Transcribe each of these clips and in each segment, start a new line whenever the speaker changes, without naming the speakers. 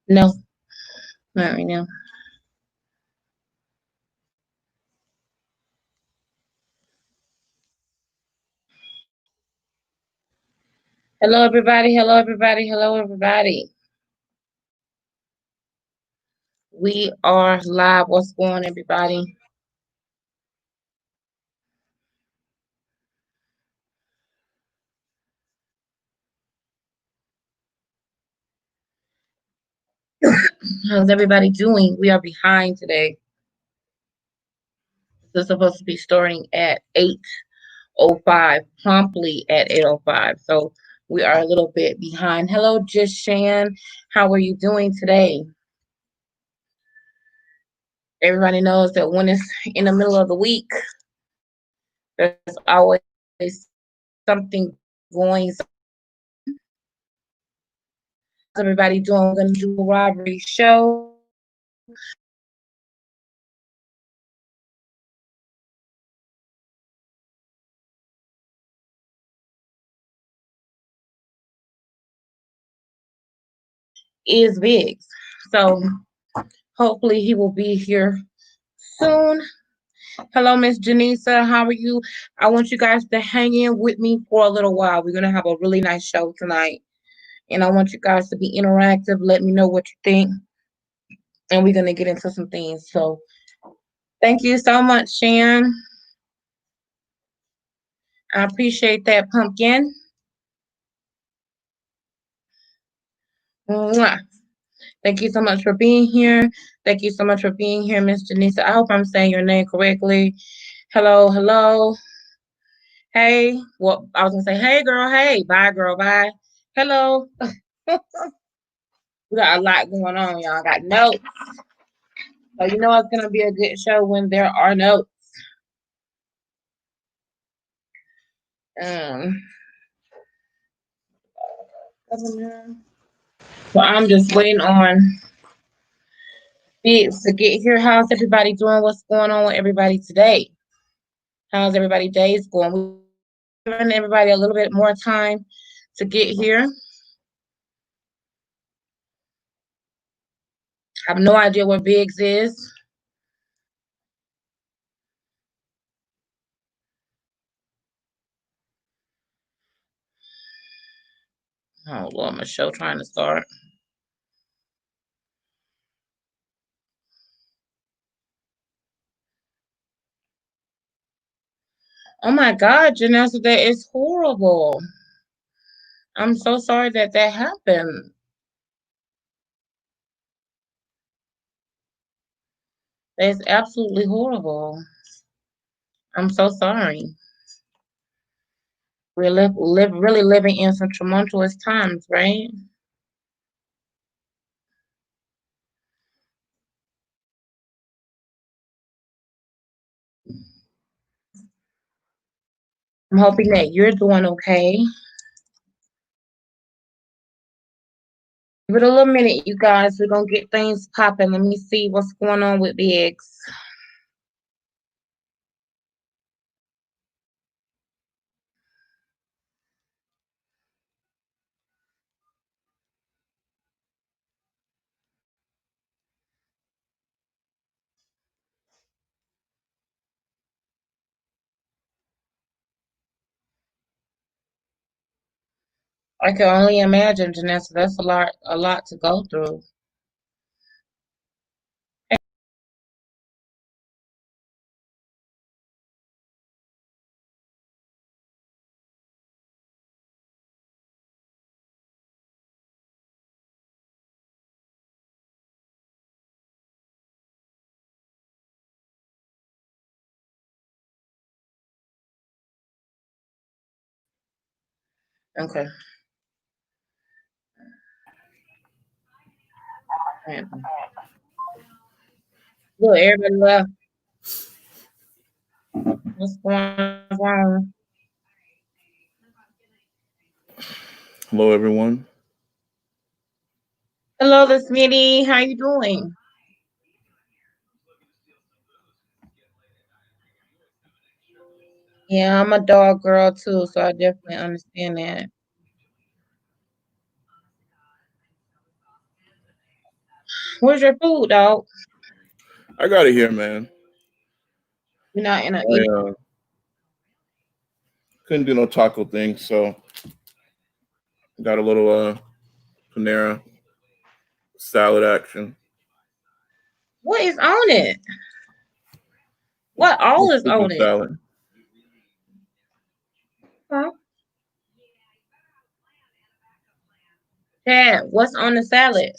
No, not right now. Hello, everybody. Hello, everybody. Hello, everybody. We are live. What's going on, everybody? How's everybody doing? We are behind today. This is supposed to be starting at 8:05, promptly at 8:05. So we are a little bit behind. Hello, Just Shan. How are you doing today? Everybody knows that when it's in the middle of the week, there's always something going. How's everybody doing? We're going to do a rivalry show. Is big. So hopefully he will be here soon. Hello, Miss Janisa. How are you? I want you guys to hang in with me for a little while. We're gonna have a really nice show tonight. And I want you guys to be interactive. Let me know what you think. And we're gonna get into some things. So thank you so much, Shan. I appreciate that, pumpkin. Mwah. Thank you so much for being here. Thank you so much for being here, Miss Janisa. I hope I'm saying your name correctly. Hello, hello. Hey, well, I was gonna say, hey girl, hey, bye girl, bye. Hello. We got a lot going on, y'all. I got notes. So you know it's gonna be a good show when there are notes. Um so I'm just waiting on Biggs to get here. How's everybody doing? What's going on with everybody today? How's everybody days going? We're giving everybody a little bit more time to get here. I have no idea where Biggs is. Oh Lord, my show trying to start. Oh my God, Janessa, that is horrible. I'm so sorry that that happened. That's absolutely horrible. I'm so sorry. We're really living in some tumultuous times, right? I'm hoping that you're doing okay. Give it a little minute, you guys. We're gonna get things popping. Let me see what's going on with Biggs. I can only imagine, Janessa. That's a lot to go through. Okay. Look, everybody left. What's going on?
Hello, everyone.
Hello, this Smitty. How you doing? Yeah, I'm a dog girl too, so I definitely understand that. Where's your food, dog?
I got it here, man.
You're not in a
I couldn't do no taco thing, so got a little Panera salad action.
what is on it? What all
Just
is
chicken
on it?
salad.
Huh? Dad, what's on the salad?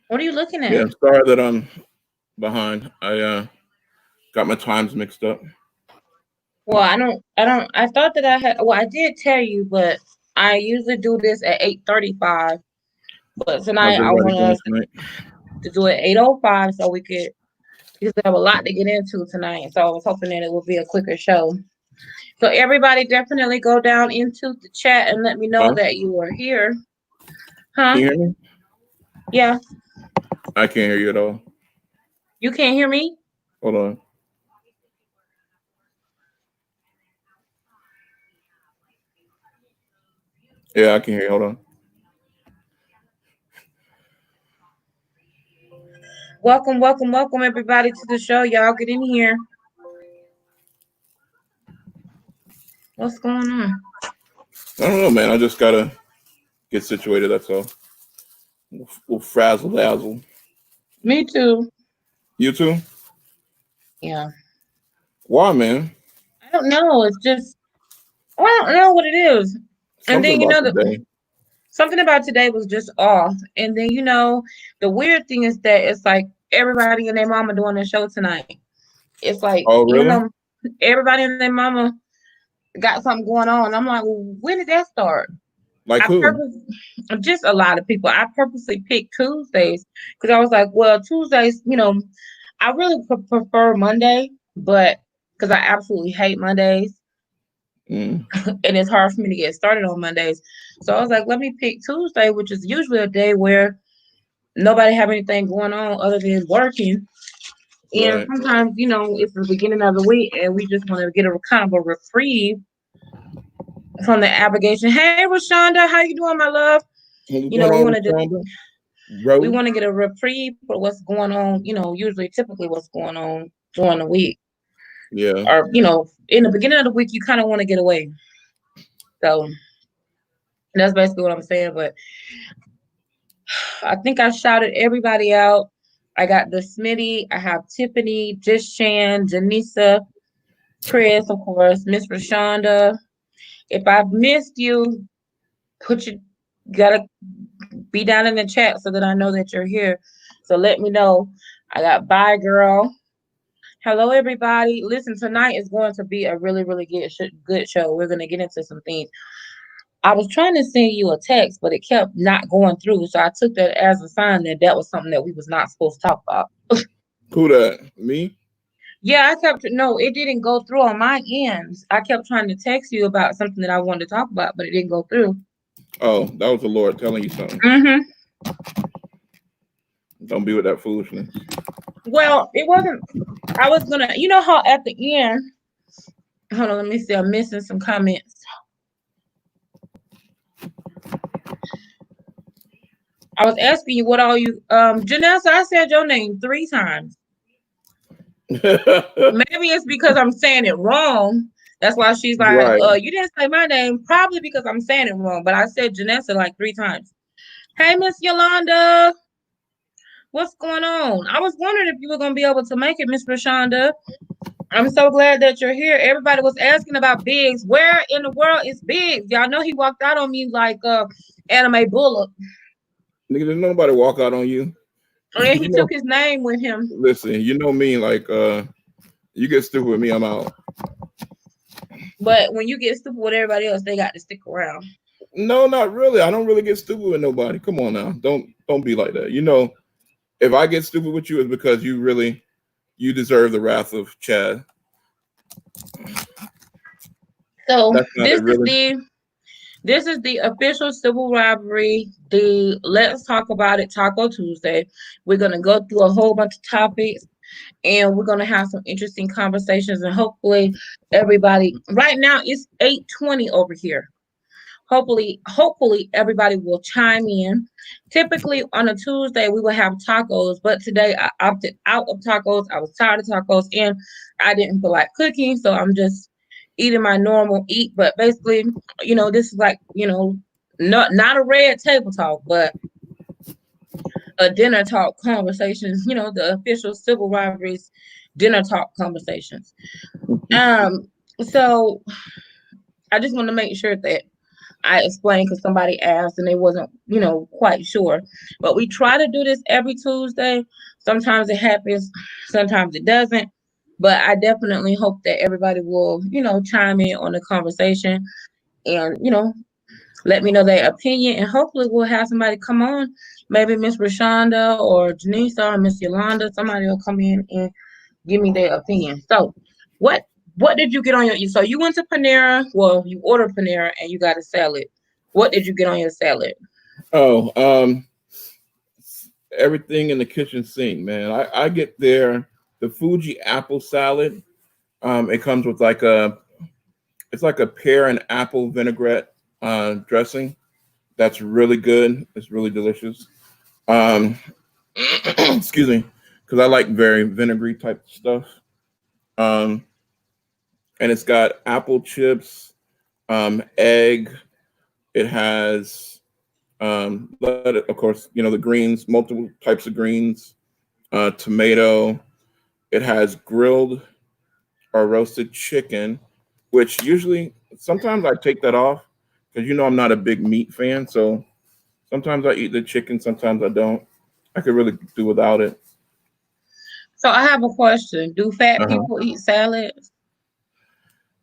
What are you looking
Yeah,
at?
I'm sorry that I'm behind. I got my times mixed up.
Well, I thought that I had, well, I did tell you, but I usually do this at 8:35. But
How's
tonight I
everybody
wanted
doing
us
tonight?
to do it 8:05 so we could, because we have a lot to get into tonight. So I was hoping that it would be a quicker show. So everybody definitely go down into the chat and let me know
Huh?
that you are here.
Can
Huh?
you hear me?
Yeah.
I can't hear you at all.
You can't hear me?
Hold on. Yeah, I can hear you. Hold on.
Welcome, welcome, welcome everybody to the show. Y'all get in here. What's going on?
I don't know, man. I just gotta get situated. That's all. We'll frazzle dazzle.
Me too.
You too?
Yeah.
Why, man?
I don't know. It's just I don't know what it is. And
Something
then
about today.
something about today was just off. And then the weird thing is that it's like everybody and their mama doing the show tonight. It's like,
Oh, really?
everybody and their mama got something going on. I'm like, well, when did that start?
Like
I
who?
purpose just a lot of people. I purposely picked Tuesdays because I was like, well, Tuesdays, I really prefer Monday, but because I absolutely hate Mondays
Mm,
and it's hard for me to get started on Mondays. So I was like, let me pick Tuesday, which is usually a day where nobody have anything going on other than working. And
right.
sometimes, it's the beginning of the week and we just want to get a kind of a reprieve from the abrogation. Hey, Rashonda, how you doing, my love?
What's
You know,
going
we
on
want
with
to
Shonda?
we
Bro?
want to get a reprieve for what's going on, usually typically what's going on during the week.
Yeah.
Or, in the beginning of the week you kind of want to get away. So that's basically what I'm saying. But I think I shouted everybody out. I got the Smitty, I have Tiffany, Just Shan, Janisa, Chris, of course, Miss Rashonda. If I've missed you, put you gotta be down in the chat so that I know that you're here. So let me know. I got Bye Girl. Hello, everybody. Listen, tonight is going to be a really, really good show. We're going to get into some things. I was trying to send you a text, but it kept not going through. So I took that as a sign that that was something that we was not supposed to talk about.
Who that? Me?
Yeah, no, it didn't go through on my end. I kept trying to text you about something that I wanted to talk about, but it didn't go through.
Oh, that was the Lord telling you something.
Mm-hmm.
Don't be with that foolishness.
Well, it wasn't. I was gonna, you know how at the end, hold on, let me see. I'm missing some comments. I was asking you what all you Janessa, I said your name 3 times. Maybe it's because I'm saying it wrong. That's why she's like,
Right.
you didn't say my name. Probably because I'm saying it wrong. But I said Janessa like 3 times. Hey, Miss Yolanda, what's going on? I was wondering if you were gonna be able to make it, Miss Rashonda. I'm so glad that you're here. Everybody was asking about Biggs. Where in the world is Biggs? Y'all know he walked out on me like Annimae Bullock.
Nigga, did nobody walk out on you?
And he
You
took
know,
his name with him.
listen, you know me, like you get stupid with me, I'm out.
But when you get stupid with everybody else, they got to stick around.
No, not really. I don't really get stupid with nobody. Come on now. Don't be like that. You know, if I get stupid with you, it's because you deserve the wrath of Chad.
So
That's not it really.
this is the official civil rivalry. The Let's Talk About It Taco Tuesday. We're gonna go through a whole bunch of topics and we're gonna have some interesting conversations and hopefully everybody right now it's 8:20 over here. hopefully everybody will chime in. Typically on a Tuesday we will have tacos, but today I opted out of tacos. I was tired of tacos and I didn't feel like cooking, so I'm just eating my normal eat. But basically, this is like, not a red table talk, but a dinner talk conversations, the official civil rivalries dinner talk conversations. Um, so I just want to make sure that I explained because somebody asked and they wasn't, quite sure. But we try to do this every Tuesday. Sometimes it happens, sometimes it doesn't. But I definitely hope that everybody will, chime in on the conversation and, let me know their opinion. And hopefully we'll have somebody come on. Maybe Miss Rashonda or Janisa or Miss Yolanda. Somebody will come in and give me their opinion. So what what did you get on your so you went to Panera, well, you ordered Panera and you got a salad. What did you get on your salad?
Oh, everything in the kitchen sink, man. I get there the Fuji apple salad. It comes with it's like a pear and apple vinaigrette dressing. That's really good. It's really delicious. Um, excuse me, because I like very vinegary type stuff. Um, and it's got apple chips, egg. It has of course, the greens, multiple types of greens, tomato. It has grilled or roasted chicken, which usually sometimes I take that off because I'm not a big meat fan. So sometimes I eat the chicken, sometimes I don't. I could really do without it.
So I have a question. Do fat
Uh-huh.
people eat salads?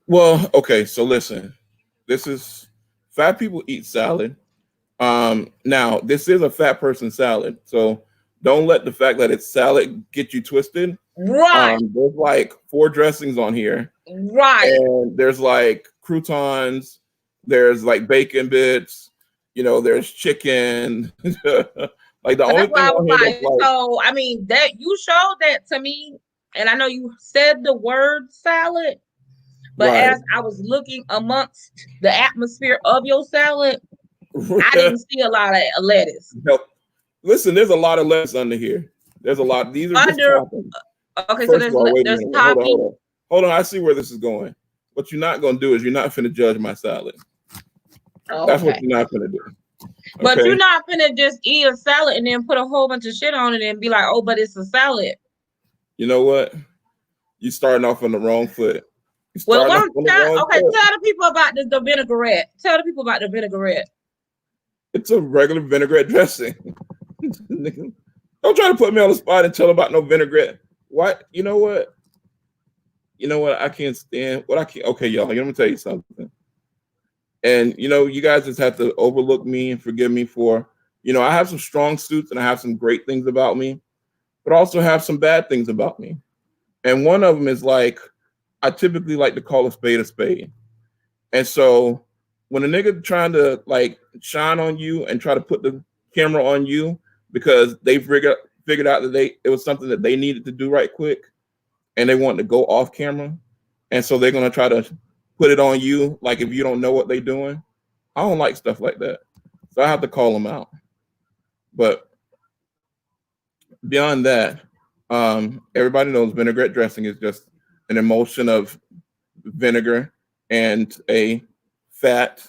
Well, okay, so listen, this is fat people eat salad. Now this is a fat person salad, so don't let the fact that it's salad get you twisted.
Right,
There's like four dressings on here,
right.
and there's like croutons, there's like bacon bits, there's chicken. Like the
So
only
that's why
thing
I was
on here that's
like,
like
so I mean that you showed that to me, and I know you said the word salad, but
right.
as I was looking amongst the atmosphere of your salad, I didn't see a lot of lettuce.
No, listen, there's a lot of lettuce under here. There's a lot. These are just
Under
toppings.
okay, so
First of all, wait a
there's
minute. Wait, hold on, hold
topping.
on. Hold on. I see where this is going. What you're not gonna do is you're not finna judge my salad. That's what
Okay.
you're not finna do.
But you're
Okay.
not gonna just eat a salad and then put a whole bunch of shit on it and be like, oh, but it's a salad.
You know what? You starting off on the wrong foot. You
Well,
starting off on the wrong
okay,
foot.
tell the people about the vinaigrette. Tell the people about the vinaigrette.
It's a regular vinaigrette dressing. Don't try to put me on the spot and tell about no vinaigrette. What? You know what? You know what? I can't stand what I can't. Okay, y'all. Let me tell you something. And you guys just have to overlook me and forgive me for, I have some strong suits and I have some great things about me, but also have some bad things about me. And one of them is like I typically like to call a spade a spade. And so when a nigga trying to like shine on you and try to put the camera on you because they figured out that it was something that they needed to do right quick and they want to go off camera. And so they're gonna try to put it on you like if you don't know what they're doing. I don't like stuff like that. So I have to call them out. But beyond that, everybody knows vinaigrette dressing is just an emulsion of vinegar and a fat,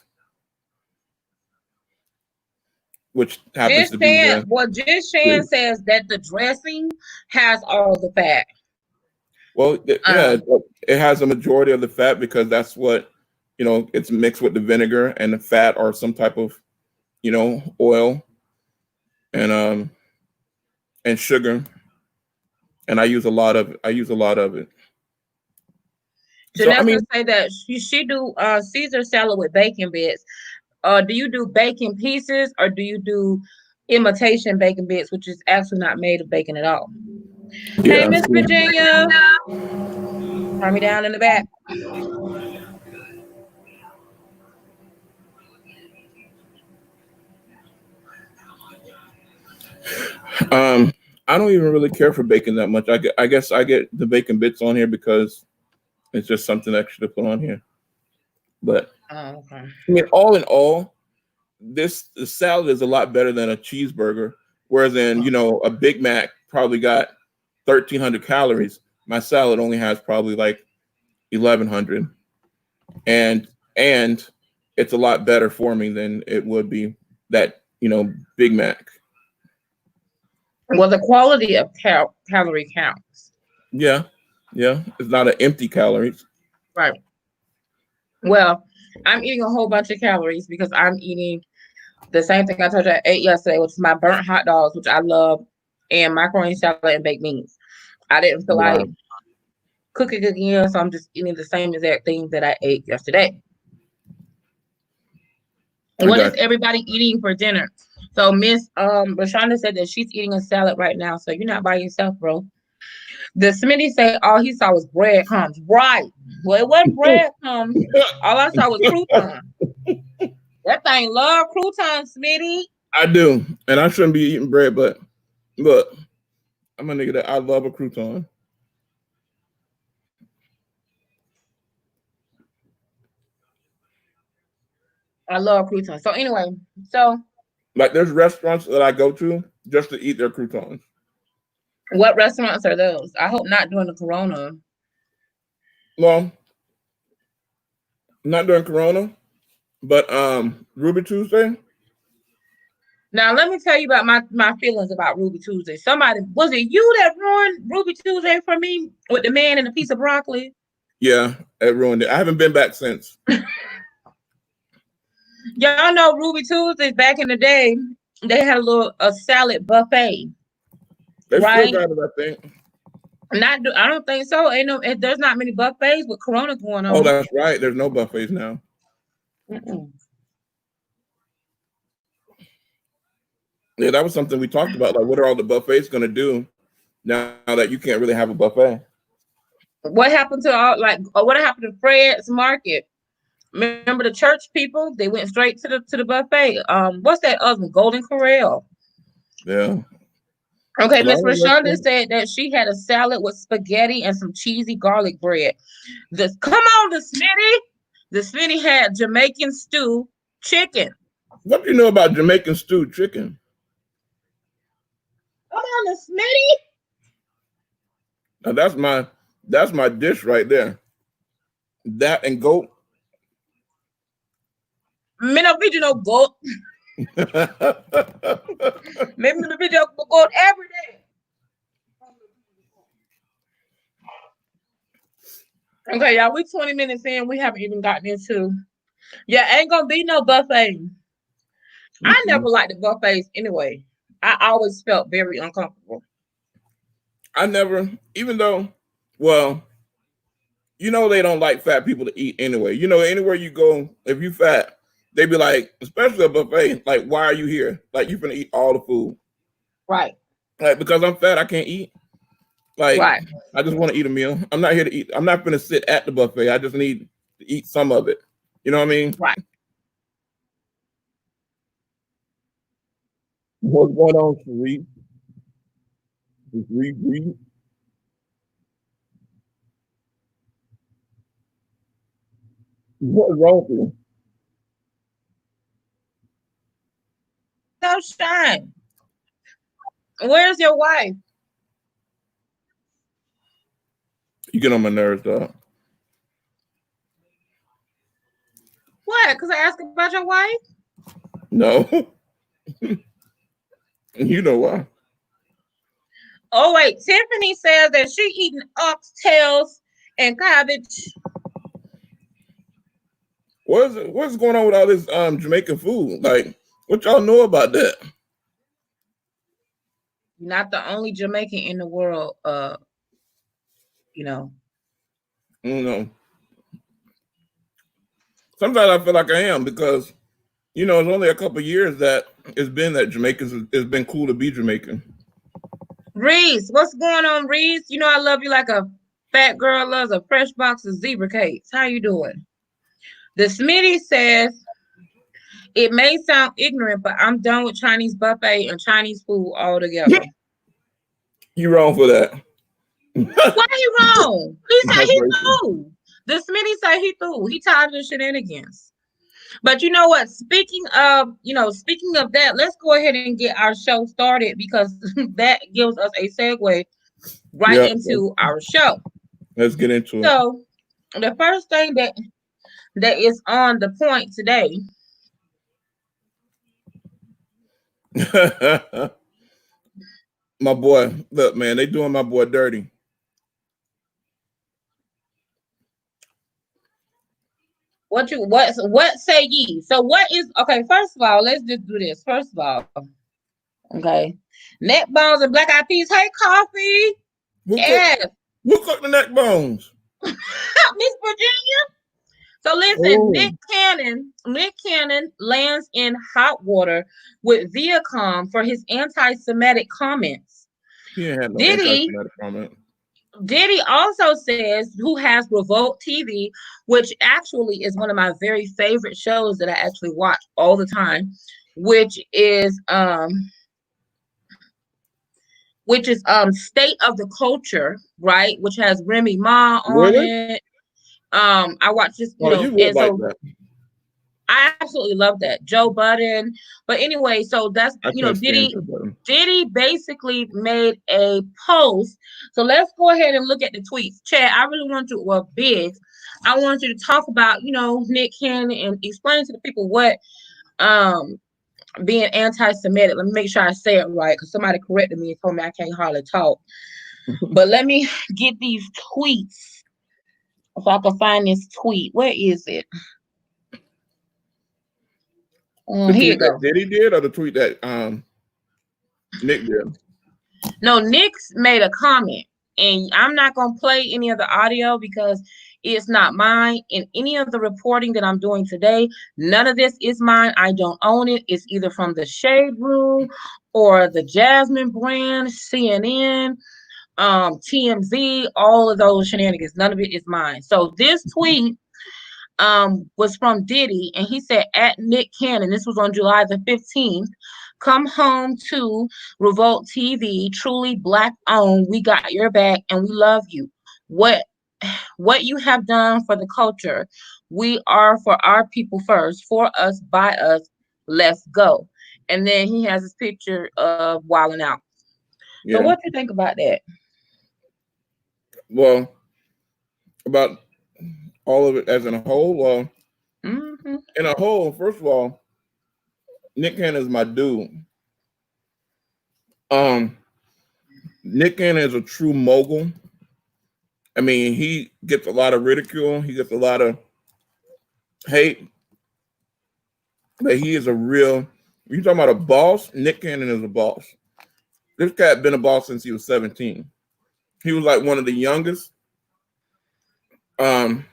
which happens to be the
Just Shan
grease.
says that the dressing has all the fat.
Well, yeah,
Um,
it has a majority of the fat because that's what it's mixed with the vinegar and the fat or some type of oil and and sugar. And I use a lot of it. So I
Janessa
mean,
say that she do Caesar salad with bacon bits. Do you do bacon pieces or do you do imitation bacon bits, which is actually not made of bacon at all? Hey,
yeah.
Miss Virginia, turn me down in the back.
Um, I don't even really care for bacon that much. I guess I get the bacon bits on here because it's just something extra to put on here. But
Okay.
I mean, all in all, the salad is a lot better than a cheeseburger. Whereas in, a Big Mac probably got 1,300 calories. My salad only has probably like 1,100, and and it's a lot better for me than it would be that Big Mac.
Well, the quality of calorie counts.
Yeah, yeah. It's not an empty calories.
Right. Well, I'm eating a whole bunch of calories because I'm eating the same thing I told you I ate yesterday, which is my burnt hot dogs, which I love, and macaroni salad and baked beans. I didn't feel like
Wow.
cooking again, so I'm just eating the same exact thing that I ate yesterday.
I
What is
got you.
everybody eating for dinner? So Miss Rashonda said that she's eating a salad right now, so you're not by yourself, bro. The Smitty said all he saw was breadcrumbs. Right. Well, it wasn't breadcrumbs. All I saw was croutons. That thing love croutons, Smitty.
I do, and I shouldn't be eating bread, but look, I'm a nigga that I love a crouton.
I love croutons. So anyway, so
Like there's restaurants that I go to just to eat their croutons.
what restaurants are those? I hope not during the corona.
Well, not during Corona, but Ruby Tuesday.
Now let me tell you about my feelings about Ruby Tuesday. Somebody was it you that ruined Ruby Tuesday for me with the man and a piece of broccoli?
Yeah, it ruined it. I haven't been back since.
Y'all know Ruby Tuesdays back in the day, they had a salad buffet,
They still
right?
got it, I think.
I don't think so. There's not many buffets with Corona going
Oh,
on.
that's right. There's no buffets now.
Mm-mm.
Yeah, that was something we talked about. Like, what are all the buffets going to do now that you can't really have a buffet?
What happened to what happened to Fred's Market? Remember the church people? They went straight to the buffet. What's that other one? Golden Corral.
Yeah.
Okay,
A lot
Miss
of
Rashonda
restaurants.
said that she had a salad with spaghetti and some cheesy garlic bread. Come on, the Smitty had Jamaican stew chicken.
What do you know about Jamaican stewed chicken?
Come on, the Smitty.
Now that's my dish right there. That and goat.
Me no video goat. Maybe the video goat every day. Okay, y'all, we 20 minutes in. We haven't even gotten into. Yeah, ain't gonna be no buffet. I never liked the buffets anyway. I always felt very uncomfortable.
I never, even though, well, they don't like fat people to eat anyway. Anywhere you go, if you fat, they be like, especially a buffet, like, why are you here? Like, you finna eat all the food.
Right.
Like, because I'm fat, I can't eat. Like,
Right.
I just want to eat a meal. I'm not here to eat. I'm not gonna sit at the buffet. I just need to eat some of it. You know what I mean?
Right.
What's going on, Sharif? Read. What's wrong with you?
No shine. Where's your wife?
You get on my nerves, dog.
What? Because I asked about your wife?
No. You know why.
Oh, wait. Tiffany says that she eating oxtails and cabbage.
What's going on with all this Jamaican food? Like, what y'all know about that?
Not the only Jamaican in the world,
I don't know. Sometimes I feel like I am because it's only a couple of years that it's been that it's been cool to be Jamaican.
Reese, what's going on, Reese? You know I love you like a fat girl loves a fresh box of zebra cakes. How you doing? The Smitty says, it may sound ignorant, but I'm done with Chinese buffet and Chinese food altogether.
You wrong for that.
Why he wrong? He said
That's
he
racist.
knew. The Smitty say he threw. He tired of the shenanigans. But you know what? Speaking of that, let's go ahead and get our show started because that gives us a segue right
Yeah,
into our show.
let's get into it.
So the first thing that is on the point today.
My boy, look, man, they doing my boy dirty.
What say ye? So what is okay? First of all, let's just do this. First of all, okay, neck bones and black eyed peas. Hey, coffee.
Who cooked?
Yes,
Who cooked the neck bones?
Miss Virginia. So listen,
Oh,
Nick Cannon lands in hot water with Viacom for his anti-Semitic comments.
he ain't had no
Diddy
anti-Semitic comment.
Diddy also says who has Revolt TV, which actually is one of my very favorite shows that I actually watch all the time, which is State of the Culture, right? Which has Remy Ma on
Really?
it. I watch this,
Oh, you would
and
like
so
that.
I absolutely love that. Joe Budden. But anyway, so that's
I can't stand Joe Budden.
Diddy basically made a post. So let's go ahead and look at the tweets. Chad, I really want you, well, Biggs, I want you to talk about, Nick Cannon and explain to the people what um being anti-Semitic. Let me make sure I say it right because somebody corrected me and told me I can't hardly talk. But let me get these tweets if I can find this tweet. Where is it?
The
Here you
tweet that
go.
Diddy did, or the tweet that Nick did.
No, Nick's made a comment, and I'm not gonna play any of the audio because it's not mine. In any of the reporting that I'm doing today, none of this is mine. I don't own it. It's either from the Shade Room or the Jasmine brand, CNN, TMZ, all of those shenanigans. None of it is mine. So this tweet was from Diddy, and he said at Nick Cannon. This was on July the 15th. Come home to Revolt TV, truly black owned. We got your back, and we love you. What what you have done for the culture. We are for our people first, for us, by us. Let's go. And then he has his picture of wilding out. So
Yeah.
what do you think about that?
Well, about all of it as in a whole. Well,
Mm-hmm.
in a whole, first of all, Nick Cannon is my dude. Um, Nick Cannon is a true mogul. I mean, he gets a lot of ridicule. He gets a lot of hate, but he is a real. You talking about a boss? Nick Cannon is a boss. This cat been a boss since he was 17. He was like one of the youngest um,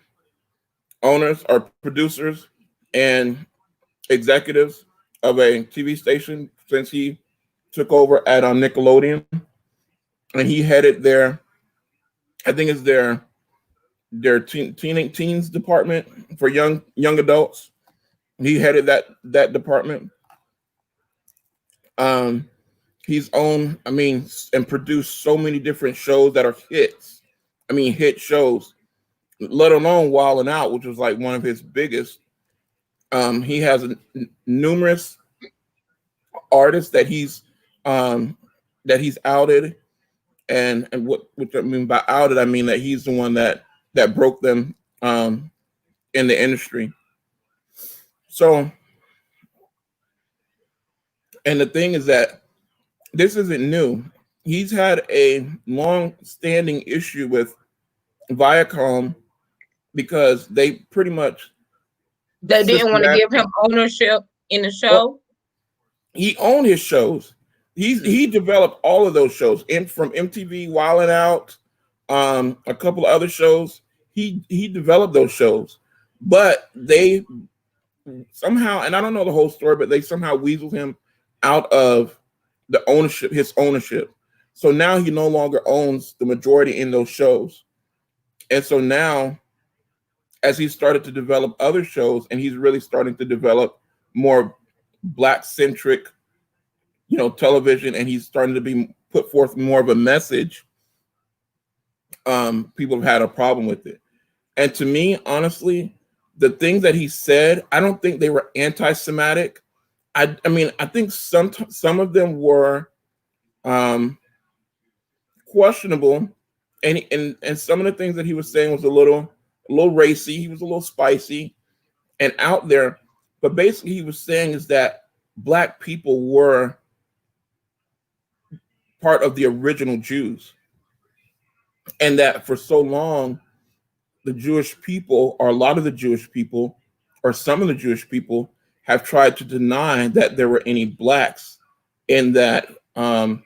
owners or producers and executives of a TV station since he took over at Nickelodeon, and he headed their, I think it's their teens department for young adults. He headed that department. Um, he's owned, I mean, and produced so many different shows that are hits. I mean, hit shows, let alone Wild 'N Out, which was like one of his biggest. He has numerous artists that he's outed, and what I mean by outed, I mean that he's the one that broke them in the industry. So, and the thing is that this isn't new. He's had a long-standing issue with Viacom because they pretty much
They didn't want to
systematic.
give him ownership in the
Well,
show.
he owned his shows. He developed all of those shows, from MTV, Wild 'N Out, a couple of other shows. He developed those shows, but they somehow, and I don't know the whole story, but they somehow weaseled him out of his ownership. So now he no longer owns the majority in those shows. And so now, as he started to develop other shows, and he's really starting to develop more black centric, television, and he's starting to be put forth more of a message. People have had a problem with it, And to me, honestly, the things that he said, I don't think they were anti-Semitic. I mean, I think some of them were um, questionable, and some of the things that he was saying was a little racy. He was a little spicy and out there. But basically, he was saying is that black people were part of the original Jews, and that for so long, the Jewish people, or a lot of the Jewish people, or some of the Jewish people, have tried to deny that there were any blacks in that. I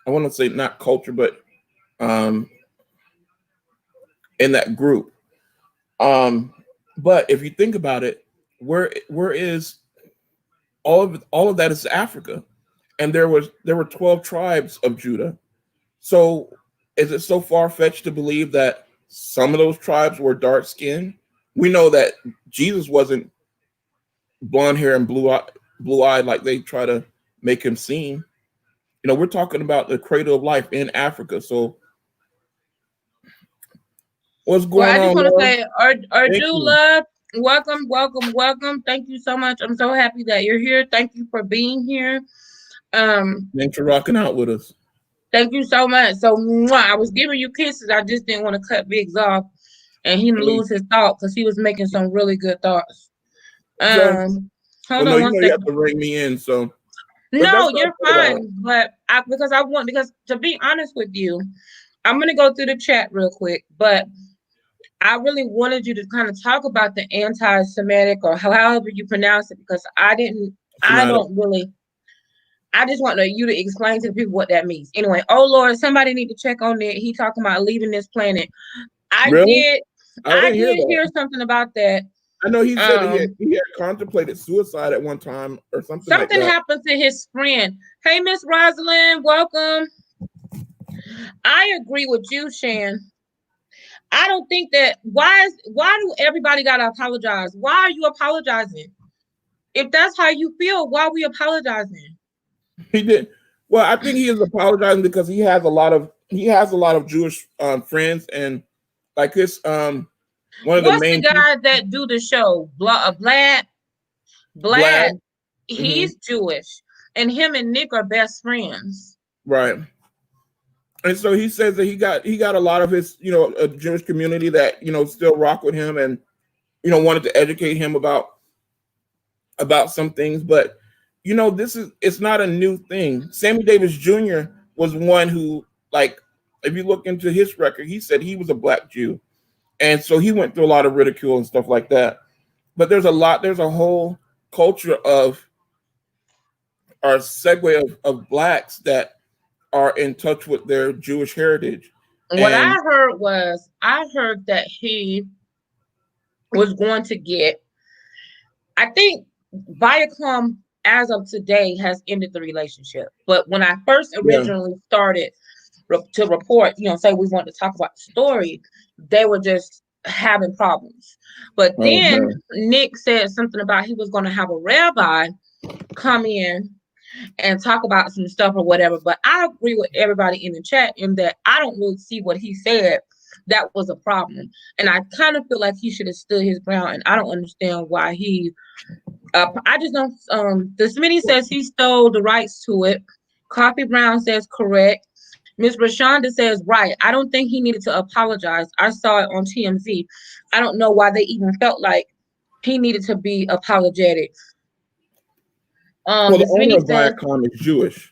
want to say not culture, but um, in that group. Um, but if you think about it, where is all of that is Africa, and there were 12 tribes of Judah. So is it so far fetched to believe that some of those tribes were dark skinned? We know that Jesus wasn't blonde hair and blue eyed like they try to make him seem. We're talking about the cradle of life in Africa. So what's
Well,
going
I just
on,
want to
Laura?
say, our
Thank
do
you.
love, welcome, welcome, welcome. Thank you so much. I'm so happy that you're here. Thank you for being here. Um,
Thanks for rocking out with us.
Thank you so much. So, mwah, I was giving you kisses. I just didn't want to cut Biggs off and he
Hey,
lose his thought because he was making some really good thoughts.
so, well,
Hold
no,
on one
you have
second.
to ring me in. So, but
No,
that's what I
you're
thought about.
fine. But because to be honest with you, I'm gonna go through the chat real quick. But I really wanted you to kind of talk about the anti-Semitic or however you pronounce it because I
Traumatic.
don't really. I just want you to explain to the people what that means. Anyway, oh Lord, somebody need to check on it. He talking about leaving this planet. I
Really?
did
I
I
didn't hear
did hear
that.
something about that.
I know he said that
Um
he had contemplated suicide at one time or something like
Something
that.
happened to his friend. Hey Miss Rosalind, welcome. I agree with you, Shan. I don't think that why do everybody gotta apologize? Why are you apologizing? If that's how you feel, why are we apologizing?
He did. Well, I think he is apologizing because he has a lot of Jewish friends, and like his one of the
What's the
main people,
guy that do the show? Vlad?
Vlad.
Vlad,
Hmm.
he's Jewish, and him and Nick are best friends.
Right. And so he says that he got a lot of his a Jewish community that still rock with him and wanted to educate him about some things, but it's not a new thing. Sammy Davis Jr. was one who, like, if you look into his record, he said he was a black Jew, and so he went through a lot of ridicule and stuff like that. But there's a whole culture of or segue of blacks that are in touch with their Jewish heritage,
What
and
I heard that he was going to get. I think Viacom, as of today, has ended the relationship. But when I first
yeah.
originally started to report, say we want to talk about the story, they were just having problems. But
Oh
then
man.
Nick said something about he was going to have a rabbi come in and talk about some stuff or whatever. But I agree with everybody in the chat in that I don't really see what he said that was a problem. And I kind of feel like he should have stood his ground. And I don't understand why I just don't. The Smitty says he stole the rights to it. Coffee Brown says correct. Miss Rashonda says right. I don't think he needed to apologize. I saw it on TMZ. I don't know why they even felt like he needed to be apologetic.
Well, the
Miss
owner
Vinny
of
says
Viacom is Jewish.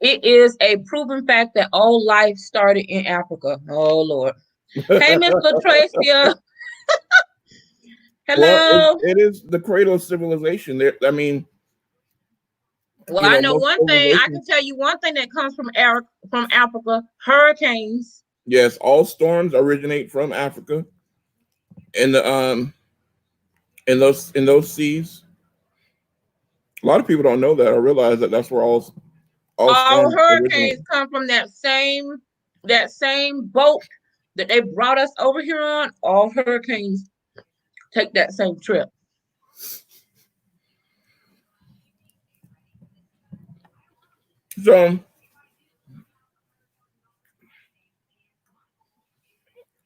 it is a proven fact that all life started in Africa. Oh Lord. Hey Miss Latracia.
Well, it,
Hello.
it is the cradle of civilization. There, I mean,
Well, I know
most
one thing. I can
civilizations.
tell you one thing that comes from Africa: hurricanes.
Yes, all storms originate from Africa, in the in those seas. A lot of people don't know that or realize that that's where all
All
storms originate.
hurricanes come from that same boat that they brought us over here on. All hurricanes take that same trip.
So,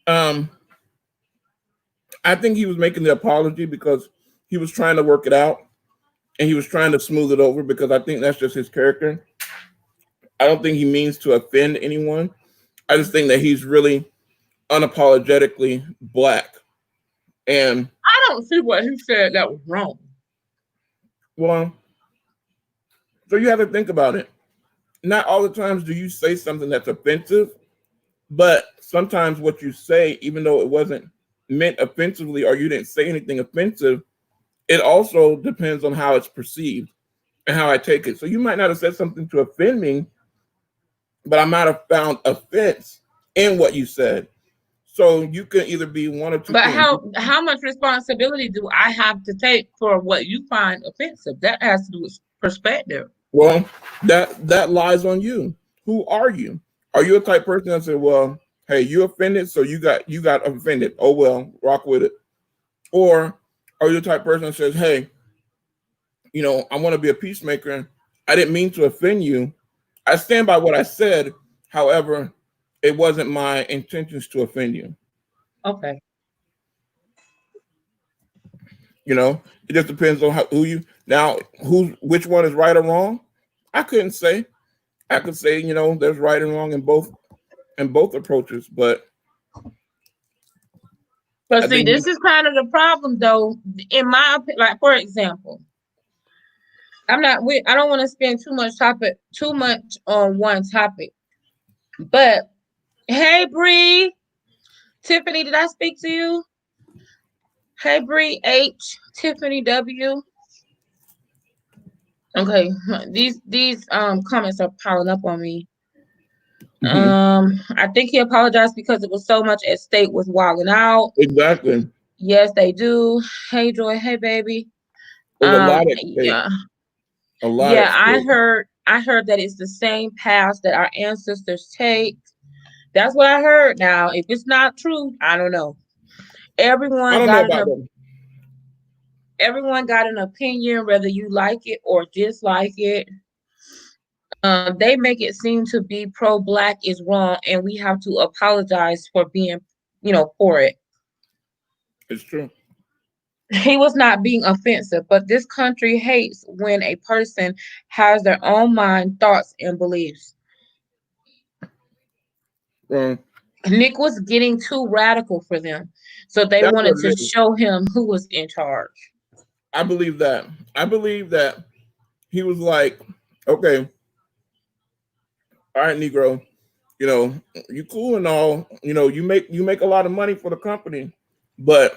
um, I think he was making the apology because he was trying to work it out and he was trying to smooth it over because I think that's just his character. I don't think he means to offend anyone. I just think that he's really unapologetically black. And
I don't see what he said that was wrong.
well, so you have to think about it. Not all the times do you say something that's offensive, but sometimes what you say, even though it wasn't meant offensively or you didn't say anything offensive, it also depends on how it's perceived and how I take it. So you might not have said something to offend me, but I might have found offense in what you said. So you can either be one or two
But
things.
how much responsibility do I have to take for what you find offensive? That has to do with perspective.
Well, that lies on you. Who are you? Are you a type person that said, "Well, hey, you offended, so you got offended. Oh well, rock with it." Or are you the type person that says, "Hey, I want to be a peacemaker. I didn't mean to offend you. I stand by what I said. However, it wasn't my intentions to offend you."
Okay.
It just depends on who you now which one is right or wrong. I couldn't say. I could say, there's right and wrong in both approaches, but
But
I
see,
think
this is kind of the problem, though. In my opinion, like for example, I don't want to spend too much on one topic. But hey, Bree, Tiffany, did I speak to you? Hey, Bree H, Tiffany W. Okay, these comments are piling up on me.
mhm,
I think he apologized because it was so much at stake with wilding out.
exactly.
Yes, they do. Hey, Joy. Hey, baby.
There's a lot at stake.
Yeah,
A lot at
yeah. I
stake.
heard. I heard that it's the same path that our ancestors take. That's what I heard. Now, if it's not true, I don't know.
I
Everyone
don't know
got
about
an
them.
everyone got an opinion, whether you like it or dislike it. They make it seem to be pro-black is wrong, and we have to apologize for being, for it.
It's true.
He was not being offensive, but this country hates when a person has their own mind, thoughts, and beliefs.
Um,
Nick was getting too radical for them, so they
that's what
wanted to
it is.
show him who was in charge.
I believe that. I believe that he was like, okay, all right, Negro, you know, you cool and all, you make a lot of money for the company, but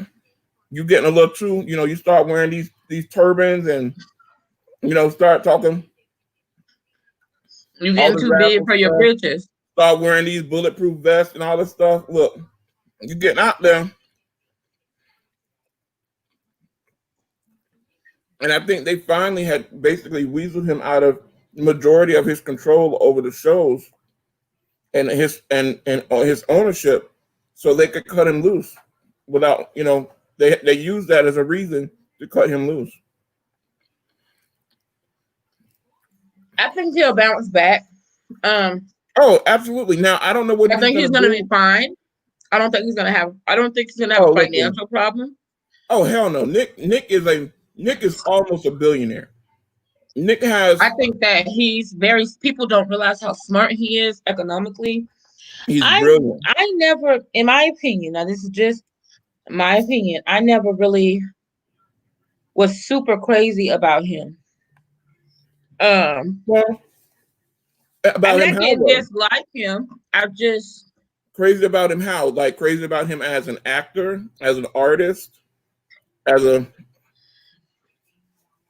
you getting a little too, you start wearing these turbans and start talking
You're
all
getting
this
too big
radical
for your
stuff,
britches.
start wearing these bulletproof vests and all this stuff. Look, you getting out there, and I think they finally had basically weaseled him out of the majority of his control over the shows and his ownership, so they could cut him loose without they use that as a reason to cut him loose.
I think he'll bounce back. Um,
Oh, absolutely. Now I don't know what
I
he's
think he's
gonna
gonna be
do.
fine. I don't think he's gonna have a
Oh, listen.
financial problem.
Oh, hell no. Nick is almost a billionaire. Nick has
I think that people don't realize how smart he is economically.
he's
I
brilliant.
I never, in my opinion, now this is just my opinion, I never really was super crazy about him. Um,
Well, about
and
him
I
how
didn't
though?
dislike him. I just
Crazy about him how? Like crazy about him as an actor, as an artist, as a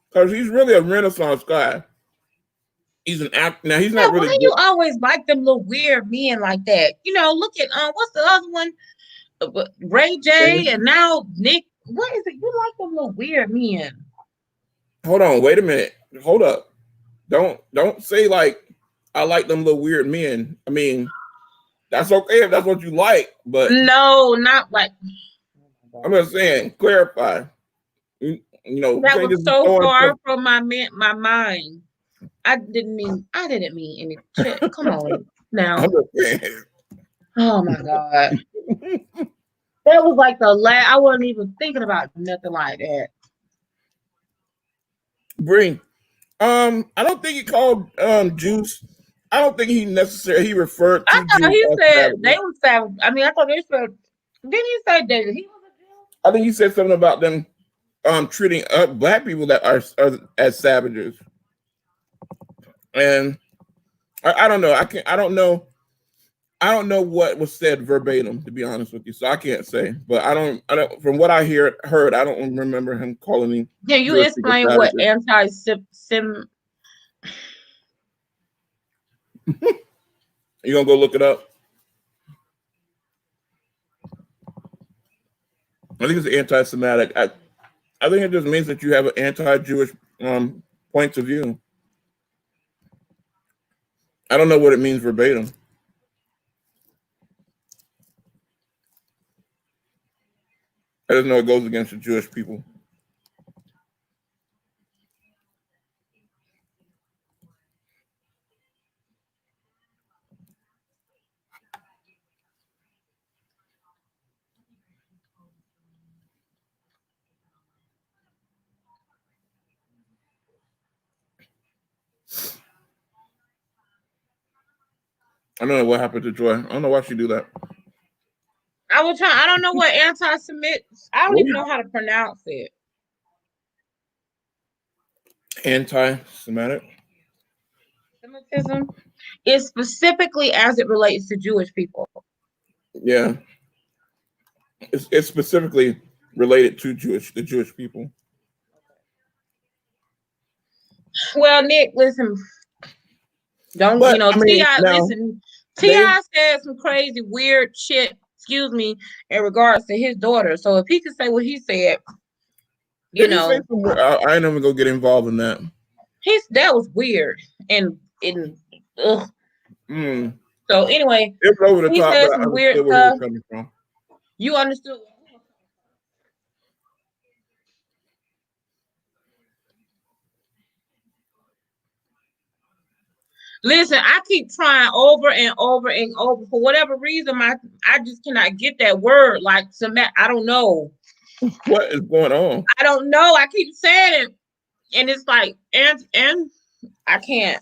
because he's really a renaissance guy. He's an actor. Now he's
yeah,
not really
why
good.
you always like them little weird men like that? Look at what's the other one? Ray J and now Nick. What is it? You like them little weird men?
Hold on, wait a minute. Hold up. Don't say like I like them little weird men. I mean, that's okay if that's what you like, but
No, not like
I'm just saying, clarify. You
that
can't
was
just be
so
throwing
far
stuff.
from my mind. I didn't mean any shit. Come on now.
I'm just saying.
Oh my God. That was like the last. I wasn't even thinking about nothing like that.
Bree, I don't think he called Juice. I don't think he referred
I
to
thought
Juice
he
as
said
savages.
they were savage. I mean, I thought they said. Didn't he say that he was a Jew?
I think he said something about them treating black people that are as savages. And I don't know. I don't know what was said verbatim, to be honest with you. So I can't say. But I don't. From what I heard, I don't remember him calling me
Can you
Jewish people
explain what
savages.
anti-sim?
You gonna go look it up? I think it's anti-Semitic. I think it just means that you have an anti-Jewish points of view. I don't know what it means verbatim. I just know it goes against the Jewish people. I don't know what happened to Joy. I don't know why she do that.
I was trying. I don't know what anti-Semit. I don't
What
even know how to pronounce it.
Anti-Semitic?
Semitism is specifically as it relates to Jewish people.
Yeah, it's specifically related to the Jewish people.
Well, Nick, listen. Don't
But I mean,
Ti?
now
Listen,
they
Ti said some crazy, weird shit. Excuse me, in regards to his daughter. So if he could say what he said,
did he say somewhere? I ain't even gonna get involved in that.
that was weird and ugh.
Mm.
So anyway,
It was over the
he
top,
said
but I
some weird
understood where he was
stuff.
coming from.
You understood. Listen, I keep trying over and over and over. For whatever reason, I just cannot get that word. Like I don't know.
What is going on?
I don't know. I keep saying it, and it's like and I can't.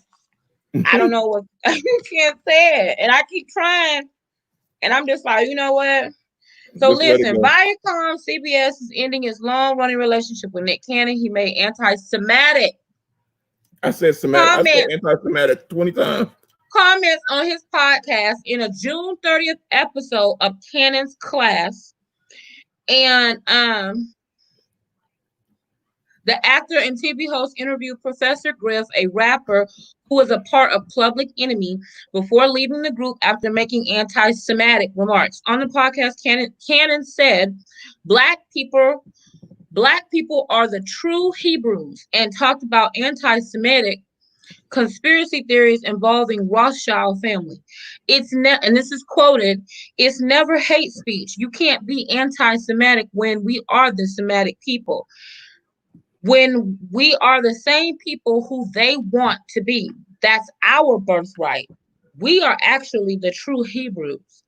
I don't know what I can't say it, and I keep trying, and I'm just like, you know what? So
Just let it
listen,
go.
Viacom CBS is ending its long-running relationship with Nick Cannon. He made anti-Semitic
I said Semitic. I said anti-Semitic 20 times.
comments on his podcast in a June 30th episode of Cannon's Class. And the actor and TV host interviewed Professor Griff, a rapper who was a part of Public Enemy, before leaving the group after making anti-Semitic remarks. On the podcast, Cannon said, Black people are the true Hebrews, and talked about anti-Semitic conspiracy theories involving Rothschild family. And this is quoted, it's never hate speech. You can't be anti-Semitic when we are the Semitic people. When we are the same people who they want to be. That's our birthright. We are actually the true Hebrews.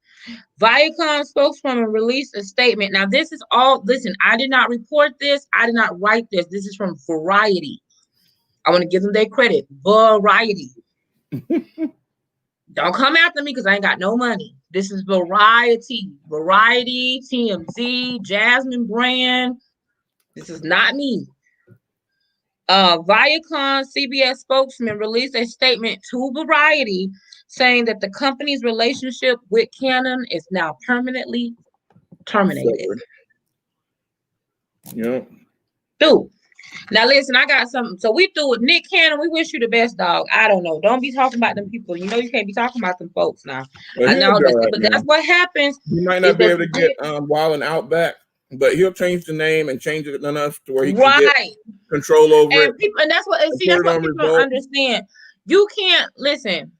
Viacom spokeswoman released a statement. Now, this is all, listen, I did not report this. I did not write this. This is from Variety. I want to give them their credit. Variety. Don't come after me because I ain't got no money. This is Variety. Variety, TMZ, Jasmine Brand. This is not me. Viacom CBS spokesman released a statement to Variety saying that the company's relationship with Canon is now permanently terminated.
Yeah.
Dude, now listen, I got something. So we through with Nick Cannon. We wish you the best, dog. I don't know. Don't be talking about them people. You know you can't be talking about them folks now.
Well,
I know,
right
but
now.
that's what happens.
He might not be able to get Wild and Out back, but he'll change the name and change it enough to where he can get control over
and
it.
People, and that's what people don't understand. You can't listen.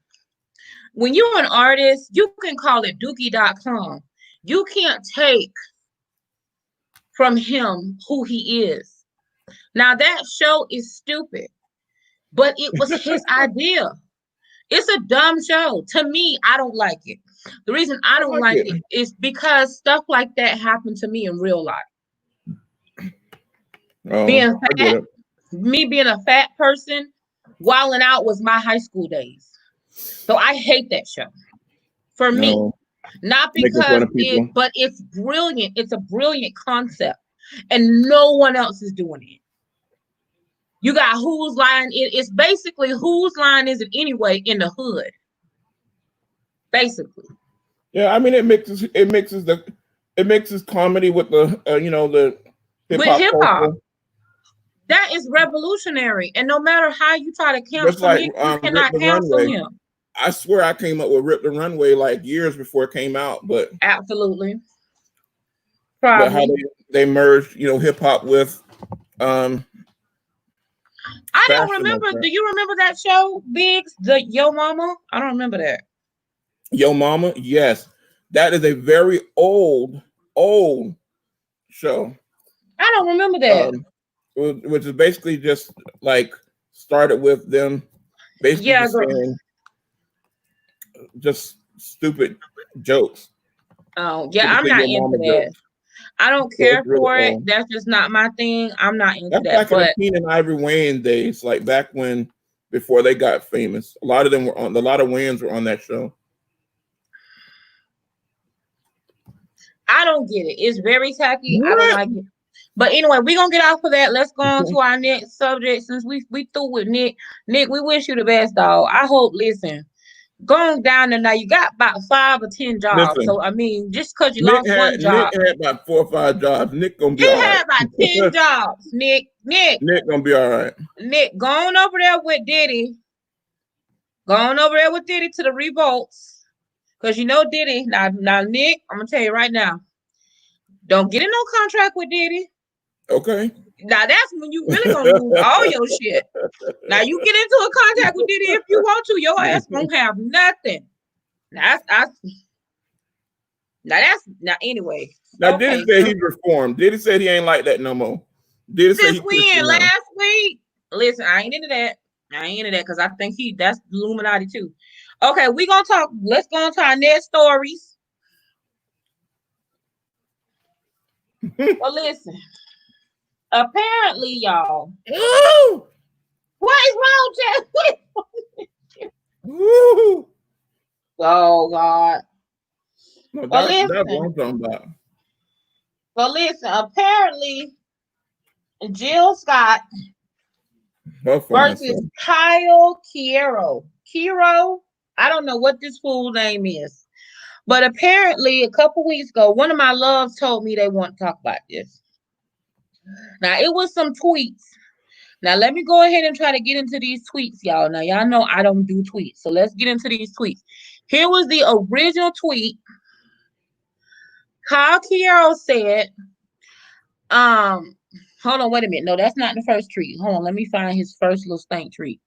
When you're an artist, you can call it dookie.com. You can't take from him who he is. Now that show is stupid, but it was his idea. It's a dumb show. To me, I don't like it. The reason I
I
don't
like
like it
it.
is because stuff like that happened to me in real life.
Oh,
Being
I get
fat,
it.
me being a fat person, wilding out was my high school days. So I hate that show. For me.
No,
Not
making fun
because
of people.
but it's brilliant. It's a brilliant concept. And no one else is doing it. You got Whose Line. It's basically Whose Line Is It Anyway in the hood. Basically.
Yeah, I mean it mixes comedy with the the hip
With
hop
hip hop.
culture.
That is revolutionary. And no matter how you try to
Just
cancel
like
Nick, you
Rip
cannot
the
cancel
Runway.
him.
I swear I came up with Rip the Runway like years before it came out,
Absolutely.
but how
Probably.
they merged, hip hop with um
I don't
fashion like
remember.
that.
Do you remember that show, Biggs? The Yo Mama? I don't remember that.
Yo Mama, yes. That is a very old show.
I don't remember that.
Um which is basically just like started with them basically
Yeah,
just
girl.
saying just stupid jokes.
Oh, yeah, I'm
Typical
not
Yo
into
Mama
that.
jokes.
I don't
So it's
care
really
for it.
old.
That's just not my thing. I'm not into
That's
that.
back in the
But
Keenan Ivory Wayans days, like back when before they got famous. A lot of them were on. A lot of Wayans were on that show.
I don't get it. It's very tacky. I don't
What?
like it. But anyway, we're gonna get off of that. Let's go on to our next subject since we through with Nick. Nick, we wish you the best, dog. I hope, listen, going down there now, you got about 5 or 10 jobs.
Listen,
So I mean, just because you lost one
Nick
job,
had about 4 or 5 jobs. Nick gonna
he
be all
had
right.
about 10 jobs.
Nick gonna be all right.
Nick, go on over there with Diddy. Go on over there with Diddy to the revolts. Because you know Diddy. Now, Nick, I'm gonna tell you right now. Don't get in no contract with Diddy.
Okay.
Now that's when you really gonna lose all your shit. Now you get into a contract with Diddy if you want to, your ass won't have nothing. Now anyway.
Now Diddy
Okay,
said
so
he's reformed. Diddy said he ain't like that no more. Diddy said
since
he
when?
Christian now.
Last week? Listen, I ain't into that. I ain't into that because I think that's Illuminati too. Okay, we gonna talk. Let's go on to our next stories. Well, listen. Apparently, y'all.
Ooh,
What is wrong, Jeff?
ooh.
Oh God.
No,
Well,
that's what
listen.
I'm talking about.
Well, listen. Apparently, Jill Scott
Her fine
versus
self.
Kyle Kiero. Kiro? I don't know what this fool's name is. But apparently, a couple weeks ago, one of my loves told me they want to talk about this. Now, it was some tweets. Now, let me go ahead and try to get into these tweets, y'all. Now, y'all know I don't do tweets. So let's get into these tweets. Here was the original tweet. Kyle Kiero said, hold on, wait a minute. No, that's not the first tweet. Hold on, let me find his first little stank tweet.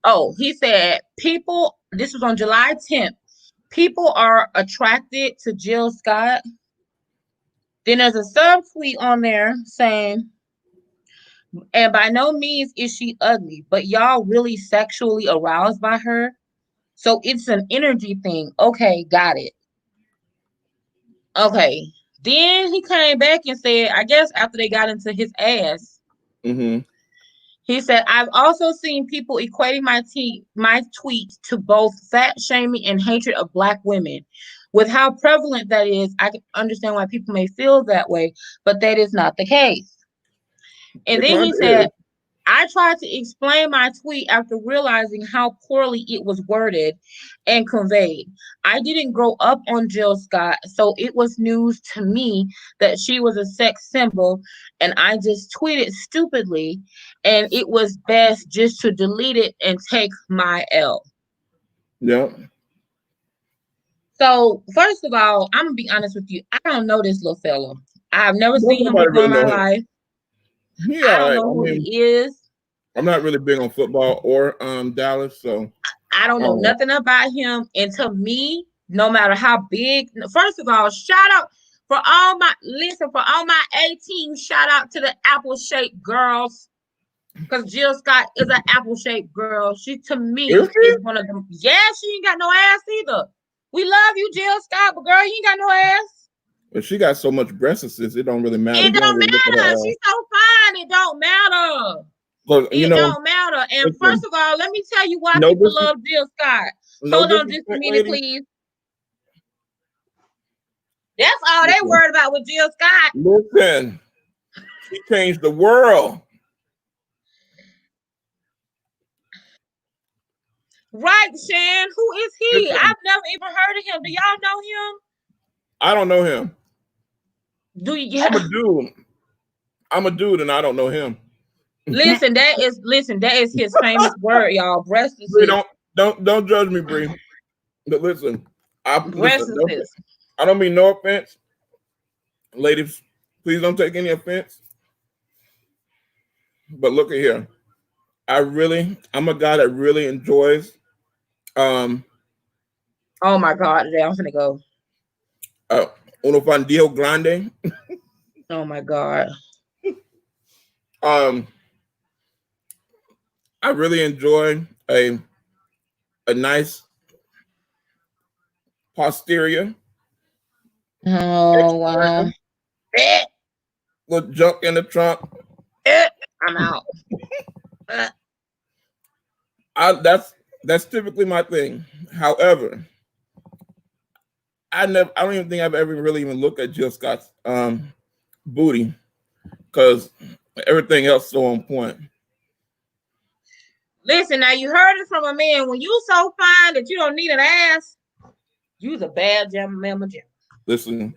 Oh, he said, this was on July 10th. People are attracted to Jill Scott. Then there's a subtweet on there saying, and by no means is she ugly, but y'all really sexually aroused by her. So it's an energy thing. Okay, got it. Okay. Then he came back and said, I guess after they got into his ass,
Mm-hmm.
he said, I've also seen people equating my tweets to both fat shaming and hatred of Black women. With how prevalent that is, I can understand why people may feel that way, but that is not the case. And
It
then
kind
he
of
said,
is.
I tried to explain my tweet after realizing how poorly it was worded and conveyed. I didn't grow up on Jill Scott, so it was news to me that she was a sex symbol, and I just tweeted stupidly, and it was best just to delete it and take my L.
Yeah.
So, first of all, I'm going to be honest with you. I don't know this little fella. I've never
Don't
seen him
nobody
before in
really
my
know him.
life.
He
I
all
don't
right.
know
I
who
mean,
he is.
I'm not really big on football or Dallas, so
I don't
I
know
don't know.
nothing about him. And to me, no matter how big, first of all, shout out for all my 18, shout out to the apple shaped girls. Because Jill Scott is an apple shaped girl. She, to me,
Is
is
he?
one of them. Yeah, she ain't got no ass either. We love you, Jill Scott, but girl, you ain't got no ass.
But she got so much breast assist, it don't really matter.
It
You don't
don't
really look at
matter.
her ass.
She's so fine. It don't matter.
But
It don't matter. And first
listen,
of all, let me tell you why
no
people
dis-
love Jill Scott.
no
Hold on just a
disrespect,
minute,
lady.
please. That's all they
Listen,
worried about with Jill Scott.
listen, she changed the world.
Right, Shan. Who is he?
Listen,
I've never even heard of him. Do y'all know him?
I don't know him.
Do you?
I'm a dude. I'm a dude, and I don't know him.
Listen, that is his famous word, y'all.
Bree,
Breastises.
don't judge me, Bree. But listen,
Breastises.
I don't mean no offense, ladies. Please don't take any offense. But look at here. I'm a guy that really enjoys um
Oh my God, today I'm gonna go.
uno fandio grande.
Oh my God.
Um, I really enjoy a nice posterior,
Oh wow.
exterior, little junk in the trunk.
I'm out.
That's typically my thing. However, I don't even think I've ever really even looked at Jill Scott's booty because everything else so on point.
Listen, now you heard it from a man. When you so fine that you don't need an ass, you's a bad mamma jam.
Listen,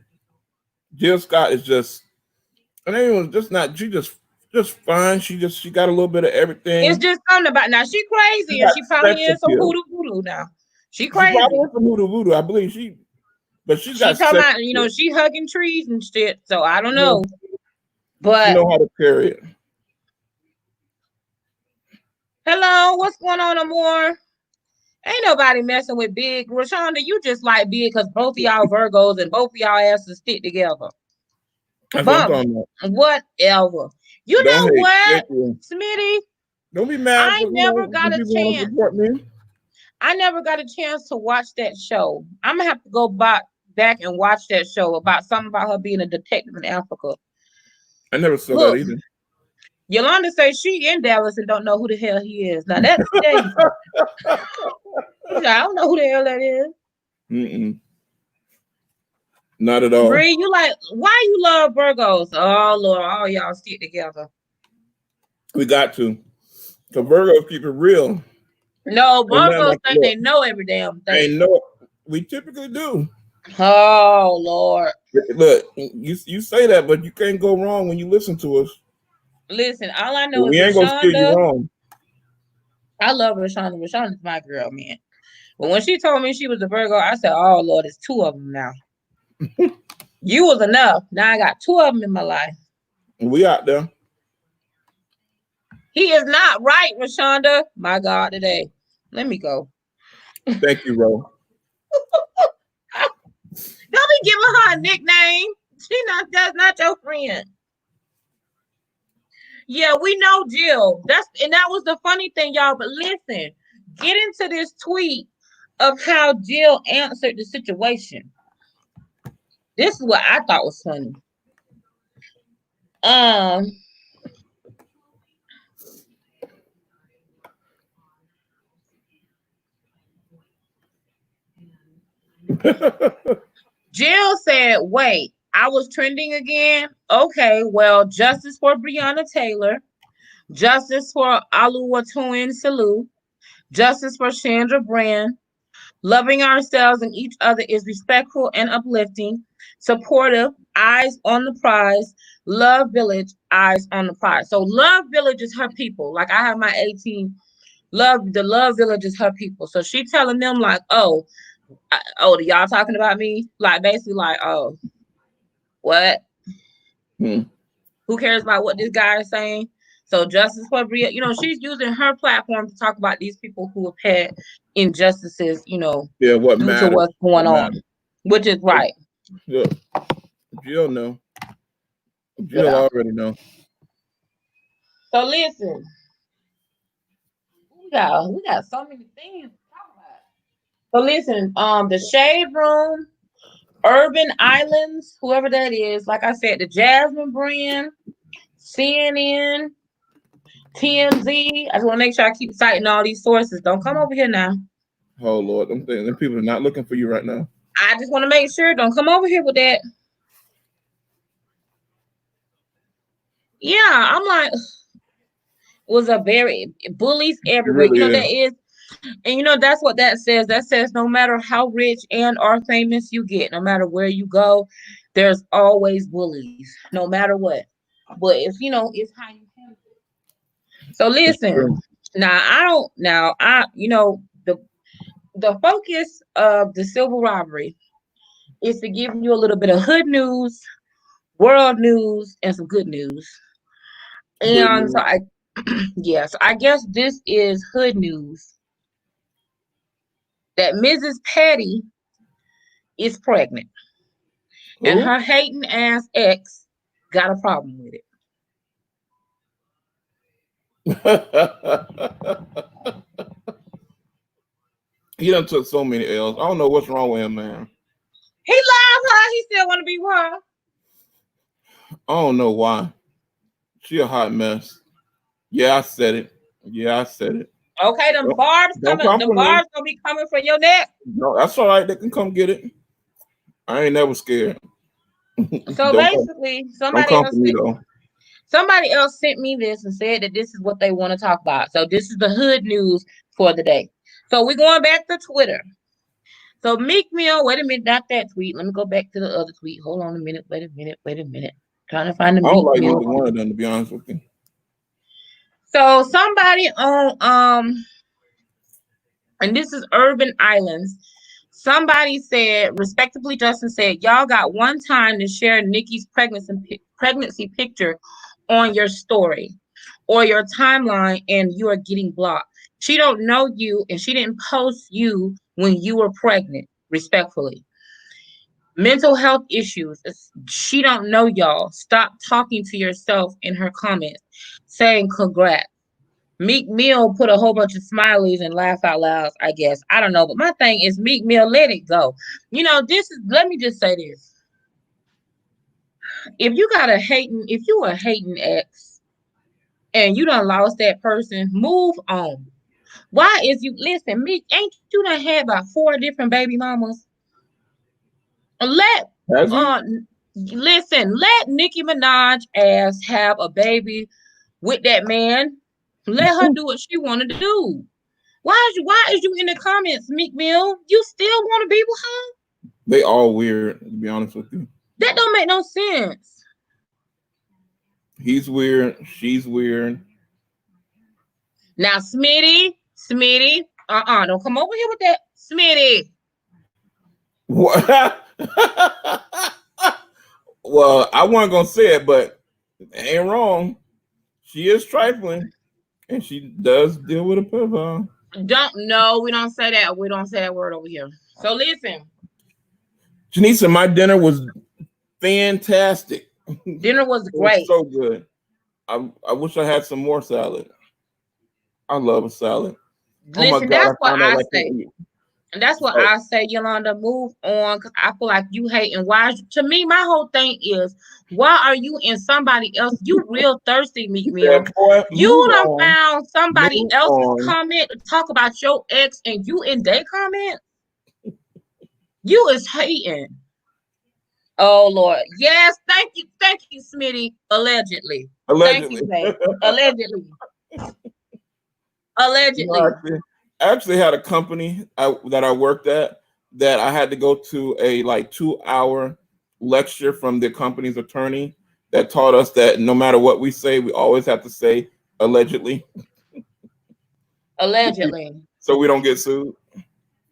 Jill Scott is just, and anyone's just not. She just fine. She got a little bit of everything.
It's just something about now. She crazy and she probably is some voodoo now. She
She
crazy.
probably is some voodoo. I believe but she's got.
She talking about she hugging trees and shit. So I don't know, but
she know how to carry it.
Hello, what's going on, Amor? Ain't nobody messing with Big. Rashonda, you just like Big because both of y'all Virgos and both of y'all asses stick together.
That's what I'm talking about.
Whatever. You
Don't
know
hate.
what,
Thank you.
Smitty?
Don't be mad.
I never got a
people want to
chance.
support me.
I never got a chance to watch that show. I'm gonna have to go back and watch that show about something about her being a detective in Africa.
I never saw that either.
Yolanda says she in Dallas and don't know who the hell he is. Now that's I don't know who the hell that is.
Mm-mm. Not at all.
Bree, you like why you love Virgos? Oh Lord, all y'all stick together.
We got to. Because Virgos keep it real.
No, Virgos think they know every damn thing.
They know. We typically do.
Oh Lord.
Look, you say that, but you can't go wrong when you listen to us.
Listen, all I know is
we ain't gonna steer you wrong.
I love Rashonda. Rashonda's my girl, man. But when she told me she was a Virgo, I said, "Oh Lord, it's two of them now." You was enough. Now I got two of them in my life.
We out there.
He is not right, Rashonda. My God, today. Let me go.
Thank you, Ro.
Don't be giving her a nickname. That's not your friend. Yeah, we know Jill. That was the funny thing, y'all. But listen, get into this tweet of how Jill answered the situation. This is what I thought was funny. Jill said, wait, I was trending again? Okay, well, justice for Breonna Taylor, justice for Oluwatoyin Salute, justice for Chandra Brand. Loving ourselves and each other is respectful and uplifting, supportive, eyes on the prize, Love Village, eyes on the prize. So Love Village is her people. Like I have my 18, the Love Village is her people. So she telling them like, oh, y'all talking about me? Like basically like, oh, what? Who cares about what this guy is saying? So justice for Bria, she's using her platform to talk about these people who have had injustices,
yeah, what
due
matters,
to what's going on, which is right.
Look, Jill know. Jill already know.
So listen, we got so many things to talk about. So listen, the Shade Room, Urban Islands, whoever that is, like I said, the Jasmine brand, CNN, TMZ. I just want to make sure I keep citing all these sources. Don't come over here now.
Oh Lord, them people are not looking for you right now.
I just want to make sure. Don't come over here with that. Yeah, I'm like, was a very bullies
It
everywhere.
really
That
is.
is, and that's what that says. That says no matter how rich and or famous you get, no matter where you go, there's always bullies, no matter what. But if it's how you handle it. So
It's
listen,
true.
now I don't. Now I, the focus of the civil rivalry is to give you a little bit of hood news, world news, and some good news.
Hood
And so
news.
I, yeah, so I guess this is hood news that Mrs. Petty is pregnant and
Who?
her hating ass ex got a problem with it.
He done took so many L's. I don't know what's wrong with him, man.
He loves her. He still want to be with her.
I don't know why. She a hot mess. Yeah, I said it. Yeah, I said it.
Okay, them
Don't,
barbs
don't
coming.
come
Them
for me.
barbs gonna be coming from your neck.
No, that's all right. They can come get it. I ain't never scared.
So
don't come.
basically,
Don't come for me though.
somebody else sent me this and said that this is what they want to talk about. So this is the hood news for the day. So we're going back to Twitter. So Meek Mill, wait a minute, not that tweet. Let me go back to the other tweet. Hold on a minute. Wait a minute. Wait a minute. Trying to find the
I don't
Meek
like
Mill.
neither one of them, to be honest with you.
So somebody on and this is Urban Islands. Somebody said, respectively, Justin said, y'all got one time to share Nikki's pregnancy picture on your story or your timeline, and you are getting blocked. She don't know you, and she didn't post you when you were pregnant. Respectfully, mental health issues. She don't know y'all. Stop talking to yourself in her comments, saying congrats. Meek Mill put a whole bunch of smileys and laugh out loud, I guess. I don't know. But my thing is Meek Mill, let it go. Let me just say this. If you a hating ex and you done lost that person, move on. Why is you listen, Meek, ain't you done had about 4 different baby mamas? Let
Has he?
uh listen, let Nicki Minaj ass have a baby with that man. Let her do what she wanna do. Why is you in the comments, Meek Mill? You still want to be with her?
They all weird, to be honest with you.
That don't make no sense.
He's weird. She's weird.
Now, Smitty, don't come over here with that, Smitty.
What? Well, I wasn't gonna say it, but it ain't wrong. She is trifling, and she does deal with a pedophile.
We don't say that. We don't say that word over here. So listen,
Janisa, my dinner was fantastic.
dinner was
It was
great.
so good. I wish I had some more salad. I love a salad. Oh my
Listen,
god, I
that's what
found out
I
I
say.
can eat.
And that's what
So,
I say, Yolanda, move on, because I feel like you hate. And to me, my whole thing is, why are you in somebody else? You real thirsty, Meek Mill.
that boy,
You
move
done
on.
found somebody
Move
else's
on.
comment to talk about your ex, and you in their comment? You is hating. Oh, Lord. Yes, thank you, Smitty. Allegedly. Thank you,
Allegedly.
babe. Allegedly.
You know,
Allegedly.
I actually had a company that I worked at that I had to go to a like 2 hour lecture from the company's attorney that taught us that no matter what we say, we always have to say allegedly
Allegedly.
so we don't get sued.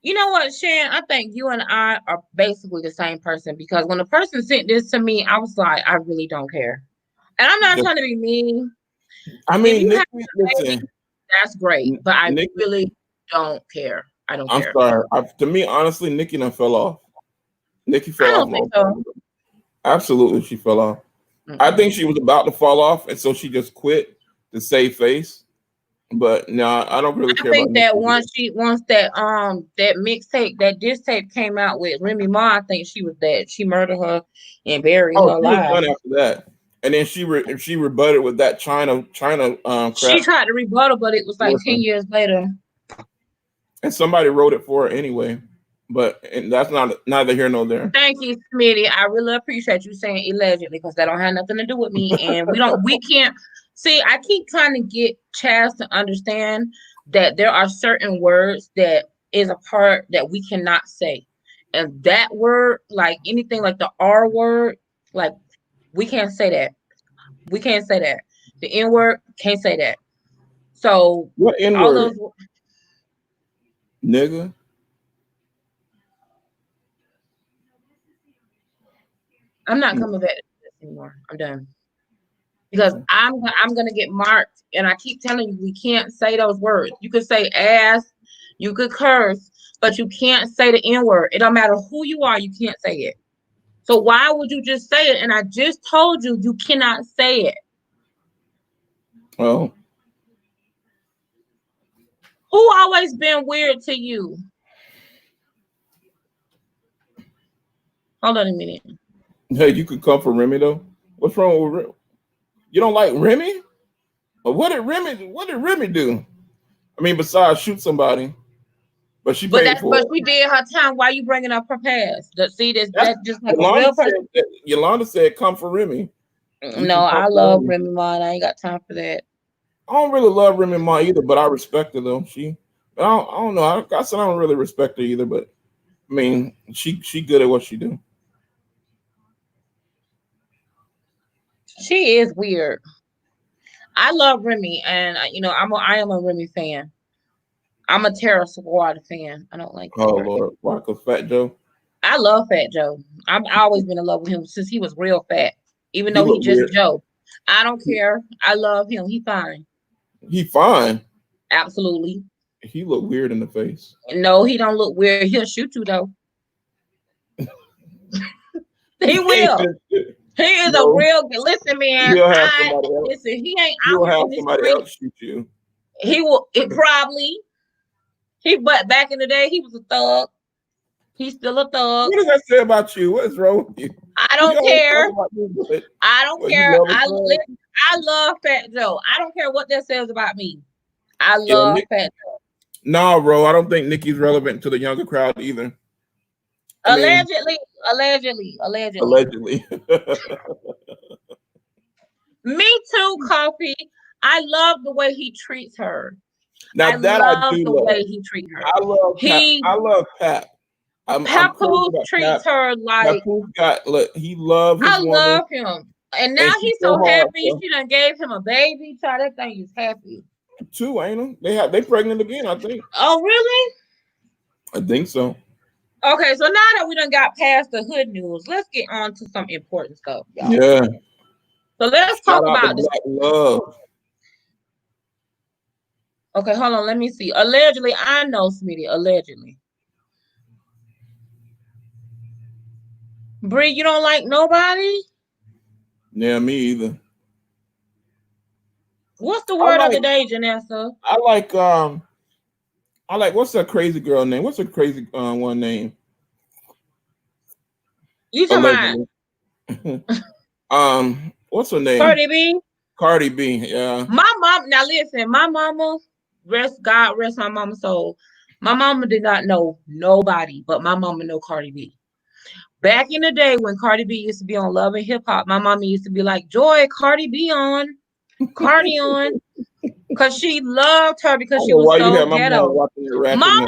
You know what, Shan? I think you and I are basically the same person, because when the person sent this to me, I was like, I really don't care. And I'm not
Just,
trying to be mean.
I
If
mean,
you have
Nikki,
a baby,
listen,
that's great. But I
Nikki,
really don't care. I don't
I'm
care.
sorry. To me, honestly, Nikki done fell off. Nikki
I
fell off
don't think
long time
so.
ago. Absolutely, she fell off. I
Mm-mm.
think she was about to fall off, and so she just quit to save face. But no, I don't really
I
care about
think that
Nicki.
once that mixtape, that diss tape came out with Remy Ma, I think she was dead. She murdered her and buried
Oh,
her
she was
alive.
done after that, and then she rebutted with that China
She
crap.
tried to rebuttal, but it was like 10 years later.
And somebody wrote it for her anyway. But and that's not neither here nor there.
Thank you, Smitty. I really appreciate you saying allegedly because that don't have nothing to do with me. And we can't see. I keep trying to get Chaz to understand that there are certain words that is a part that we cannot say. And that word, like anything like the R word, like we can't say that. We can't say that. The N word, can't say that. So
What N
all
word,
those,
nigga?
I'm not coming back to this anymore. I'm done. Because I'm gonna get marked, and I keep telling you we can't say those words. You could say ass, you could curse, but you can't say the N word. It don't matter who you are, you can't say it. So why would you just say it? And I just told you you cannot say it.
Oh,
Who always been weird to you? Hold on a minute.
hey, you could come for Remy though. What's wrong with Remy? You don't like Remy? Or what did Remy? What did Remy do? I mean, besides shoot somebody, but she paid for
But
it.
she did her time. Why you bringing up her past? See,
That's
that just like a real person.
Yolanda said, "Come for Remy. You
No,
can come
I
for
love
Remy."
Remy Ma, and I ain't got time for that.
I don't really love Remy Ma either, but I respect her though. I don't know. I said I don't really respect her either, but I mean, she good at what she do.
She is weird. I love Remy, and I am a Remy fan. I'm a Terror Squad fan. I don't like that
Oh
word.
Lord, Rocco Fat Joe.
I love Fat Joe. I've always been in love with him since he was real fat, even
He
though he
look
just
weird.
Joe. I don't care. I love him. He fine.
He fine.
Absolutely.
He look weird in the face.
No, he don't look weird. He'll shoot you though. He
He ain't
will.
been shit.
He is a
No,
real. Listen, man.
he'll have
I
somebody else.
listen. He ain't
He'll
out
have
in the
somebody
street.
else shoot you.
He will. It probably. But back in the day, he was a thug. He's still a thug.
What does that say about you? What's wrong with you?
I
You
don't
always
care.
talk about me, but
I don't
you
care.
love a drug.
I love Fat Joe. I don't care what that says about me. I
Yeah,
love Fat Joe.
no, bro. I don't think Nikki's relevant to the younger crowd either. I mean,
Allegedly.
allegedly.
Me too, Coffee. I love the way he treats her.
Now
I
that I
love
do
the
love.
way he treats her.
I love Pat.
He
I love Pat. I'm crazy
Papoose
about
treats
Pat.
her like
Papoose got look. He love his
I
woman,
love him. And now
and she's
he's
so
so
hard.
happy.
So
She done gave him a baby. Child, that thing is happy.
two ain't them? They pregnant again. I think.
Oh, really?
I think so.
Okay, so now that we done got past the hood news, let's get on to some important stuff, y'all.
Yeah.
So let's talk
Shout out to
about this.
Black Love.
Okay, hold on. Let me see. Allegedly, I know Smitty. Allegedly. Bree, you don't like nobody?
Yeah, me either.
What's the
I
word of the
like.
day, Janessa?
I like. I like. What's that crazy girl name? What's a crazy one name?
You talking
Allegedly. What's her
about
name?
Cardi B?
Cardi B. Yeah.
My mom, now listen, my mama, God rest my mama's soul. My mama did not know nobody, but my mama know Cardi B. Back in the day when Cardi B used to be on Love and Hip Hop, my mama used to be like, Joy, Cardi B on, Cardi on. Cause she loved her
I
because
don't
she
know
was
why you
so
had my mom
ghetto.
watching the ratchet now.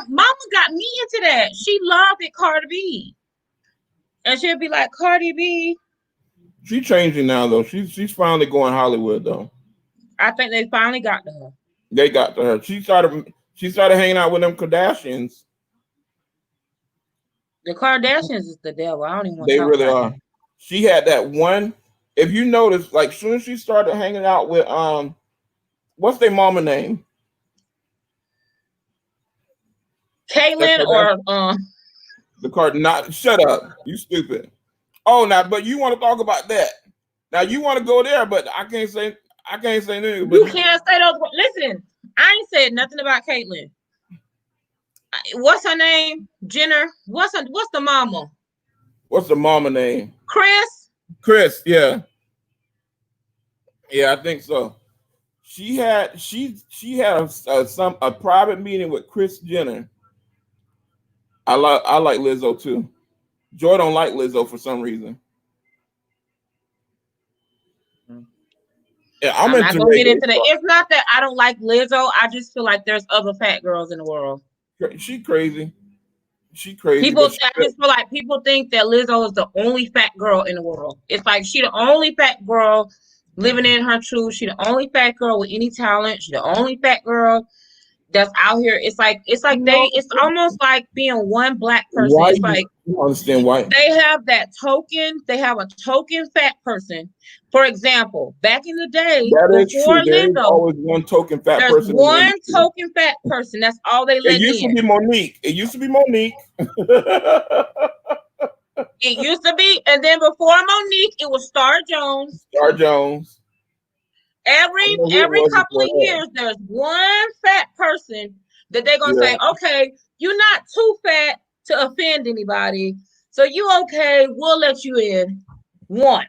Mama got me into that. She loved it, Cardi B. And she'd be like, Cardi B.
She's changing now though. She's finally going Hollywood though.
I think they finally got to her.
They got to her. She started hanging out with them Kardashians.
The Kardashians is the devil. I don't even want to
They
talk
really
about
are.
them.
She had that one. If you notice, like soon as she started hanging out with what's their mama name? The
Caitlyn
Kardashian.
or
The card. Not shut up. You stupid. Oh, now, but you want to talk about that? Now you want to go there, but I can't say. I can't say anything, but
You can't say those. Listen, I ain't said nothing about Caitlyn. What's her name? Jenner. What's the mama?
what's the mama name?
Chris.
Chris. Yeah, yeah, I think so. She had a private meeting with Chris Jenner. I like Lizzo too. Joy don't like Lizzo for some reason. Yeah, I'm
I'm not
into
gonna get
reggae.
into that. It's not that I don't like Lizzo. I just feel like there's other fat girls in the world.
She crazy. She crazy,
People,
but
I just feel like people think that Lizzo is the only fat girl in the world. It's like she the only fat girl living in her truth. She the only fat girl with any talent. She the only fat girl that's out here. It's like
no.
it's almost like being one black person.
Why
It's like
you understand why?
they have a token fat person. For example, back in the day
That is
before
true. There is
Lizzo,
always one token fat
there's
person in the
one
industry.
token fat person. That's all they
It
letting
used to
in.
be Monique. It used to be Monique.
It used to be, and then before Monique, it was Star Jones.
Star Jones. I
Every
don't know who it
every
was
couple
before
of
that.
years, there's one fat person that they're gonna say,
Yeah.
okay, you're not too fat to offend anybody, so you okay, we'll let you in. One.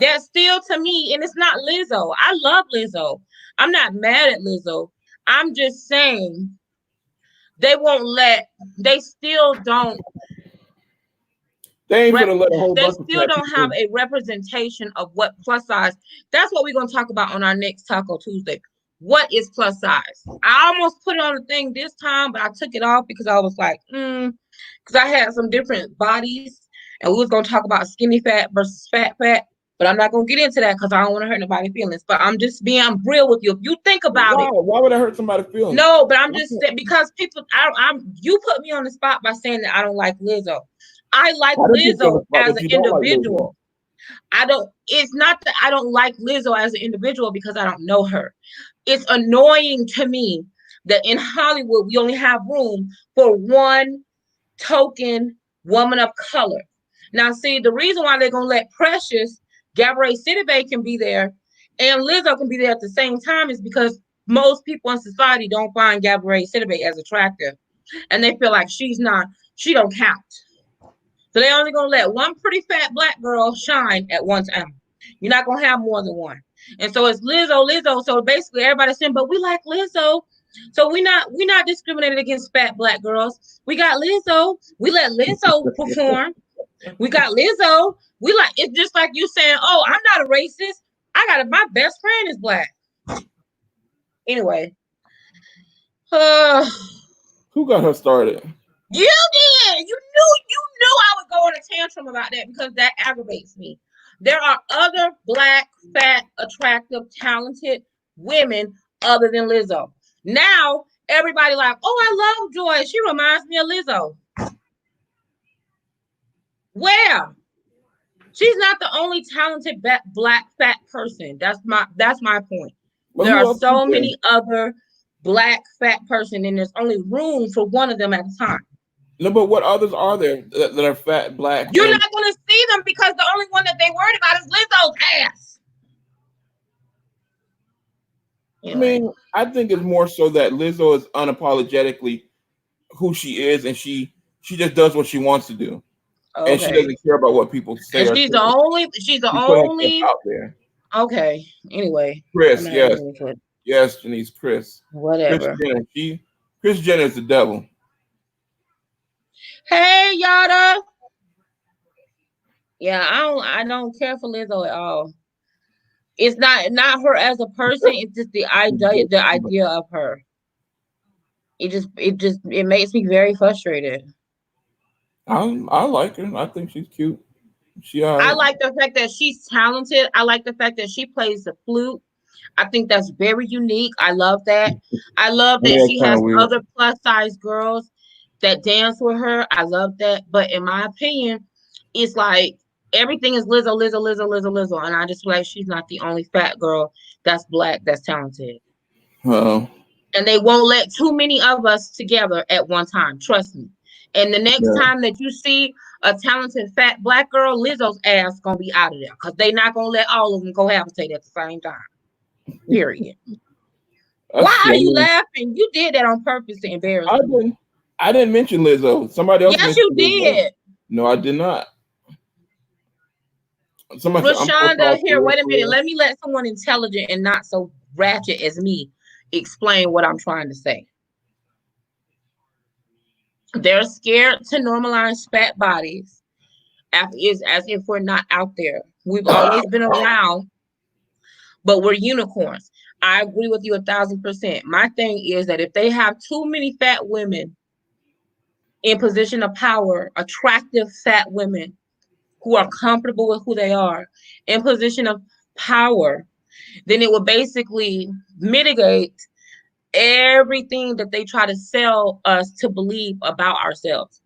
That's still to me, and it's not Lizzo. I love Lizzo. I'm not mad at Lizzo. I'm just saying they won't let they still don't
They ain't
rep
gonna let a whole
they
bunch of
still
fat
don't have
people.
a representation of what plus size. That's what we're gonna talk about on our next Taco Tuesday. What is plus size? I almost put it on the thing this time, but I took it off because I was like, because I had some different bodies, and we was gonna talk about skinny fat versus fat. But I'm not gonna get into that because I don't want to hurt nobody's feelings. But I'm just being real with you. If you think about
Why?
it,
Why would I hurt somebody's feelings?
no, but I'm just saying because people, I'm you put me on the spot by saying that I don't like Lizzo. I like
I didn't put you on the
Lizzo
spot
as
that
an
you don't like Lizzo.
individual. I don't. It's not that I don't like Lizzo as an individual because I don't know her. It's annoying to me that in Hollywood we only have room for one token woman of color. Now, see, the reason why they're gonna let Precious, Gabrielle Sidibe can be there, and Lizzo can be there at the same time is because most people in society don't find Gabrielle Sidibe as attractive, and they feel like she don't count. So they only gonna let one pretty fat black girl shine at one time. You're not gonna have more than one. And so it's Lizzo. So basically everybody's saying, but we like Lizzo. So we not discriminated against fat black girls. We got Lizzo. We let Lizzo perform. We got Lizzo. We like it's just like you saying, oh, I'm not a racist. My best friend is black. Anyway. Uh
Who got her started?
you did. You knew I would go on a tantrum about that because that aggravates me. There are other black, fat, attractive, talented women other than Lizzo. Now everybody like, oh, I love Joy. She reminds me of Lizzo. Where? She's not the only talented black fat person. That's my point.
But
There
who
are
else is
so
there?
many other black fat person, and there's only room for one of them at a time.
No, but what others are there that are fat, black,
You're
and
not going to see them because the only one that they worried about is Lizzo's ass.
I
Anyway,
mean, I think it's more so that Lizzo is unapologetically who she is, and she just does what she wants to do, and she
okay.
doesn't care about what people say
And
or
she's the
think.
only. She's the
She put herself
only.
out there.
Okay. Anyway, I'm
Chris,
not
yes,
getting into it.
yes, Janice, Chris
Whatever.
Jenner. Chris Jenner is the devil.
Hey, Yada. Yeah, I don't care for Lizzo at all. It's not her as a person. It's just the idea of her. It makes me very frustrated.
I like her. I think she's cute. She all
I
right.
like the fact that she's talented. I like the fact that she plays the flute. I think that's very unique. I love that. I love that
Yeah, it's
she
kind of
has
weird.
other plus size girls that dance with her. I love that. But in my opinion, it's like everything is Lizzo. And I just feel like she's not the only fat girl that's black that's talented.
Uh,
And they won't let too many of us together at one time. Trust me. And the next
yeah.
time that you see a talented fat black girl, Lizzo's ass gonna be out of there because they not gonna let all of them cohabitate at the same time. Period.
That's
Why are you
funny.
laughing? You did that on purpose to embarrass
I
me.
didn't. I didn't mention Lizzo. Somebody else
Yes, you
mentioned Lizzo.
did.
No, I did not. Somebody said I'm so
Rashonda,
tall for
here,
real,
wait a
for
minute.
real.
Let me let someone intelligent and not so ratchet as me explain what I'm trying to say. They're scared to normalize fat bodies as if we're not out there. We've always been around, but we're unicorns. I agree with you 1,000%. My thing is that if they have too many fat women in position of power, attractive fat women who are comfortable with who they are in position of power, then it will basically mitigate everything that they try to sell us to believe about ourselves.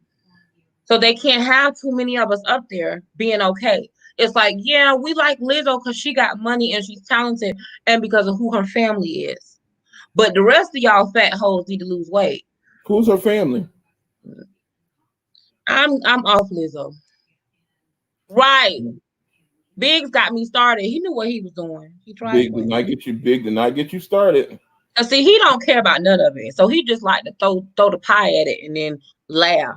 So they can't have too many of us up there being okay. It's like, yeah, we like Lizzo because she got money and she's talented and because of who her family is. But the rest of y'all fat hoes need to lose weight.
Who's her family?
I'm off Lizzo. Right. Biggs got me started. He knew what he was doing. He tried it
Big did
once.
not get you. Big did not get you started.
And see, he don't care about none of it. So he just like to throw the pie at it and then laugh.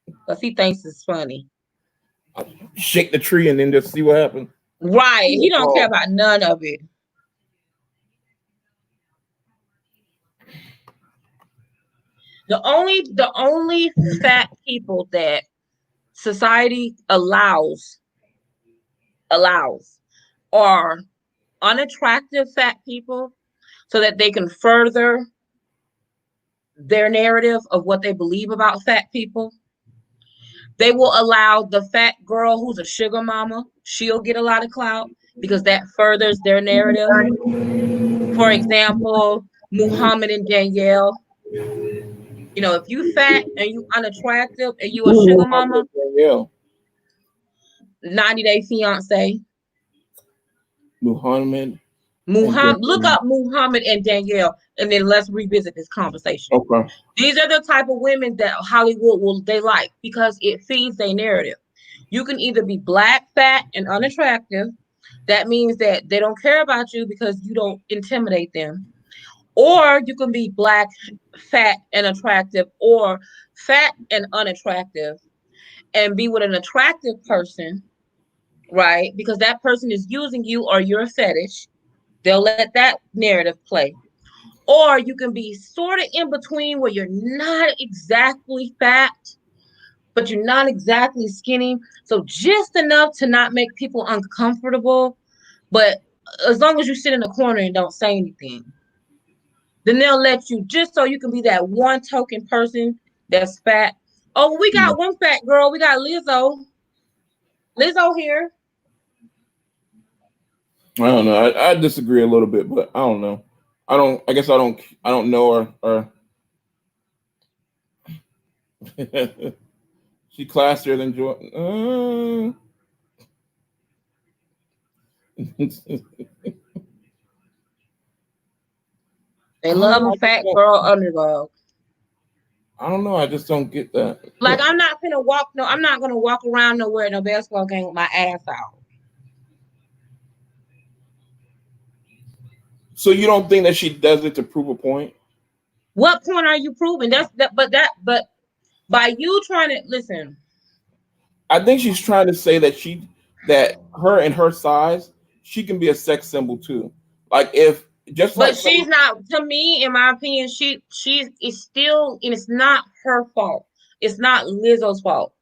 Because he thinks it's funny.
Shake the tree and then just see what happens.
Right. He don't care about none of it. The only fat people that society allows are unattractive fat people so that they can further their narrative of what they believe about fat people. They will allow the fat girl who's a sugar mama, she'll get a lot of clout because that furthers their narrative. For example, Muhammad and Danielle. You know, if you fat and you unattractive and you a sugar mama,
Yeah.
90 Day Fiance.
Muhammad.
Look up Muhammad and Danielle, and then let's revisit this conversation.
Okay.
These are the type of women that Hollywood they like because it feeds their narrative. You can either be black, fat, and unattractive. That means that they don't care about you because you don't intimidate them. Or you can be black, fat, and attractive, or fat and unattractive, and be with an attractive person, right? Because that person is using you or you're a fetish. They'll let that narrative play. Or you can be sort of in between where you're not exactly fat, but you're not exactly skinny. So just enough to not make people uncomfortable. But as long as you sit in the corner and don't say anything, then they'll let you just so you can be that one token person that's fat. Oh, we got one fat girl. We got Lizzo. Lizzo here.
I don't know. I disagree a little bit, but I don't know. I guess I don't know her. She classier than Jordan.
They love a fat girl underdog.
I don't know. I just don't get that.
Like I'm not gonna walk around nowhere in a basketball game with my ass out.
So you don't think that she does it to prove a point?
What point are you proving? But by you trying to listen.
I think she's trying to say that her and her size, she can be a sex symbol too. Like if just
But
like
she's not, to me, in my opinion, she's it's still, and it's not her fault. It's not Lizzo's fault.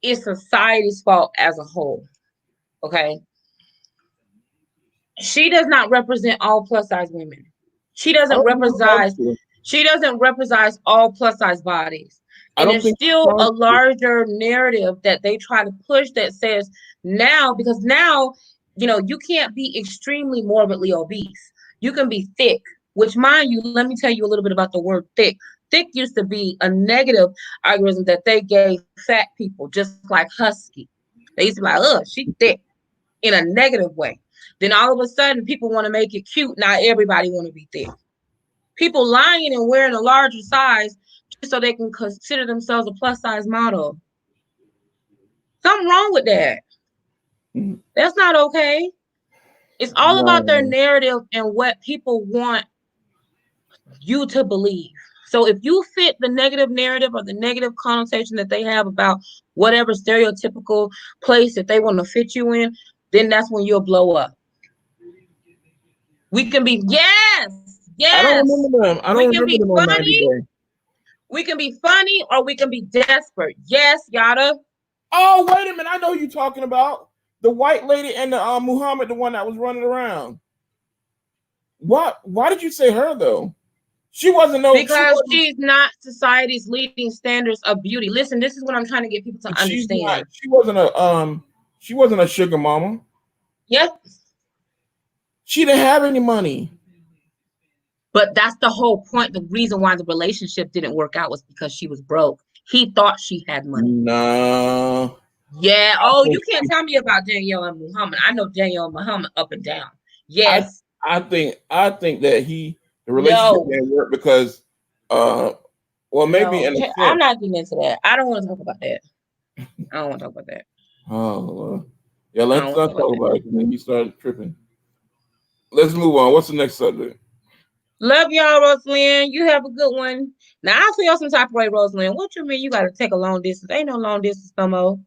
It's society's fault as a whole. Okay. She does not represent all plus size women. She
I
doesn't
don't think she's
represent
supposed to.
she doesn't represent all plus size bodies.
I
And
don't
there's
think she's
still a
supposed to.
larger narrative that they try to push that says now, because now, you can't be extremely morbidly obese. You can be thick, which, mind you, let me tell you a little bit about the word thick. Thick used to be a negative algorithm that they gave fat people, just like husky. They used to be like, oh, she thick, in a negative way. Then all of a sudden, people want to make it cute. Now everybody want to be thick. People lying and wearing a larger size just so they can consider themselves a plus size model. Something wrong with that.
Mhm.
That's not okay. It's all about their
No.
narrative and what people want you to believe. So if you fit the negative narrative or the negative connotation that they have about whatever stereotypical place that they want to fit you in, then that's when you'll blow up. We can be
I don't
yes.
remember them. I
We
don't
can
remember
be
them on 90
funny.
Day.
We can be funny or we can be desperate. Yes, yada.
Oh, wait a minute. I know who you're talking about. The white lady and the Muhammad, the one that was running around. What? Why did you say her though? She wasn't no. She
Because
wasn't.
she's not society's leading standards of beauty. Listen, this is what I'm trying to get people to
She's not.
understand.
She wasn't a. She wasn't a sugar mama.
Yes,
She didn't have any money.
but that's the whole point. The reason why the relationship didn't work out was because she was broke. He thought she had money.
No.
Yeah.
I
Oh,
think
you can't tell me about Danielle and Muhammad. I know Danielle and Muhammad up and down.
I
Yes.
I think that the relationship
No.
didn't work because well maybe
No.
in a
I'm
sense.
not getting into that. I don't want to talk about that. I don't want to talk about that.
Oh yeah,
I don't
let's
want to
not
talk about
talk
that.
about it because then he started tripping. Let's move on. What's the next subject?
Love y'all, Rosalyn. You have a good one. Now I feel some type of way, Rosalyn. What you mean you gotta take a long distance? Ain't no long distance no more.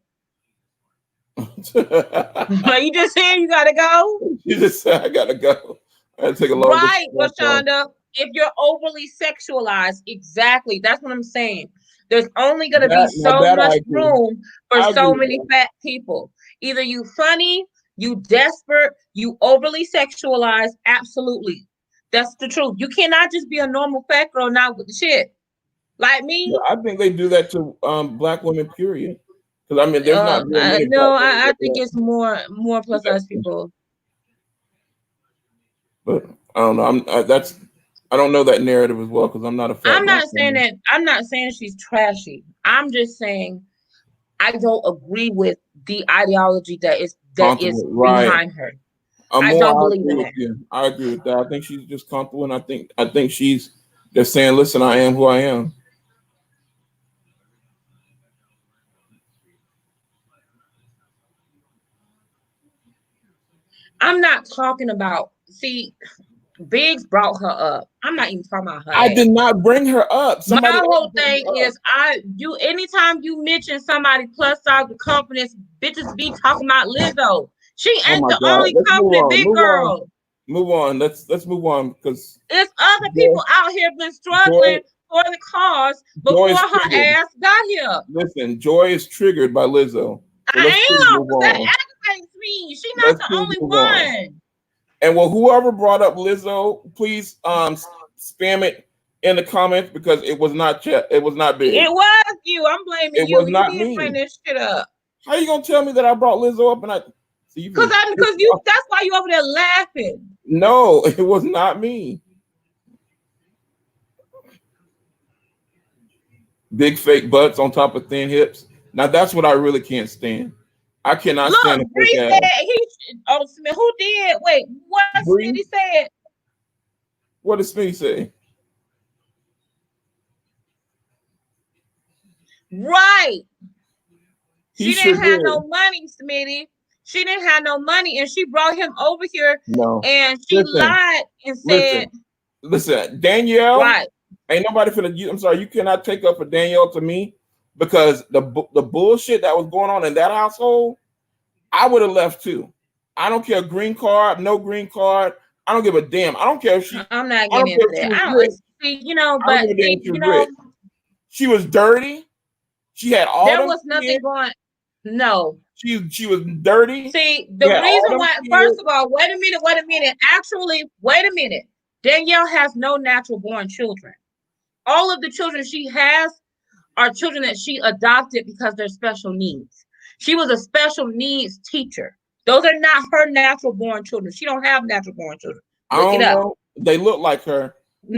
You just saying you gotta go?
You just said I gotta go. I gotta take a long
Right,
distance phone call.
Rashonda. If you're overly sexualized, exactly. That's what I'm saying. There's only gonna be so
That I
much
agree.
room for
I agree
so
with
many
that.
fat people. Either you funny, you desperate, you overly sexualized. Absolutely. That's the truth. You cannot just be a normal fat girl not with the shit. Like
But
me,
I think they do that to black women, period. Because I mean, there's not very many black
no,
women
I
that
think it's more
do
plus
that.
size people.
But I don't know. I don't know that narrative as well because I'm not a fat
I'm
black
not saying
woman.
that. I'm not saying she's trashy. I'm just saying I don't agree with the ideology that is
Right.
behind her.
I'm
I
more.
don't
I
believe
agree
in
with
that.
you. I agree with that. I think she's just comfortable, and I think she's just saying, "Listen, I am who I am."
I'm not talking about. See, Biggs brought her up. I'm not even talking about her
I
ass.
did not bring her up.
My
Somebody else
whole
brought
thing
her up.
is you anytime you mention somebody plus size with confidence, bitches be talking about Lizzo. She
Oh
ain't
my
the
God.
only
Let's move
confident
on.
big
Move on.
girl.
Move on. Let's move on because
It's other
Joy,
people out here been
Joy,
struggling for the cause
Joy
before
is
her
triggered.
ass got here.
Listen, Joy is triggered by Lizzo. So let's please
I am,
move
because that
on.
aggravates me. She's not
Let's
the
please
only
move on.
one.
And well, whoever brought up Lizzo, please spam it in the comments because it was not it was not
It
big.
was you. I'm blaming
It
you.
was
You
not
did bring
me.
this shit up.
How you gonna tell me that I brought Lizzo up and I see you
Cause
finna piss me
you
off?
that's why you over there laughing.
No, it was not me. Big fake butts on top of thin hips. Now that's what I really can't stand. I cannot stand a
Look,
fake
Bree
ass.
said Smith. Who did? Wait, what
Bree,
Smitty said?
what does Smitty say?
Right.
He
She
sure
didn't have no
did.
money, Smitty. She didn't have no money, and she brought him over here,
No.
and she
Listen,
lied and said,
listen, listen. Danielle,
"Right,
ain't nobody finna. I'm sorry, you cannot take up for Danielle to me because the bullshit that was going on in that household, I would have left too. I don't care, green card, no green card. I don't give a damn. I don't care if she.
I'm not
I
getting
don't care
into
if she
that."
was
I
rich.
don't see,
I don't
but
give a damn
see,
if she was rich. She was dirty. She had all
there
them
was nothing
kids.
going. No.
She was dirty.
See,
She
the
had all
reason
them
why, first
kids.
of all, wait a minute. Actually, wait a minute. Danielle has no natural born children. All of the children she has are children that she adopted because they're special needs. She was a special needs teacher. Those are not her natural born children. She don't have natural born children.
I
Look it
don't
up.
know. They look like her.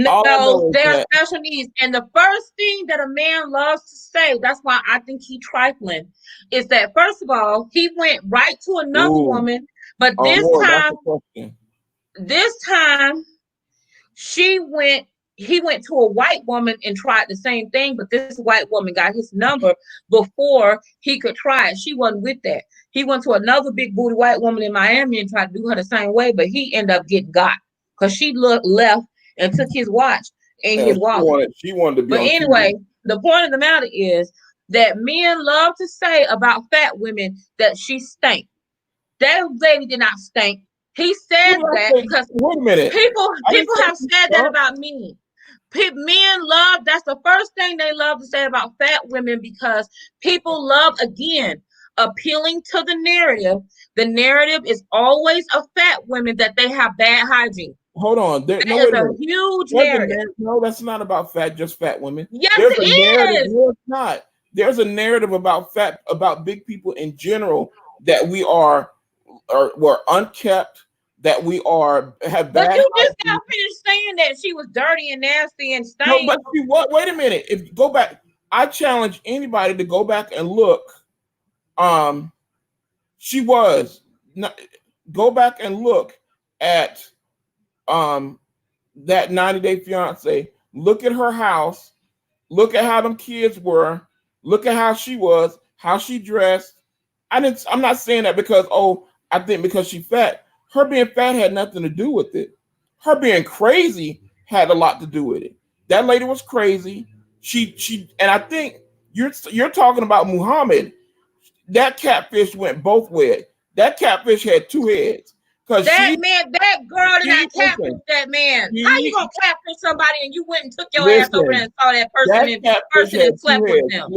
All I
No,
know is
they're
that
special needs. And the first thing that a man loves to say, that's why I think he trifling, is that first of all, he went right to another
ooh,
woman, but
oh Lord, that's a question.
this time she went he went to a white woman and tried the same thing, but this white woman got his number before he could try it. She wasn't with that. He went to another big booty white woman in Miami and tried to do her the same way, but he ended up getting got because she left and took his watch and his wallet.
She wanted to be
But
on
anyway,
TV.
the point of the matter is that men love to say about fat women that she stank. That lady did not stink. He says that because
wait a minute.
people have said that about me. Men love, that's the first thing they love to say about fat women, because people love, again, appealing to the narrative. The narrative is always of fat women that they have bad hygiene.
Hold on.
That is a huge narrative.
No, that's not about just fat women.
Yes,
There's
it
a narrative.
is.
No, it's not. There's a narrative about big people in general, that we're unkept, that we have bad.
But you just got finished saying that she was dirty and nasty and stank.
No, but wait a minute. If you go back, I challenge anybody to go back and look. She was not, go back and look at that 90 Day Fiance. Look at her house. Look at how them kids were. Look at how she was, how she dressed. I'm not saying that because I think because she's fat. Her being fat had nothing to do with it. Her being crazy had a lot to do with it. That lady was crazy. She and I think you're talking about Muhammad. That catfish went both ways. That catfish had two heads.
That girl did not catfish that man. How you gonna catfish somebody and you went and took your ass over there and saw that person and slept with them?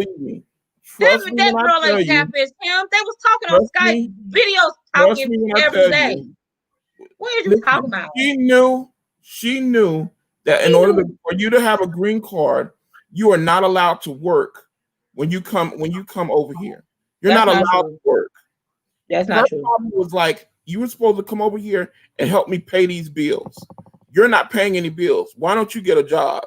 That girl ain't catfish him. They was talking on Skype, videos talking every day. What are you talking about?
She knew that in order for you to have a green card, you are not allowed to work when you come over here. You're not allowed to work.
That's not true.
Her was like, you were supposed to come over here and help me pay these bills. You're not paying any bills. Why don't you get a job?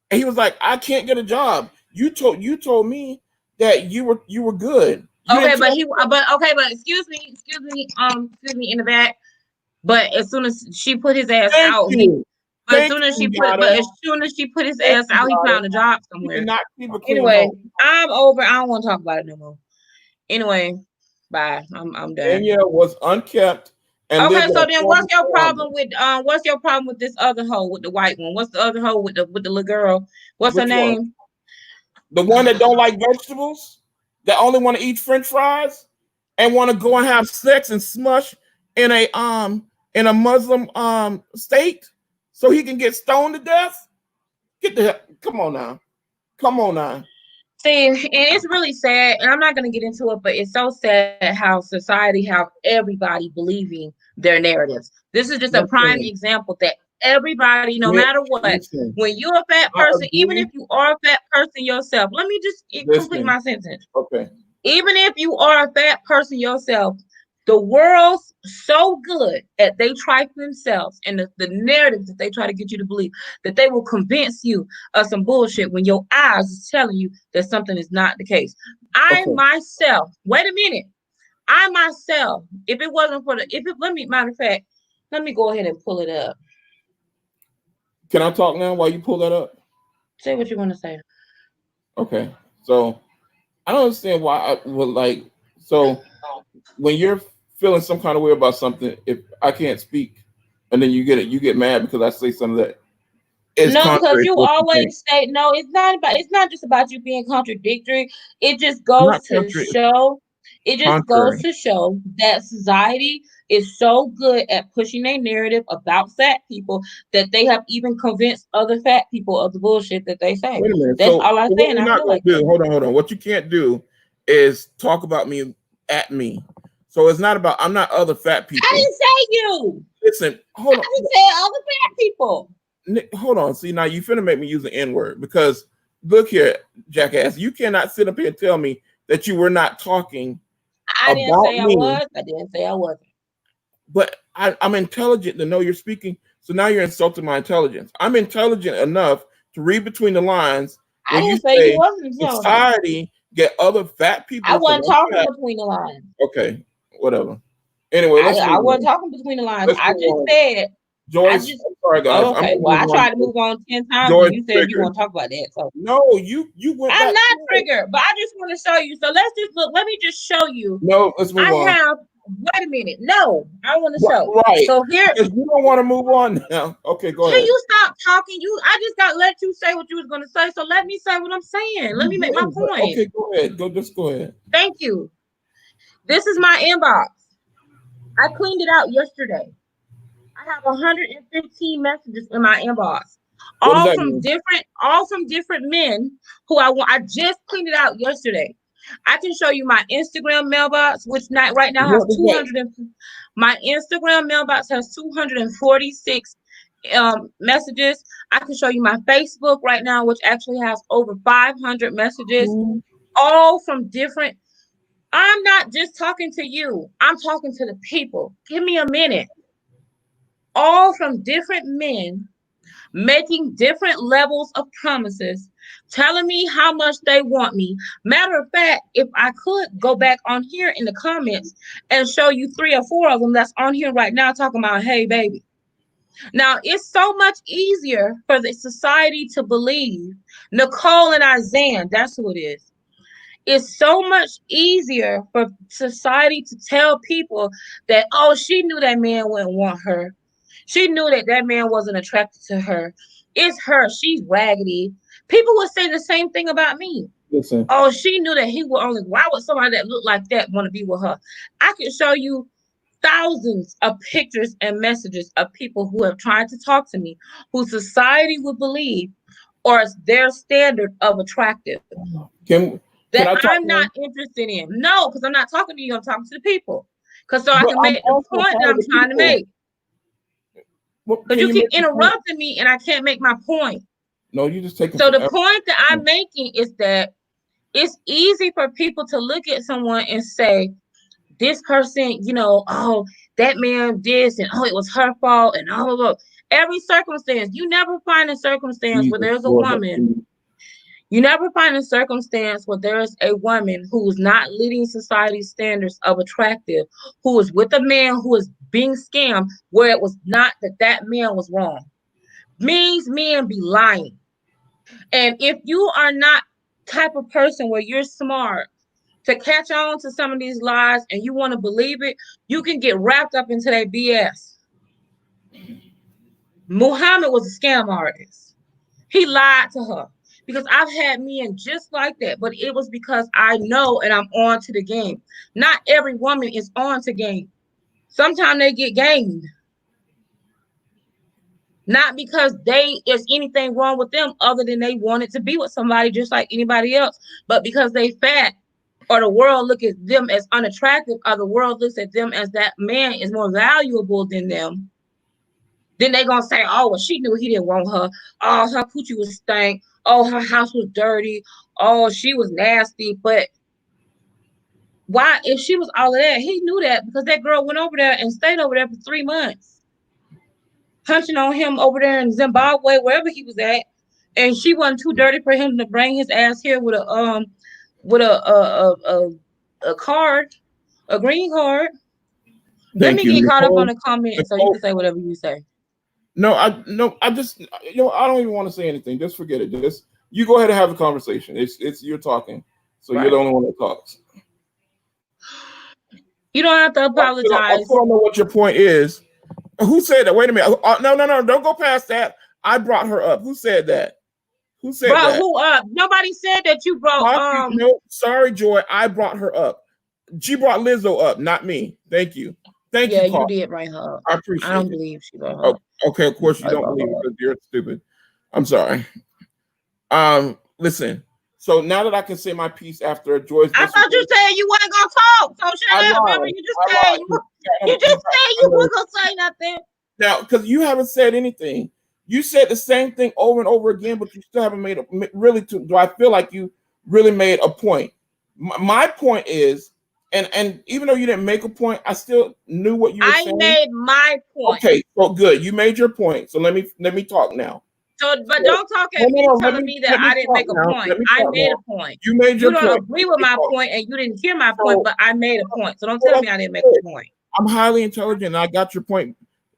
And he was like, I can't get a job. You told me that you were good.
But excuse me in the back. But as soon as she put his ass out, as soon as she put his ass out, he found a job somewhere. Anyway, I'm over. I don't want to talk about it no more. Anyway, bye. I'm done.
Danielle was unkept.
Okay, so then what's your problem with this other hoe, with the white one? What's the other hoe with the little girl? What's her name?
The one that don't like vegetables, that only want to eat French fries, and want to go and have sex and smush in a Muslim state, so he can get stoned to death. Come on now.
See, and it's really sad, and I'm not going to get into it, but it's so sad how society have everybody believing their narratives. This is just a prime example that everybody, no matter what, when you're a fat person, even if you are a fat person yourself, let me just complete my sentence.
Okay.
Even if you are a fat person yourself, the world's so good at they trifle themselves and the narratives that they try to get you to believe, that they will convince you of some bullshit when your eyes is telling you that something is not the case. Myself, wait a minute. If it wasn't for matter of fact, let me go ahead and pull it up.
Can I talk now while you pull that up?
Say what you want to say.
Okay. So I don't understand why I would like, so when you're feeling some kind of way about something, if I can't speak, and then you get mad because I say something that is
because you always say no. It's not just about you being contradictory. It just goes to show. It just goes to show that society is so good at pushing their narrative about fat people that they have even convinced other fat people of the bullshit that they say.
Wait a minute.
That's all I'm saying. I feel like
hold on. What you can't do is talk about me at me. So it's not about, I'm not other fat people.
I didn't say you.
Listen, hold on.
I didn't say other fat people.
Hold on. See, now you finna make me use the N-word, because look here, jackass, you cannot sit up here and tell me that you were not talking.
I didn't say I was. I didn't say I wasn't.
But I'm intelligent to know you're speaking. So now you're insulting my intelligence. I'm intelligent enough to read between the lines.
I didn't say you wasn't intelligent.
Society get other fat people.
I wasn't talking between the lines.
Okay, whatever. Anyway,
I wasn't talking between the lines. I just said I
Joyce,
just
I'm sorry, guys.
oh,
I'm
okay.
gonna
Well,
move
I
on.
tried to move on 10 times and
Joyce
you said you
triggered.
want to talk about that. So
No, you went
I'm
back
not
to it.
triggered, but I just want to show you. So let's just look. Let me just show you.
No, let's move
I
on.
have, wait a minute. No, I want to show.
Right.
So here,
Because you don't want to move on now. Okay, go
can
ahead.
you stop talking? I just got to let you say what you was going to say. So let me say what I'm saying. Let
You
me make my
didn't, but
point.
okay, go ahead. Just go ahead.
Thank you. This is my inbox. I cleaned it out yesterday. I have 115 messages in my inbox,
What does that mean?
all from different men who I want. I just cleaned it out yesterday. I can show you my Instagram mailbox, which not right now has
What does that
200. My Instagram mailbox has 246 messages. I can show you my Facebook right now, which actually has over 500 messages,
mean?
all from different. I'm not just talking to you. I'm talking to the people. Give me a minute. All from different men making different levels of promises, telling me how much they want me. Matter of fact, if I could go back on here in the comments and show you 3 or 4 of them that's on here right now talking about, hey, baby. Now, it's so much easier for the society to believe Nicole and Isaiah, that's who it is. It's so much easier for society to tell people that, oh, she knew that man wouldn't want her. She knew that that man wasn't attracted to her. It's her. She's raggedy. People would say the same thing about me.
Listen.
Oh, she knew that he would only, why would somebody that looked like that want to be with her? I can show you thousands of pictures and messages of people who have tried to talk to me, who society would believe or their standard of attractive
Can
that
I talk
I'm
now?
not interested in. No, because I'm not talking to you. I'm talking to the people. Because so I
But
can
I'm
make the
also
point that
part of
I'm
the
trying to
people.
make.
What
Because
can
you
you
keep
make the point?
interrupting me and I can't make my point.
No, you just taking
So the
forever.
point that I'm making is that it's easy for people to look at someone and say, this person, oh, that man this, and oh, it was her fault, and oh, every circumstance. You never find a circumstance where
Jesus,
there's a
Lord, help
woman.
me.
You never find a circumstance where there is a woman who is not leading society's standards of attractive, who is with a man who is being scammed, where it was not that that man was wrong. Means men be lying. And if you are not type of person where you're smart to catch on to some of these lies and you want to believe it, you can get wrapped up into that BS. Muhammad was a scam artist. He lied to her because I've had men just like that, but it was because I know and I'm on to the game. Not every woman is on to game. Sometimes they get gamed. Not because they is anything wrong with them other than they wanted to be with somebody just like anybody else, but because they fat or the world look at them as unattractive or the world looks at them as that man is more valuable than them. Then they gonna say, oh, well, she knew he didn't want her. Oh, her coochie was stank. Oh, her house was dirty. Oh, she was nasty. But why, if she was all of that, he knew that because that girl went over there and stayed over there for 3 months, punching on him over there in Zimbabwe, wherever he was at. And she wasn't too dirty for him to bring his ass here with a card, a green card. Let
Thank
me
you,
get caught up on
Nicole.
the comments so you
Nicole.
can say whatever you say.
No, I just I don't even want to say anything. Just forget it. Just you go ahead and have a conversation. It's you're talking, so you're the
Right.
only one that talks.
You don't have to
I
apologize.
still don't know what your point is. Who said that? Wait a minute. No. Don't go past that. I brought her up. Who said that? Who said
Bro,
that?
who up? Nobody said that you brought
No, sorry, Joy. I brought her up. She brought Lizzo up, not me. Thank you. Thank
yeah,
you,
you
Carl.
did bring her up.
I
I
appreciate
don't
it.
believe she brought her
Oh,
up.
okay, of course you
I
don't
brought
believe it
her up.
because you're stupid. I'm sorry. Listen. So now that I can say my piece after Joy's
I thought you
disagreement,
said you weren't gonna talk. So
I
shut up. Remember,
lied.
you just
I
said
lied.
you just said you weren't gonna say nothing.
Now, because you haven't said anything, you said the same thing over and over again, but you still haven't made a really. Do I feel like you really made a point? My point is, and even though you didn't make a point, I still knew what you were
I
saying.
made my point.
Okay, so good. You made your point. So let me talk now.
So, but
So,
don't talk at me telling me that
let me
I didn't
talk
make a
now.
point.
Let me
I
talk
made
now.
a point.
You made
You
your
don't
point.
agree
Let
with
me
my
talk.
point and you didn't hear my point,
So
but I made a point. So don't tell me I didn't make a point.
I'm highly intelligent and I got your point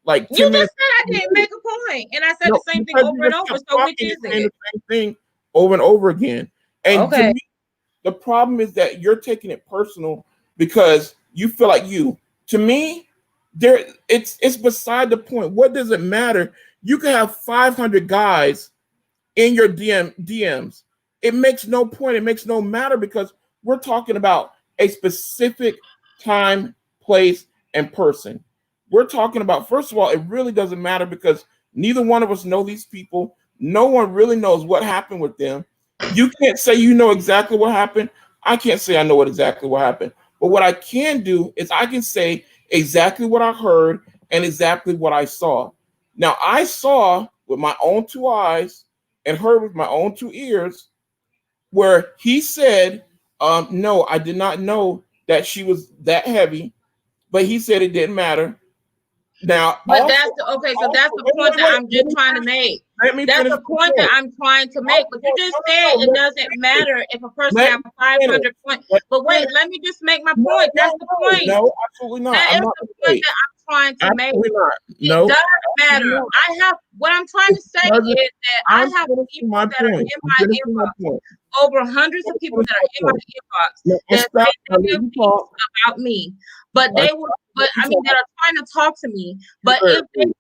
like
You
10
just
minutes.
said I didn't make a point, and I said
No,
the same thing
because you
over and
just
over.
kept
So which
talking
is
and saying
it?
the same thing over and over again. And to
Okay.
me, the problem is that you're taking it personal because you feel like you. To me, it's beside the point. What does it matter? You can have 500 guys in your DMs. It makes no point. It makes no matter because we're talking about a specific time, place, and person. We're talking about, first of all, it really doesn't matter because neither one of us know these people. No one really knows what happened with them. You can't say you know exactly what happened. I can't say I know exactly what happened. But what I can do is I can say exactly what I heard and exactly what I saw. Now, I saw with my own two eyes and heard with my own two ears where he said, no, I did not know that she was that heavy, but he said it didn't matter. Now,
But that's the okay. So that's the point that I'm
let
just
me
trying to
finish.
make.
Let me
That's
finish
the
the
point that
point.
I'm trying to
No,
make. But you
no,
just
no,
said
no,
it
let
doesn't
me finish.
matter if a person
Let
has
me finish.
500 points.
Let
But
me
wait,
finish.
let me just make my
No,
point. That's
no,
the
no,
point.
no, absolutely not.
That
I'm
is
not
the
going to
point
wait.
that I'm trying to make.
Absolutely not.
It
No,
doesn't matter.
absolutely not.
I have what I'm trying to say
Because
is that I
I'm
have
finishing
people
my
that are
point.
in
I'm
my
finishing my
inbox,
point.
over hundreds of people
Finish
that
my
are in my
point.
inbox
No, and
that
stop.
say
I let
negative
you
things
talk.
about me, but
I
they
stop.
will.
Let
But
you
I mean, that
talk.
are trying to talk to me. But
Very rude.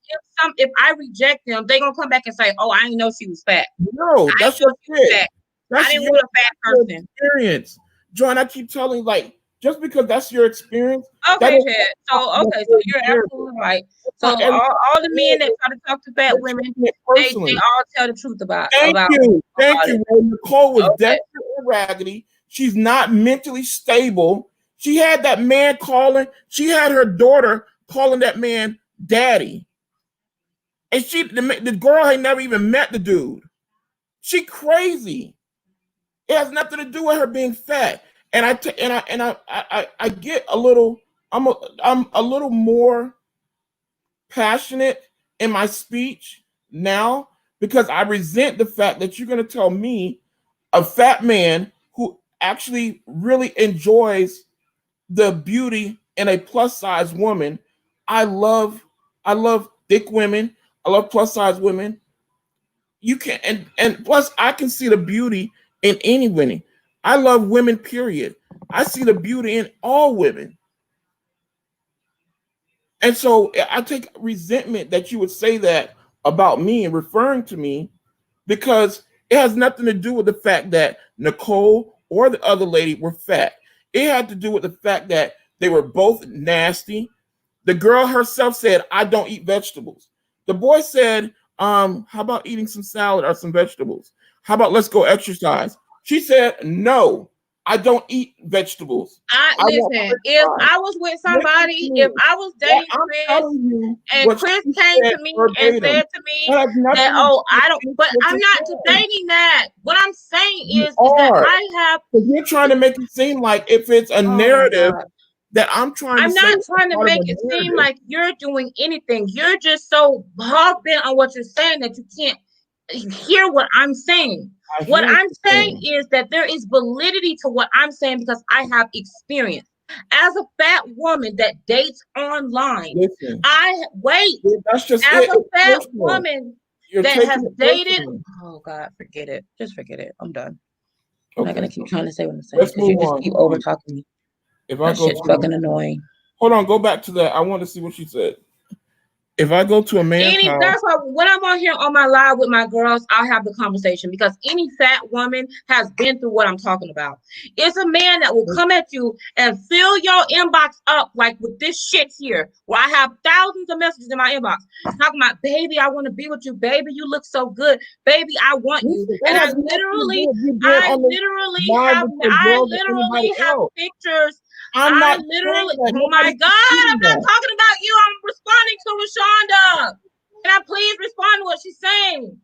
if I reject them, they gonna come back and say, "Oh, I didn't know she was fat.
No,
I didn't
that's
know
just
she was
it.
fat. I
That's
didn't
your,
want a fat
that's your
person."
experience. John, I keep telling you, like, just because that's your experience, that
Okay,
is
Chad. So
not
okay, so
your
you're
experience.
absolutely right.
That's
So
not everything.
all the men that try to talk to fat
You're
women,
taking it
they
personally.
all tell the truth about
Thank
about
you. Thank
about
you.
it.
When Nicole was
Okay.
desperate and raggedy, she's not mentally stable. She had that man calling, she had her daughter calling that man daddy. And the girl had never even met the dude. She crazy. It has nothing to do with her being fat. And I get a little I'm a little more passionate in my speech now because I resent the fact that you're going to tell me, a fat man who actually really enjoys the beauty in a plus size woman. I love I love thick women. I love plus size women. You can and plus I can see the beauty in any women. I love women, period. I see the beauty in all women. And so I take resentment that you would say that about me and referring to me because it has nothing to do with the fact that Nicole or the other lady were fat. It had to do with the fact that they were both nasty. The girl herself said, I don't eat vegetables. The boy said, how about eating some salad or some vegetables? How about let's go exercise? She said, no, I don't eat vegetables.
I
I want
listen. If
fries.
I was with
Listen
somebody,
to
if
me.
I was
What
dating
I'm
Chris
telling you,
and
what
Chris
she
came
said
to me and
verbatim.
said to me
That has
that,
nothing to
oh,
do
I don't,
with
but
what
I'm
you're
not
saying.
debating that. What I'm saying
You
is that
are.
I have,
Because you're trying to make it seem like if it's a
oh my
narrative
God.
that I'm trying to
I'm
say
not
is
trying to
part of
make
a
it seem
narrative.
like you're doing anything. You're just so hog bent on what you're saying that you can't hear what I'm saying.
I
What
hear what
I'm
you're
saying
saying.
is that there is validity to what I'm saying because I have experience. As a fat woman that dates online,
Listen,
I wait.
that's just
As
it.
a
It's
fat
personal.
woman
You're
that has
taking it
dated,
personal.
oh God, forget it. Just forget it. I'm done. I'm not gonna
Okay,
keep trying to say what I'm saying
let's
because you
move
just
on.
keep over talking me.
If I
That
go
shit's
to,
fucking annoying.
hold on, go back to that. I want to see what she said. If I go to a man's house,
That's why when I'm on here on my live with my girls, I'll have the conversation because any fat woman has been through what I'm talking about. It's a man that will come at you and fill your inbox up like with this shit here, where I have thousands of messages in my inbox talking about, baby, I want to be with you, baby, you look so good, baby, I want you.
listen,
And
that has nothing to do with you being on the live with your
I
girls or anybody
literally have
else.
pictures.
I'm
I
not saying
literally,
that.
oh my
Nobody's
God,
disputing
I'm not
that.
talking about you. I'm responding to Rashonda. Can I please respond to what she's saying?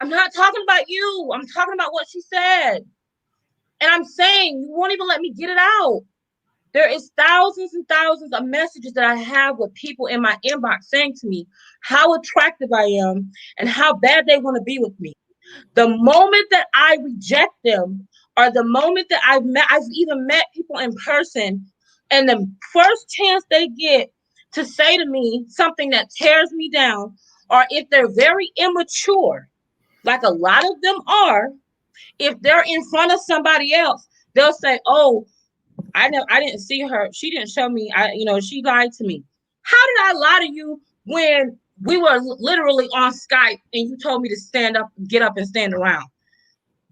I'm not talking about you. I'm talking about what she said. And I'm saying you won't even let me get it out. There is thousands and thousands of messages that I have with people in my inbox saying to me how attractive I am and how bad they want to be with me. The moment that I reject them, or the moment that I've even met people in person, and the first chance they get to say to me something that tears me down, or if they're very immature, like a lot of them are, if they're in front of somebody else, they'll say, "Oh, I didn't see her. She didn't show me. She lied to me." How did I lie to you when we were literally on Skype and you told me to stand up, get up, and stand around,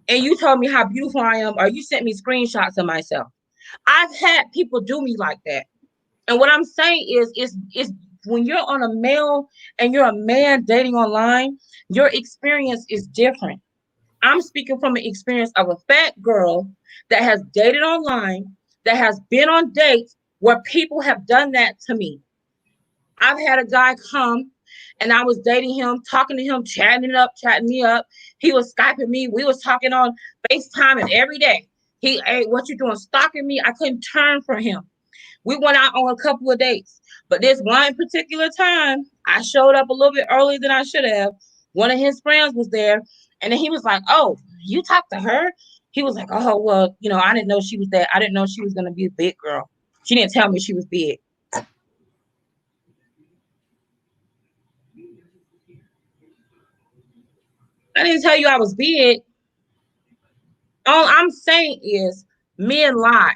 and you told me how beautiful I am, or you sent me screenshots of myself? I've had people do me like that. And what I'm saying is when you're on a male and you're a man dating online, your experience is different. I'm speaking from an experience of a fat girl that has dated online, that has been on dates where people have done that to me. I've had a guy come and I was dating him, talking to him, chatting it up, chatting me up. He was Skyping me. We was talking on FaceTime and every day. Hey, what you doing? Stalking me. I couldn't turn from him. We went out on a couple of dates, but this one particular time, I showed up a little bit earlier than I should have. One of his friends was there, and then he was like, "Oh, you talked to her?" He was like, "Oh, well, I didn't know she was that. I didn't know she was gonna be a big girl. She didn't tell me she was big." I didn't tell you I was big. All I'm saying is men lie.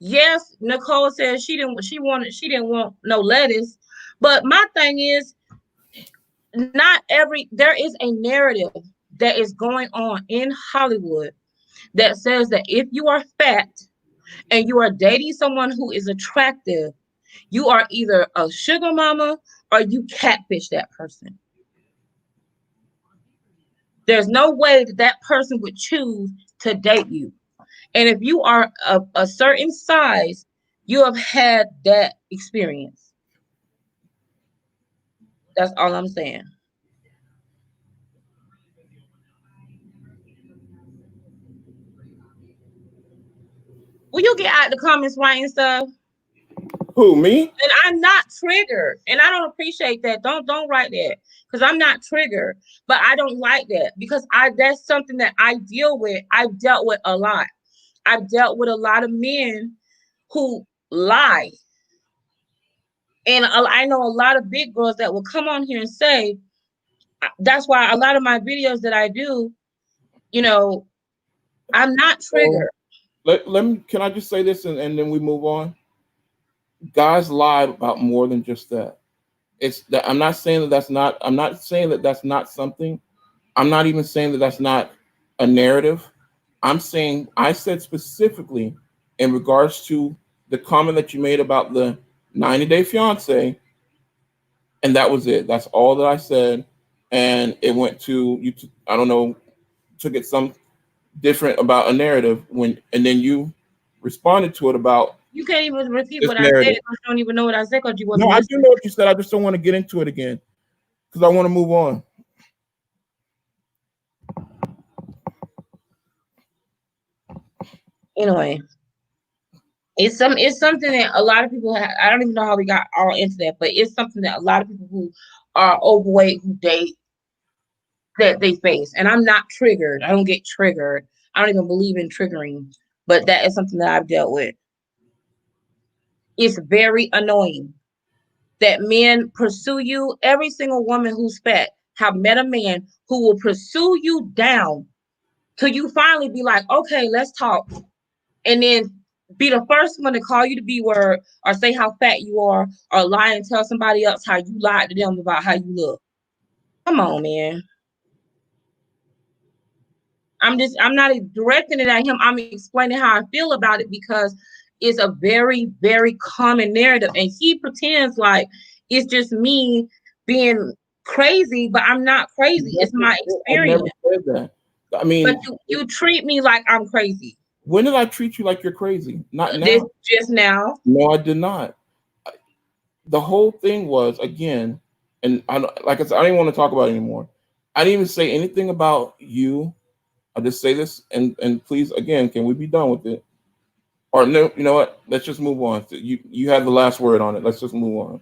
Yes, Nicole said she didn't want no lettuce. But my thing is, there is a narrative that is going on in Hollywood that says that if you are fat and you are dating someone who is attractive, you are either a sugar mama or you catfish that person. There's no way that that person would choose to date you. And if you are a certain size, you have had that experience. That's all I'm saying. Will you get out the comments writing stuff?
Who, me?
And I'm not triggered, and I don't appreciate that. Don't write that because I'm not triggered, but I don't like that because I that's something that I deal with. I've dealt with a lot. I've dealt with a lot of men who lie, and I know a lot of big girls that will come on here and say that's why a lot of my videos that I do, you know, I'm not
So
triggered.
let me. Can I just say this and then we move on? Guys lie about more than just that. It's that I'm not saying that that's not. I'm not saying that that's not something. I'm not even saying that that's not a narrative. I'm saying I said specifically in regards to the comment that you made about the 90-day fiance, and that was it. That's all that I said, and it went to you. I don't know, took it some different about a narrative when, and then you responded to it about
You can't even repeat
this
what I said
narrative.
because you don't even know what I said because you
No,
wasn't
I do
listening.
know what you said. I just don't want to get into it again because I want to move on.
Anyway, it's something that a lot of people have. I don't even know how we got all into that, but it's something that a lot of people who are overweight who date that they face. And I'm not triggered. I don't get triggered. I don't even believe in triggering, but that is something that I've dealt with. It's very annoying that men pursue you. Every single woman who's fat have met a man who will pursue you down till you finally be like, okay, let's talk. And then be the first one to call you the B word or say how fat you are or lie and tell somebody else how you lied to them about how you look. Come on, man. I'm not directing it at him. I'm explaining how I feel about it because it's a very, very common narrative. And he pretends like it's just me being crazy, but I'm not crazy. It's my
I never
experience.
said that. I
But
mean,
you treat me like I'm crazy.
when did I treat you like you're crazy? Not
This
now.
just now.
No, I did not. The whole thing was again, and like I said, I didn't want to talk about it anymore. I didn't even say anything about you. I just say this, and please, again, can we be done with it? Or no, you know what? Let's just move on. You had the last word on it. Let's just move on.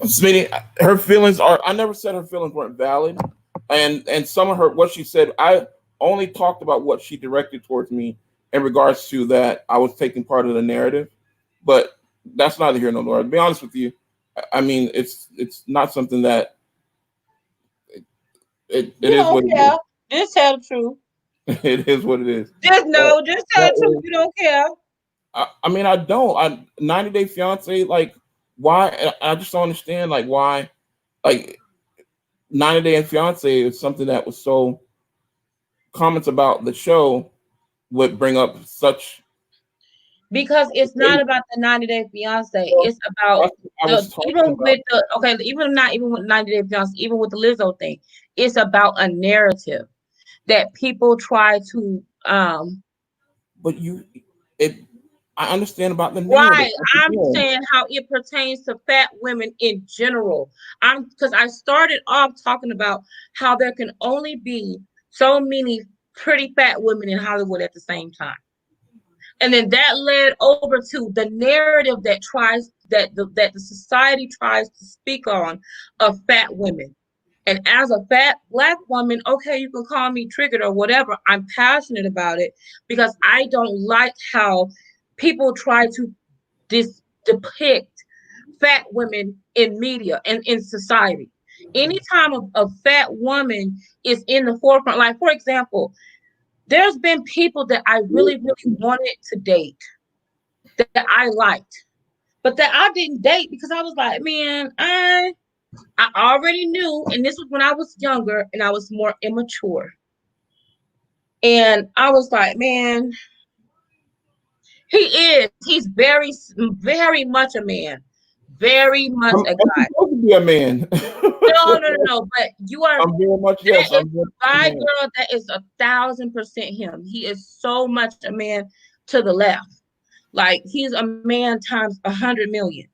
Smitty, her feelings are. I never said her feelings weren't valid, and some of her what she said. I only talked about what she directed towards me in regards to that I was taking part of the narrative. But that's neither here nor there. To be honest with you, I mean, it's not something that it
You
is what
don't
it
care.
is.
Just tell the truth.
It is what it is.
Just
That,
no, just tell
that
the truth.
is,
You don't care.
I mean, I don't. 90 Day Fiance, like, why? I just don't understand, like, why, like, 90 Day Fiance is something that was so, comments about the show would bring up such
Because it's not
debate.
about the 90-Day Fiance.
So
It's about
that's what I
the
was talking
even
about.
with the okay, even not even with 90-Day Fiance, even with the Lizzo thing, it's about a narrative that people try to
But it, I understand about the narrative.
right.
Like,
I'm
again,
saying how it pertains to fat women in general. I'm because I started off talking about how there can only be so many pretty fat women in Hollywood at the same time. And then that led over to the narrative that tries that the society tries to speak on of fat women. And as a fat black woman, okay, you can call me triggered or whatever. I'm passionate about it because I don't like how people try to depict fat women in media and in society. Anytime a fat woman is in the forefront, like for example, there's been people that I really, really wanted to date that I liked, but that I didn't date because I was like, man, I already knew, and this was when I was younger and I was more immature. And I was like, man, he is. He's very, very much a man, very much a
I'm
guy.
supposed to be a man.
No, no, no, no. But you are.
I'm very much,
That
yes,
is
I'm very much a
my
man.
girl. That is 1,000% him. He is so much a man to the left. Like he's a man times 100 million.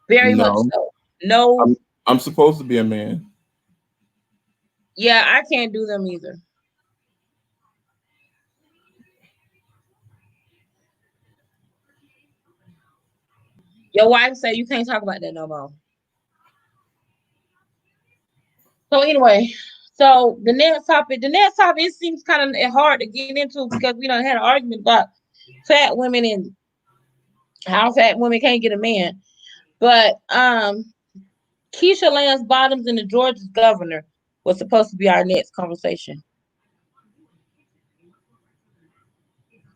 Very much
No,
so. No,
I'm supposed to be a man.
yeah, I can't do them either. Your wife say you can't talk about that no more. So anyway, so the next topic, it seems kind of hard to get into because we done had an argument about fat women and how fat women can't get a man. But Keisha Lance Bottoms and the Georgia's governor was supposed to be our next conversation.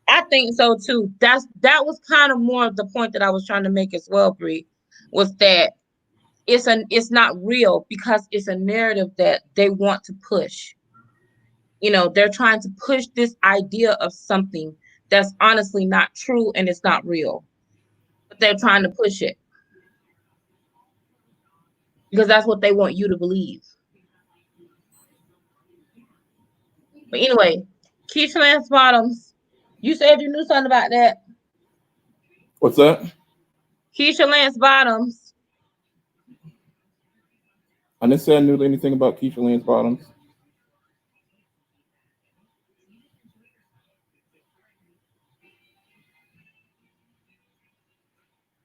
I think so too. That was kind of more of the point that I was trying to make as well, Bree, was that it's not real because it's a narrative that they want to push. They're trying to push this idea of something that's honestly not true and it's not real. But they're trying to push it because that's what they want you to believe. But anyway, Keisha Lance Bottoms, you said you knew something about that.
What's that?
Keisha Lance Bottoms,
I didn't say I knew anything about Keisha Lance Bottoms.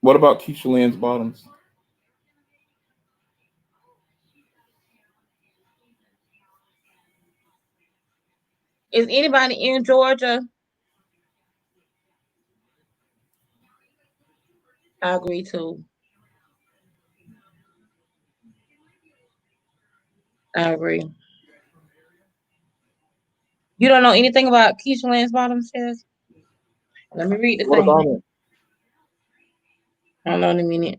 What about Keisha Lance Bottoms?
is anybody in Georgia? I agree too. I agree. You don't know anything about Keisha Lance Bottoms, Chaz? Let me read the
What
thing.
about it?
Hold on a minute.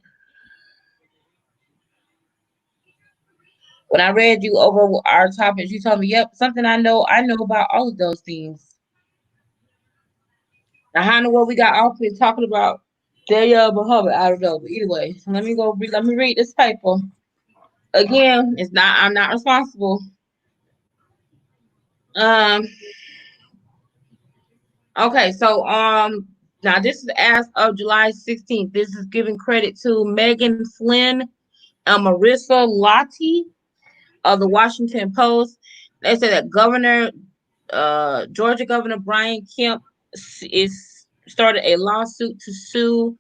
When I read you over our topics, you told me, yep, something I know. I know about all of those things. Now, I don't know what we got off here talking about Danielle Muhammad. I don't know. But anyway, let me go. Let me read this paper. Again, it's not. I'm not responsible. Um. Okay. So Now this is as of July 16th. This is giving credit to Megan Flynn, Marissa Lottie of the Washington Post. They said that Georgia Governor Brian Kemp is started a lawsuit to sue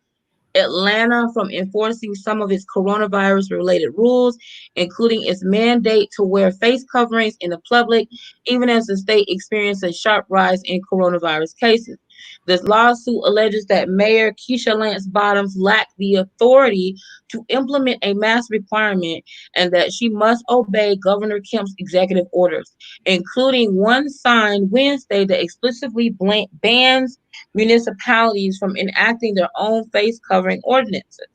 Atlanta from enforcing some of its coronavirus related rules, including its mandate to wear face coverings in the public, even as the state experienced a sharp rise in coronavirus cases. This lawsuit alleges that Mayor Keisha Lance Bottoms lacked the authority to implement a mask requirement and that she must obey Governor Kemp's executive orders, including one signed Wednesday that explicitly bans municipalities from enacting their own face covering ordinances.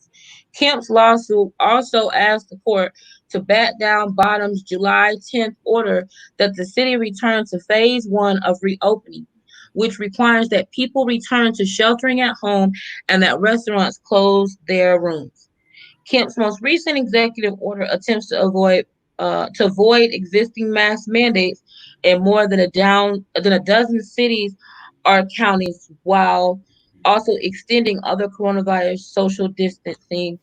Kemp's lawsuit also asked the court to bat down Bottom's July 10th order that the city return to phase one of reopening, which requires that people return to sheltering at home and that restaurants close their rooms. Kemp's most recent executive order attempts to avoid existing mask mandates in more than a dozen cities or counties, while also extending other coronavirus social distancing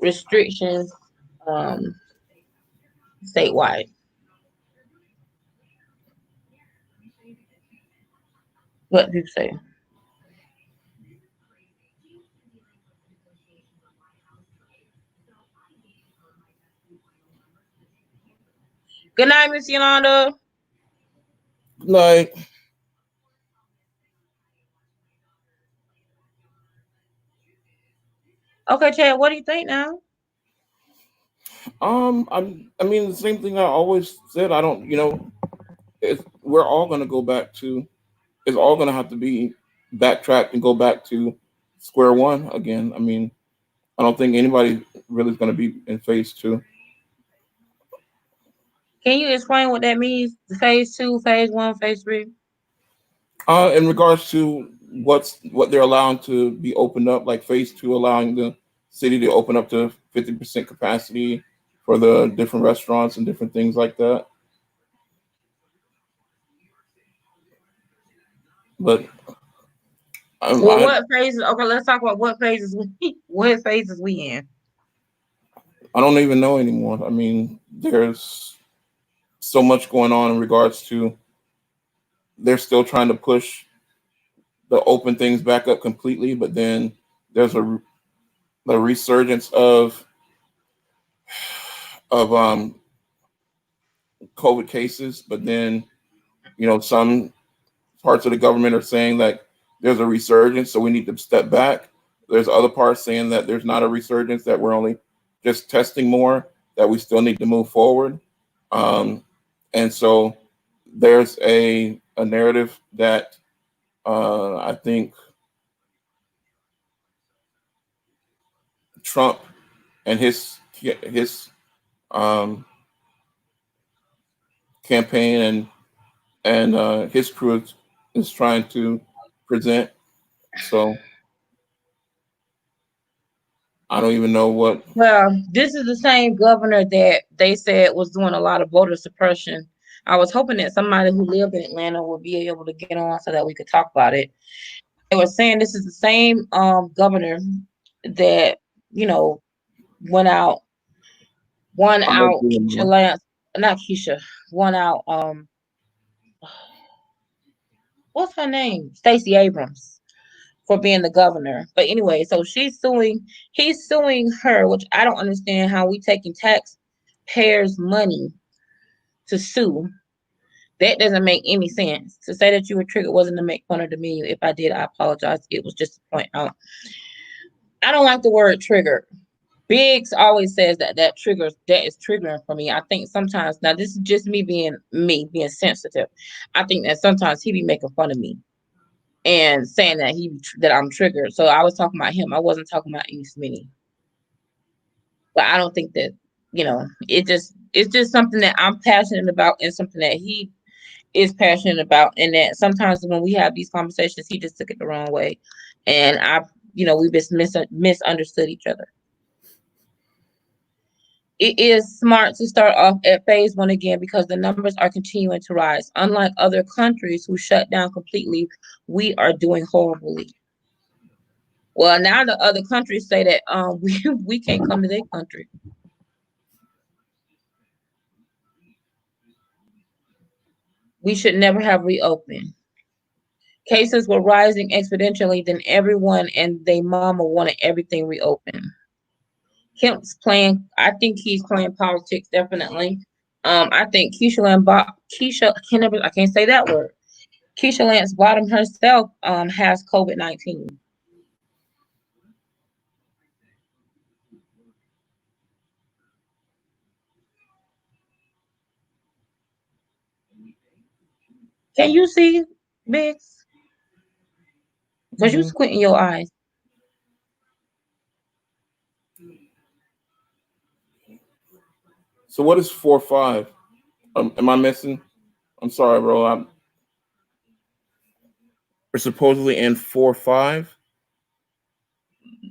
restrictions um, statewide. What do you say? Good night, Miss Yolanda.
Like,
Okay, Chad, what do you think now?
I mean, the same thing I always said. I don't, we're all gonna go back to. It's all gonna have to be backtracked and go back to square one again. I mean, I don't think anybody really is gonna be in phase two.
Can you explain what that means? Phase two, phase one, phase three?
In regards to what they're allowing to be opened up, like phase two, allowing the city to open up to 50% capacity for the different restaurants and different things like that. But
Well,
I
what phases? Okay, let's talk about what phases we what phases we in.
I don't even know anymore. I mean, there's so much going on in regards to they're still trying to push the open things back up completely, but then there's a resurgence of COVID cases, but then some parts of the government are saying that there's a resurgence, so we need to step back. There's other parts saying that there's not a resurgence, that we're only just testing more, that we still need to move forward. Um, and so there's a narrative that I think Trump and his um, campaign and his crew is trying to present. So I don't even know what.
Well, this is the same governor that they said was doing a lot of voter suppression. I was hoping that somebody who lived in Atlanta would be able to get on so that we could talk about it. They were saying this is the same governor that you know went out, won
I'm not
out
doing
Keisha
anymore.
Lance, not Keisha, won out what's her name, Stacey Abrams, for being the governor. But anyway, so he's suing her, which I don't understand how we taking taxpayers' money to sue. That doesn't make any sense. To say that you were triggered wasn't to make fun of the menu. If I did, I apologize. It was just to point out. I don't like the word trigger. Biggs always says that is triggering for me. I think sometimes now this is just me being sensitive. I think that sometimes he be making fun of me and saying that I'm triggered. So I was talking about him. I wasn't talking about East Mini. But I don't think that it's just something that I'm passionate about and something that he is passionate about, and that sometimes when we have these conversations, he just took it the wrong way, and we just misunderstood each other. It is smart to start off at phase one again because the numbers are continuing to rise. Unlike other countries who shut down completely, we are doing horribly. Well, now the other countries say that we can't come to their country. We should never have reopened. Cases were rising exponentially, then everyone and their mama wanted everything reopened. Kemp's playing. I think he's playing politics definitely. I think Keisha, I can't say that word. Keisha Lance Bottom herself has COVID-19. Can you see, Biggs? Because you
Mhm.
squinting your eyes.
So what is 4-5? Am I missing? I'm sorry, bro. We're supposedly in 4-5.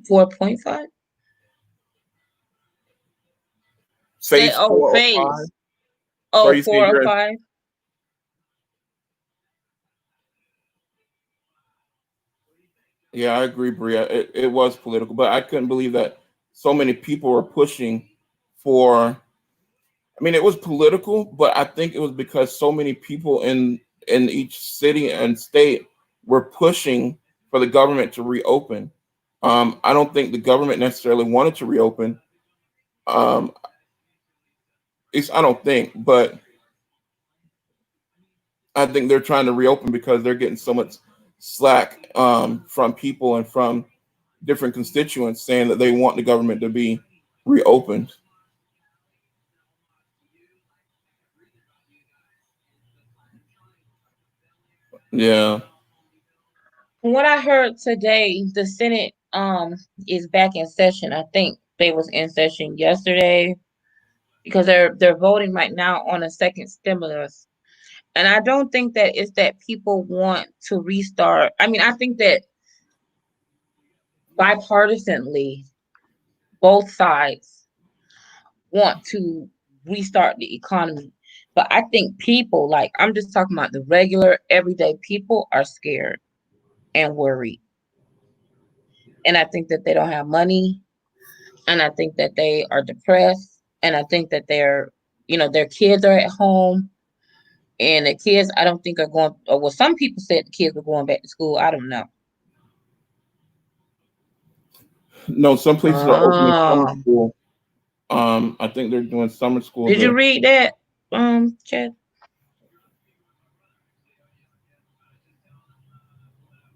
4.5. Say,
Phase
oh,
405.
phase.
So are
Oh,
you saying you're in?
405.
Yeah, I agree, Bria. It was political, but I couldn't believe that so many people were pushing for. I mean, it was political, but I think it was because so many people in each city and state were pushing for the government to reopen. I don't think the government necessarily wanted to reopen. Um, I don't think, but I think they're trying to reopen because they're getting so much slack from people and from different constituents saying that they want the government to be reopened. Yeah.
From what I heard today, the Senate is back in session. I think they was in session yesterday because they're voting right now on a second stimulus. And I don't think that it's that people want to restart. I mean, I think that bipartisanly, both sides want to restart the economy. But I think people, like, I'm just talking about the regular, everyday people, are scared and worried. And I think that they don't have money. And I think that they are depressed. And I think that their kids are at home. And the kids, I don't think are going, or well, some people said the kids were going back to school. I don't know.
No, some places are opening summer
Oh.
school. I think they're doing summer school
Did you
there.
read that, Chad?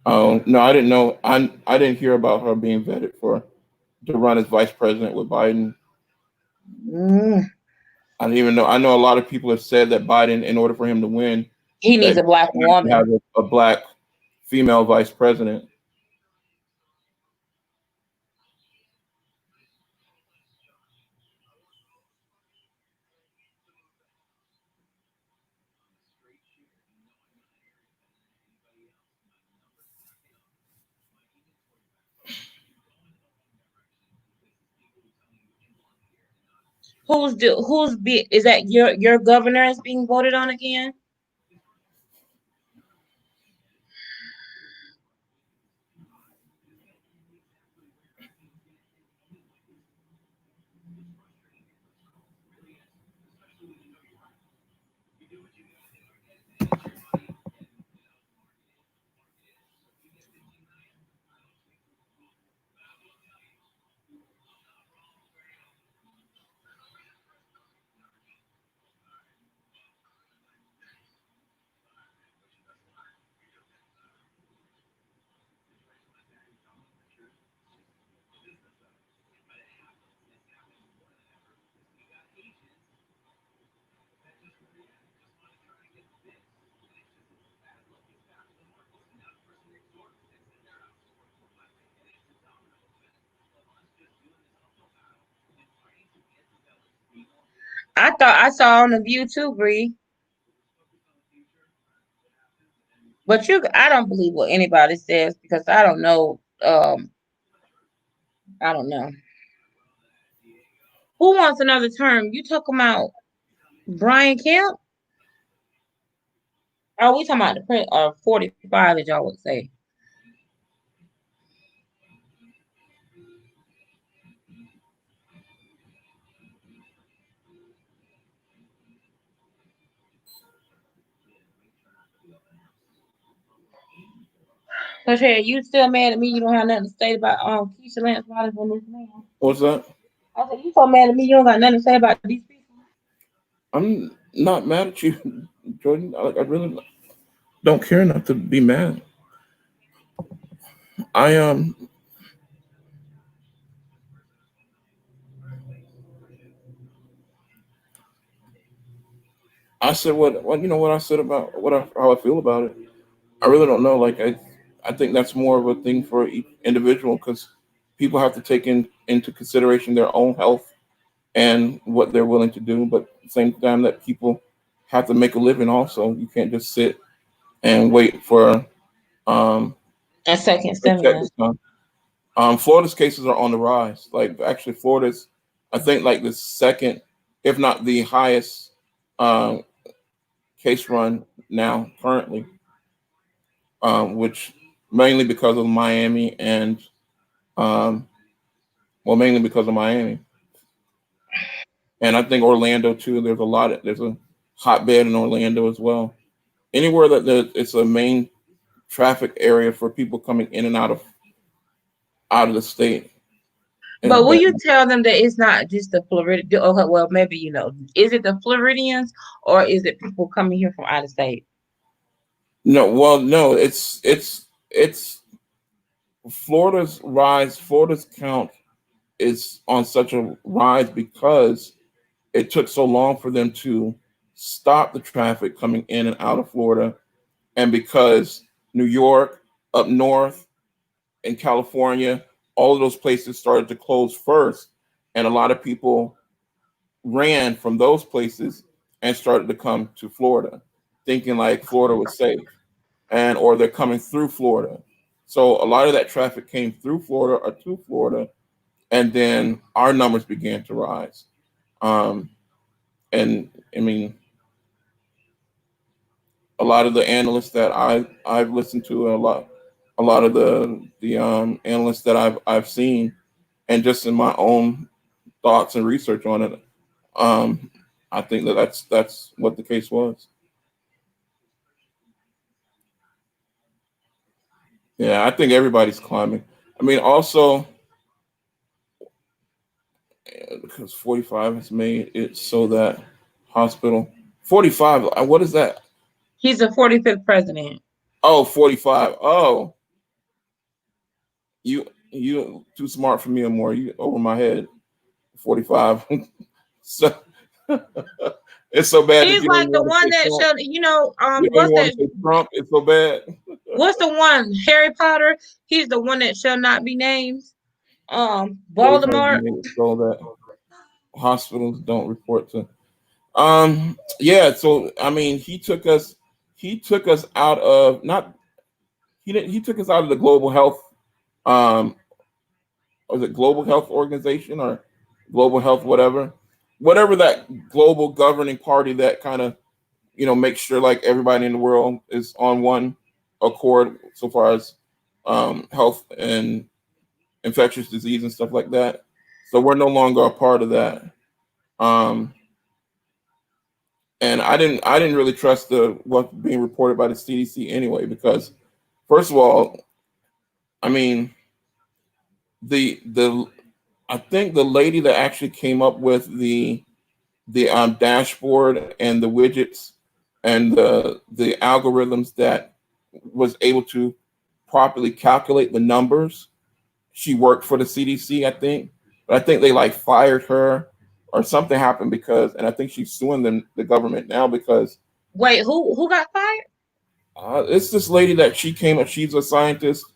Oh no, I didn't know. I didn't hear about her being vetted for to run as vice president with Biden.
Mm.
I didn't even know. I know a lot of people have said that Biden, in order for him to win,
He needs
that
a black
he has to have
woman.
a black female vice president.
Is that your governor is being voted on again? I thought I saw on the View too, Bree. But I don't believe what anybody says because I don't know. I don't know. Who wants another term? You talking about Brian Kemp? Oh, we talking about the print 45 that y'all would say. Cause hey, you still mad at me? You don't have nothing to say about Keisha Lance Bottoms on this man.
What's that?
I said you so mad at me? You don't got nothing to say about these people.
I'm not mad at you, Jordan. I really. don't care enough to be mad. I I said what you know what I said about how I feel about it. I really don't know. Like I think that's more of a thing for each individual because people have to take into consideration their own health and what they're willing to do. But at the same time, that people have to make a living. Also, you can't just sit and wait for um,
A second
a check to
stimulus.
come. Florida's cases are on the rise. Like actually, Florida's I think like the second, if not the highest, um, case run now currently, which mainly because of Miami and um, well, mainly because of Miami, and I think Orlando too. There's a hotbed in Orlando as well. Anywhere that it's a main traffic area for people coming in and out of the state is
But will
bad.
you tell them that it's not just the Florida? Okay, well, maybe you know. Is it the Floridians or is it people coming here from out of state?
No, well, no, it's Florida's rise. Florida's count is on such a rise because it took so long for them to stop the traffic coming in and out of Florida, and because New York, up north, in California, all of those places started to close first, and a lot of people ran from those places and started to come to Florida, thinking like Florida was safe, and or they're coming through Florida. So a lot of that traffic came through Florida or to Florida, and then our numbers began to rise. Um, and I mean, a lot of the analysts that I've listened to, and a lot of the analysts that I've seen, and just in my own thoughts and research on it, um, I think that that's what the case was. Yeah, I think everybody's climbing. I mean, also because 45 has made it so that hospital 45. What is that?
He's the 45th president.
Oh, 45. Oh, you too smart for me or more. You over my head. 45. So it's so bad that
He's
you don't
like
even
the
want to
one
say
that
Trump.
shall,
You don't
what's
even want
that?
to say Trump. It's so bad.
What's the one? Harry Potter. He's the one that shall not be named.
45
Voldemort.
made it so that hospitals don't report to. Yeah. So I mean, he took us out of not he didn't he took us out of the global health um was it global health organization or global health whatever that global governing party that kind of makes sure like everybody in the world is on one accord so far as health and infectious disease and stuff like that. So we're no longer a part of that. Um, and I didn't really trust the what being reported by the CDC anyway because first of all, I mean the I think the lady that actually came up with the dashboard and the widgets and the algorithms that was able to properly calculate the numbers. She worked for the CDC, I think, but I think they like fired her or something happened because, and I think she's suing them, the government now because
Wait, who got fired?
it's this lady that she came up. She's a scientist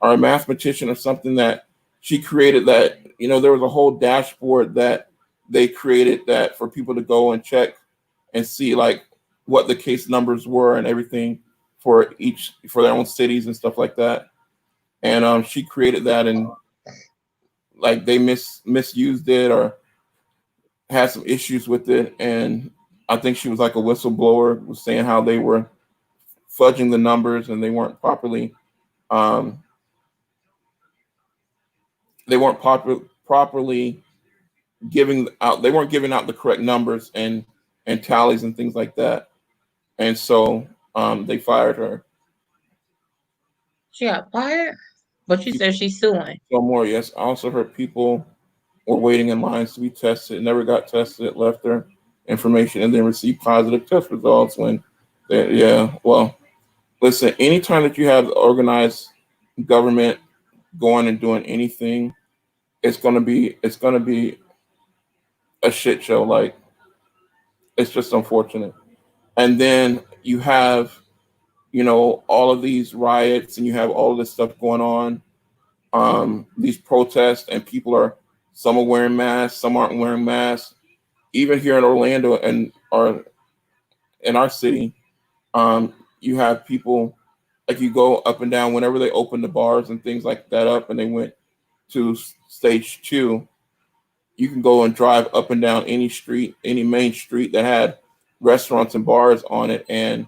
or a mathematician or something that she created that there was a whole dashboard that they created that for people to go and check and see like what the case numbers were and everything for their own cities and stuff like that. And she created that and like they misused it or had some issues with it. And I think she was like a whistleblower, was saying how they were fudging the numbers and um, they weren't properly they weren't giving out the correct numbers and tallies and things like that. And so they fired her.
She got fired, but she said
People
she's suing.
so more. Yes, I also heard people were waiting in lines to be tested, never got tested, left their information, and then received positive test results when yeah, well, Listen, anytime that you have organized government going and doing anything, it's gonna be a shit show. Like it's just unfortunate. And then you have, all of these riots and you have all of this stuff going on, these protests, and people are some are wearing masks, some aren't wearing masks. Even here in Orlando and or in our city, you have people like you go up and down whenever they open the bars and things like that up, and they went to stage two. You can go and drive up and down any street, any main street that had restaurants and bars on it, and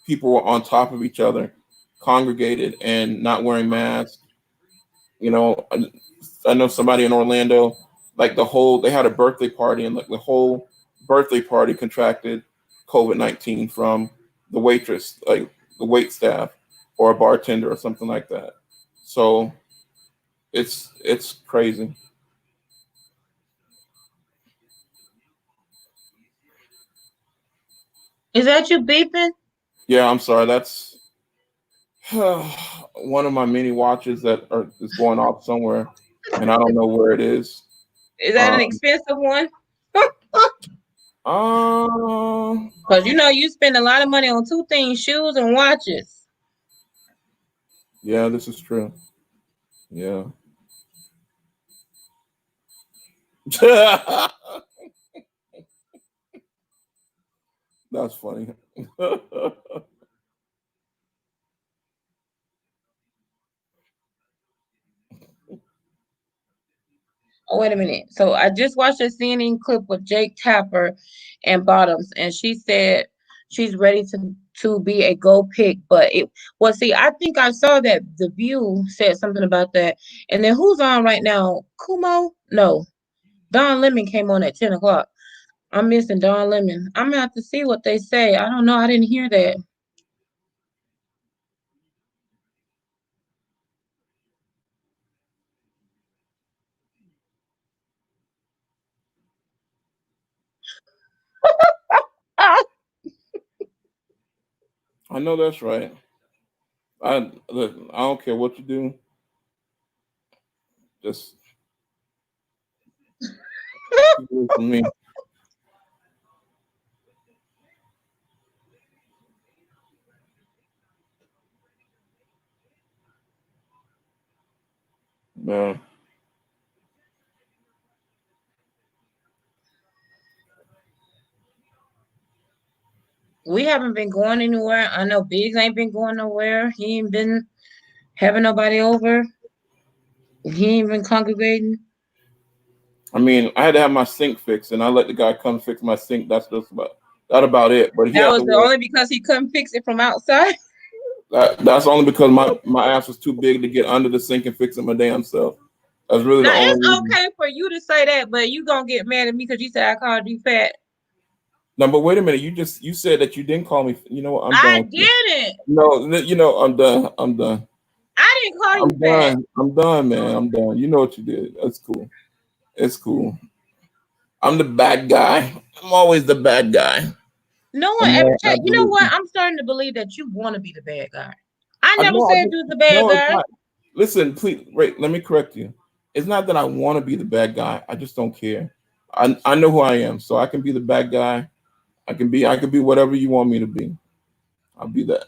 people were on top of each other, congregated and not wearing masks. I know somebody in Orlando, like they had a birthday party, and like the whole birthday party contracted COVID-19 from the waitress, like the wait staff, or a bartender or something like that. So it's crazy.
Is that you beeping?
Yeah, I'm sorry. That's one of my many watches is going off somewhere, and I don't know where it is.
Is that an
Um,
expensive one?
um,
Because you spend a lot of money on two things, shoes and watches.
yeah, this is true. Yeah. That's funny.
Oh, wait a minute. So I just watched a CNN clip with Jake Tapper and Bottoms, and she said she's ready to be a gold pick. But see, I think I saw that the View said something about that. And then who's on right now? Kumo? No, Don Lemon came on at 10 o'clock. I'm missing Don Lemon. I'm gonna have to see what they say. I don't know. I didn't hear that. Ah,
I know that's right. I don't care what you do. Just keep away from me. Man.
we haven't been going anywhere. I know Biggs ain't been going nowhere. He ain't been having nobody over. He ain't been congregating.
I mean, I had to have my sink fixed, and I let the guy come fix my sink. That's just about it. But he
That
had to
was the
work.
only because he couldn't fix it from outside.
That's only because my ass was too big to get under the sink and fix it my damn self. That's really the
Now
only
it's
reason.
okay for you to say that, but you gonna get mad at me because you said I called you fat.
No, but wait a minute. You said that you didn't call me. You know what? I'm done
I
with you.
didn't.
No, I'm done. I'm done.
I didn't call
I'm
you fat.
done. I'm done, man. I'm done. You know what you did. That's cool. It's cool. I'm the bad guy. I'm always the bad guy.
No one
I'm
ever
not
checked. You know what?
absolutely.
I'm starting to believe that you want to be the bad guy. I
I
never
know.
said you was the bad
No, it's
guy.
not. Listen, please. Wait. Let me correct you. It's not that I want to be the bad guy. I just don't care. I know who I am, so I can be the bad guy. I can be whatever you want me to be. I'll be that.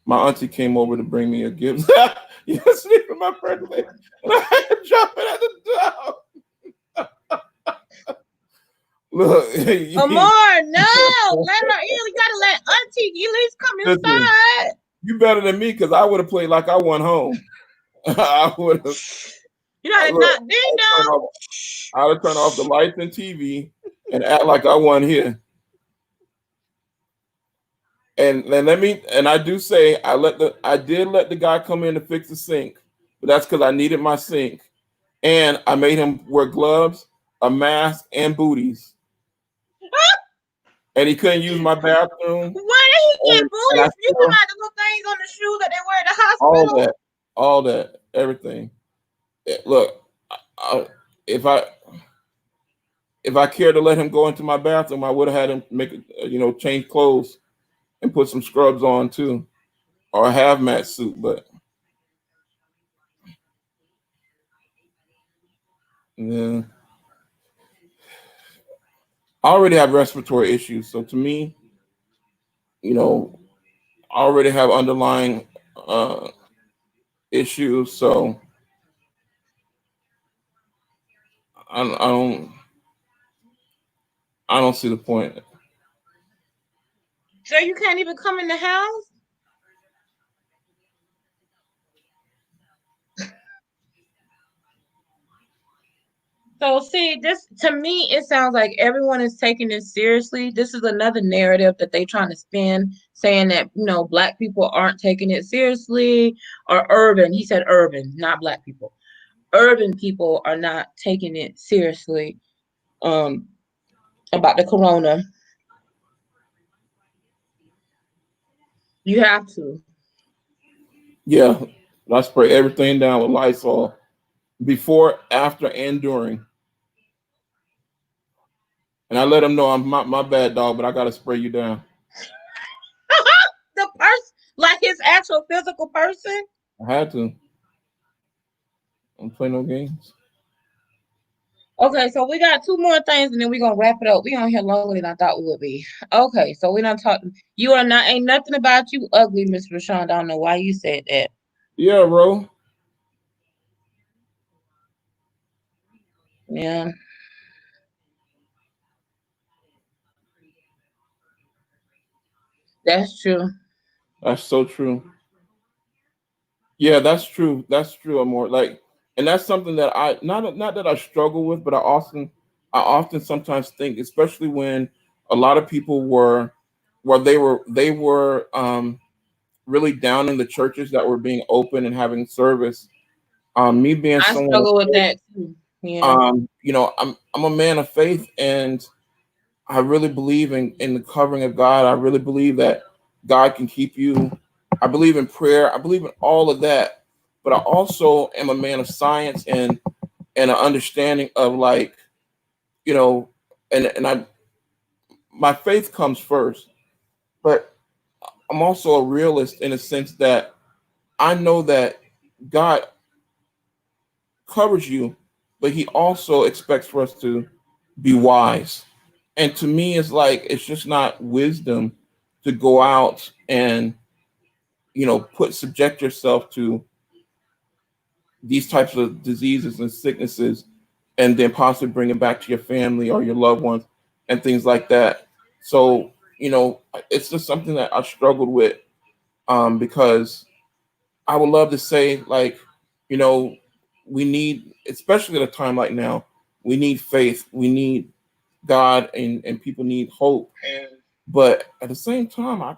My auntie came over to bring me a gift. Yesterday for my birthday, and I had to drop it at the door. Look,
Amar, no, let her in. We gotta let Auntie at least come
listen,
inside.
you better than me because I would have played like I won home. I would have.
You know,
Look,
not ding dong.
I would turn off the lights and TV and act like I won here. And then I do say I did let the guy come in to fix the sink, but that's because I needed my sink, and I made him wear gloves, a mask, and booties, and he couldn't use my bathroom,
Where did he get
and I
booties? You talking
still
about the little things on the shoe that they wear at the
all
hospital?
that, all that, everything. Look, I, if I cared to let him go into my bathroom, I would have had him make change clothes and put some scrubs on too. or a hazmat suit, but yeah, I already have respiratory issues. So to me, you know, I already have underlying uh, issues. So I don't I don't see the point.
So you can't even come in the house? So see, this to me, it sounds like everyone is taking this seriously. This is another narrative that they trying to spin, saying that black people aren't taking it seriously, or urban. He said urban, not black people. Urban people are not taking it seriously. Um, about the corona, you have to.
Yeah, I spray everything down with Lysol before, after, and during. And I let them know I'm my bad dog, but I gotta spray you down.
The person, like his actual physical person.
I had to. I don't play no games.
Okay, so we got two more things and then we're gonna wrap it up. We on here longer than I thought we would be. Okay, so we don't talk. You are not, ain't nothing about you ugly, Miss Rashawn. I don't know why you said that.
Yeah, bro.
Yeah, that's true.
That's so true. Yeah, that's true. That's true. Amor. Like, and that's something that I not that I struggle with, but I often sometimes think, especially when a lot of people were really down in the churches that were being open and having service. Me being
I
someone of
struggle with
faith,
that too. Yeah.
I'm a man of faith, and I really believe in the covering of God. I really believe that God can keep you. I believe in prayer. I believe in all of that. But I also am a man of science and an understanding of, like, you know, and I my faith comes first. But I'm also a realist in a sense that I know that God covers you, but He also expects for us to be wise. And to me, it's like it's just not wisdom to go out and subject yourself to these types of diseases and sicknesses, and then possibly bring it back to your family or your loved ones and things like that. So it's just something that I struggled with, because I would love to say, like, you know, we need, especially at a time like now, we need faith, we need God, and people need hope. But at the same time, I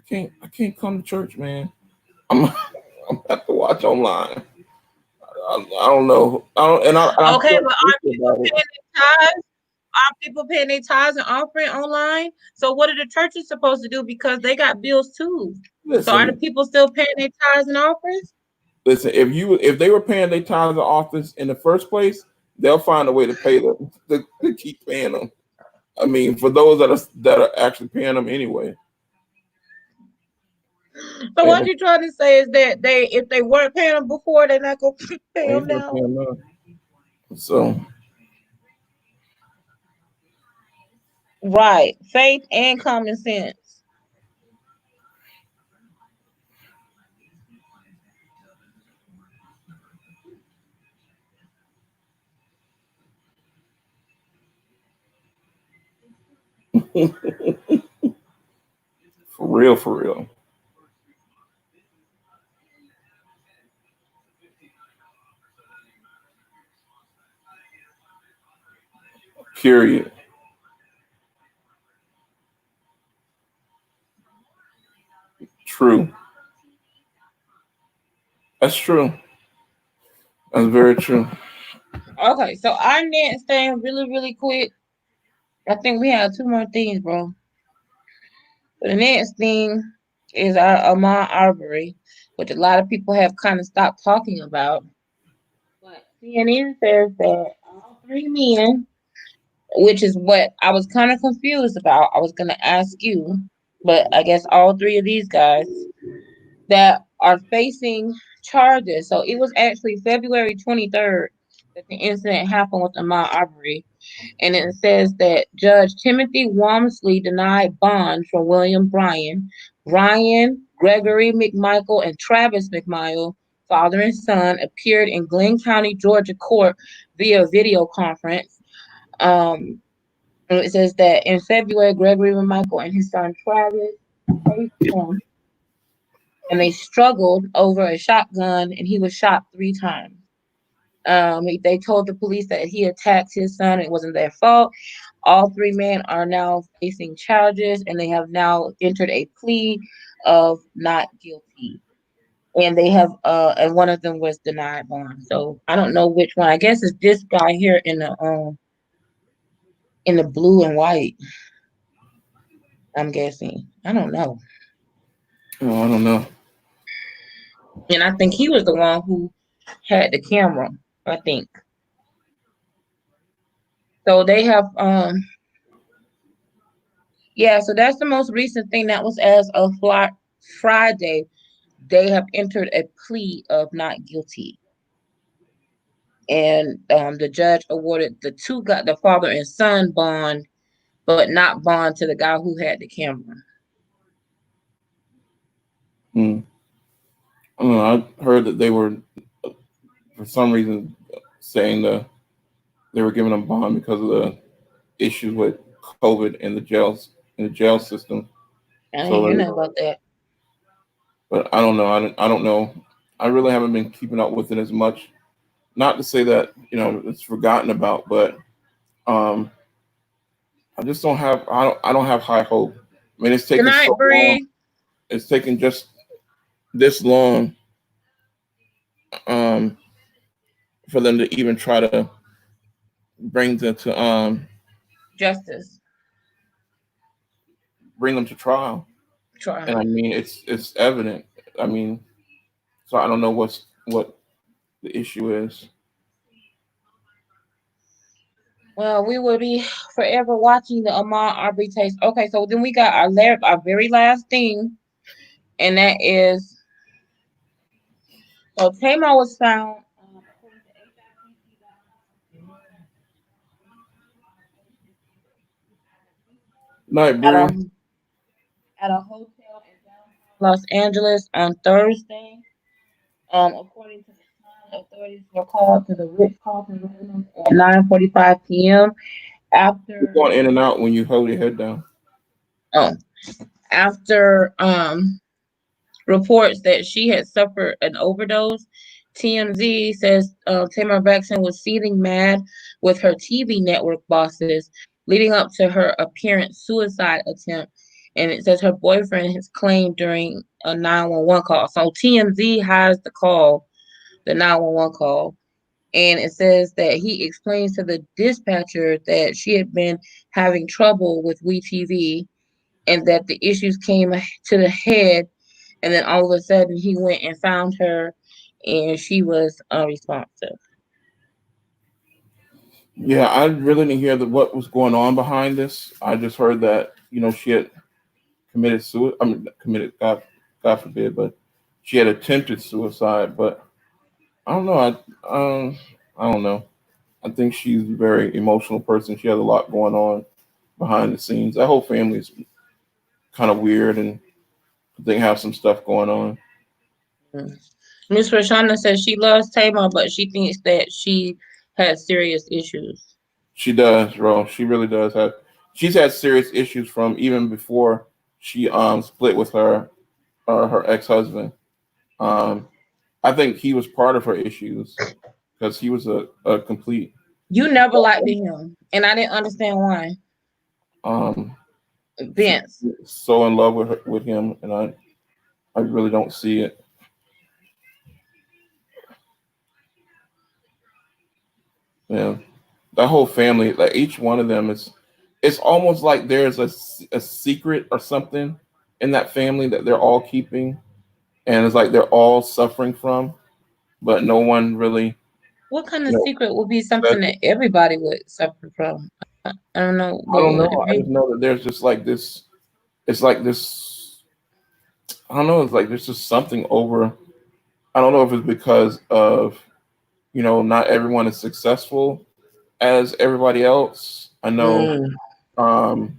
can't come to church, man. I'm I'm have to watch online. I don't know. I
Okay,
feel
but are
guilty
people
about it.
paying their tithes? Are people paying their tithes and offering online? So what are the churches supposed to do? Because they got bills too. So are the
Listen,
people still paying their tithes and offerings?
listen. If they were paying their tithes and office in the first place, they'll find a way to pay them to keep paying them. I mean, for those that are actually paying them anyway,
So
they
what
ain't
you trying to say is that if they weren't paying them before, they're not gonna pay
they
them
ain't gonna pay
now.
them none. So
Right, faith and common sense.
for real, for real. Period. True. That's true. That's very true.
Okay, so our next thing, really, really quick. I think we have two more things, bro. The next thing is our Ahmaud Arbery, which a lot of people have kind of stopped talking about. But CNN says that all three men, which is what I was kind of confused about. I was going to ask you, But I guess all three of these guys that are facing charges. So it was actually February 23rd that the incident happened with Ahmaud Arbery. And it says that Judge Timothy Walmsley denied bond for William Brian, Gregory McMichael, and Travis McMichael, father and son, appeared in Glenn County, Georgia court via video conference. Um, and it says that in February, Gregory McMichael and his son Travis faced him, and they struggled over a shotgun, and he was shot 3 times. They told the police that he attacked his son. It wasn't their fault. All three men are now facing charges, and they have now entered a plea of not guilty. And they have, and one of them was denied bond. So I don't know which one. I guess it's this guy here in the blue and white. I'm guessing. I don't know.
Oh, I don't know.
And I think he was the one who had the camera. I think so. They have, yeah. So that's the most recent thing. That was as of Friday. They have entered a plea of not guilty, and the judge awarded the father and son bond, but not bond to the guy who had the camera.
Hmm. I don't know. I heard that they were, for some reason, saying they were giving them bond because of the issues with COVID in the jail system.
I didn't
So,
hear nothing about that.
but I don't know. I don't know. I really haven't been keeping up with it as much. Not to say that it's forgotten about, but um, I just don't have. I don't have high hope. I mean, it's
Good
taken
night,
so long.
Bree.
It's taken just this long um, for them to even try to bring
Justice.
them to trial. And
Trial.
I mean, it's evident. I mean, so I don't know what the issue is.
Well, we will be forever watching the Ahmaud Arbery case. Okay, so then we got our very last thing, and that is so Tamar was found according to
Night,
at
Bree.
a hotel in downtown Los Angeles on Thursday. According to the time, authorities were called to the Ritz-Carlton residence at 9:45 p.m.
You're
after
going in and out when you hold your head down.
oh after reports that she had suffered an overdose. TMZ says Tamar Braxton was seething mad with her TV network bosses leading up to her apparent suicide attempt. And it says her boyfriend has claimed during a 911 call. So TMZ has the 911 call. And it says that he explains to the dispatcher that she had been having trouble with WeTV and that the issues came to the head, and then all of a sudden he went and found her and she was unresponsive.
Yeah, I really didn't hear what was going on behind this. I just heard that she had committed suicide. I mean, committed, God forbid, but she had attempted suicide. But I don't know. I don't know. I think she's a very emotional person. She has a lot going on behind the scenes. That whole family is kind of weird, and they have some stuff going on.
Mm. Miss Rashana says she loves Tamar, but she thinks that she has serious issues.
She does, bro. She really does have. She's had serious issues from even before she split with her ex husband. Um, I think he was part of her issues because he was a complete
You never liked him, and I didn't understand why.
um. She's
Vince.
so in love with him, and I really don't see it. Yeah, that whole family, like each one of them is, it's almost like there's a secret or something in that family that they're all keeping, and it's like they're all suffering from, but no one really,
What kind
you
of
know,
secret would be
says
something
it.
that everybody would suffer from? I don't know
I
what
don't
would it
know. I
be.
just know that there's just like this. it's like this. I don't know. It's like there's just something over. I don't know if it's because of not everyone is successful as everybody else. I know,
Mm.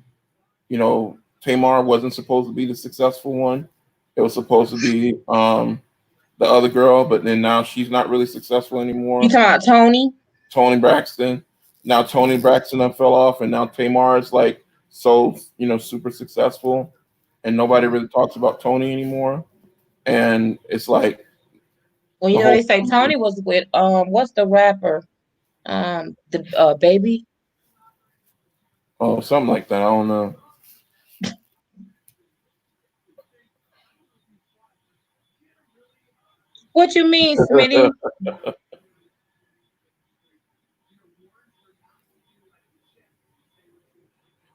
um, Tamar wasn't supposed to be the successful one. It was supposed to be the other girl, but then now she's not really successful
You
anymore.
talking about Tony?
Tony Braxton. Now Tony Braxton done fell off, and now Tamar is like so super successful, and nobody really talks about Tony anymore. And it's like
Well,
the
they
whole
say Tony was with what's the rapper? The baby.
something like that. I don't know.
What you mean, Smitty?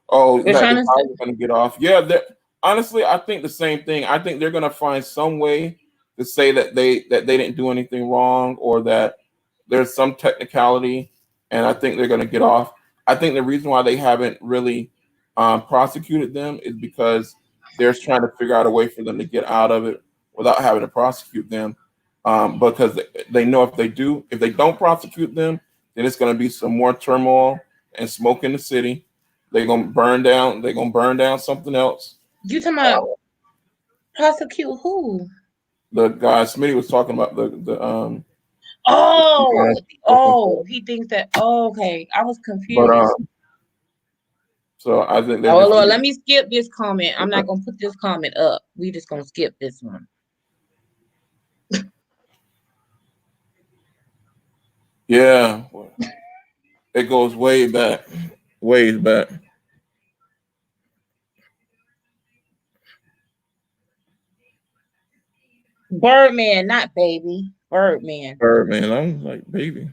Oh,
We're
that the
trying to
guys are gonna get off. Yeah, honestly, I think the same thing. I think they're gonna find some way to say that they didn't do anything wrong or that there's some technicality, and I think they're gonna get off. I think the reason why they haven't really prosecuted them is because they're trying to figure out a way for them to get out of it without having to prosecute them. Because they know if they don't prosecute them, then it's going to be some more turmoil and smoke in the city. They're gonna burn down. They're gonna burn down something else.
you talking about prosecute who?
The guy Smitty was talking about the
Oh,
guy stuff in court.
he thinks that. Oh, okay, I was
But
confused.
so I think they're
Oh
just
Lord,
gonna.
let me skip this comment. I'm not gonna put this comment up. We just gonna skip this one.
Yeah, it goes way back, way back.
Birdman, not baby. Birdman.
Birdman. I'm like baby.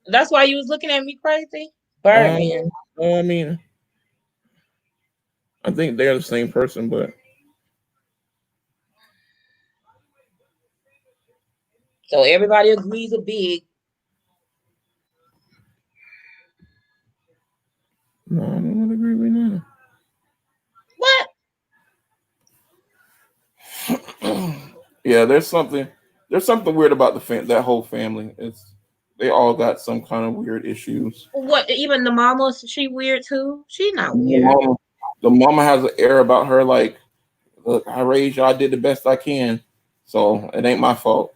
That's why you was looking at me crazy.
Um,
Birdman.
I mean, I think they're the same person, but
So everybody agrees a big.
no, I don't agree with that.
What?
Yeah, there's something weird about that whole family. They all got some kind of weird issues.
What? Even the mama, she weird too. She not
The
weird.
mama, the mama has an air about her like, look, I raised you, I did the best I can, so it ain't my fault.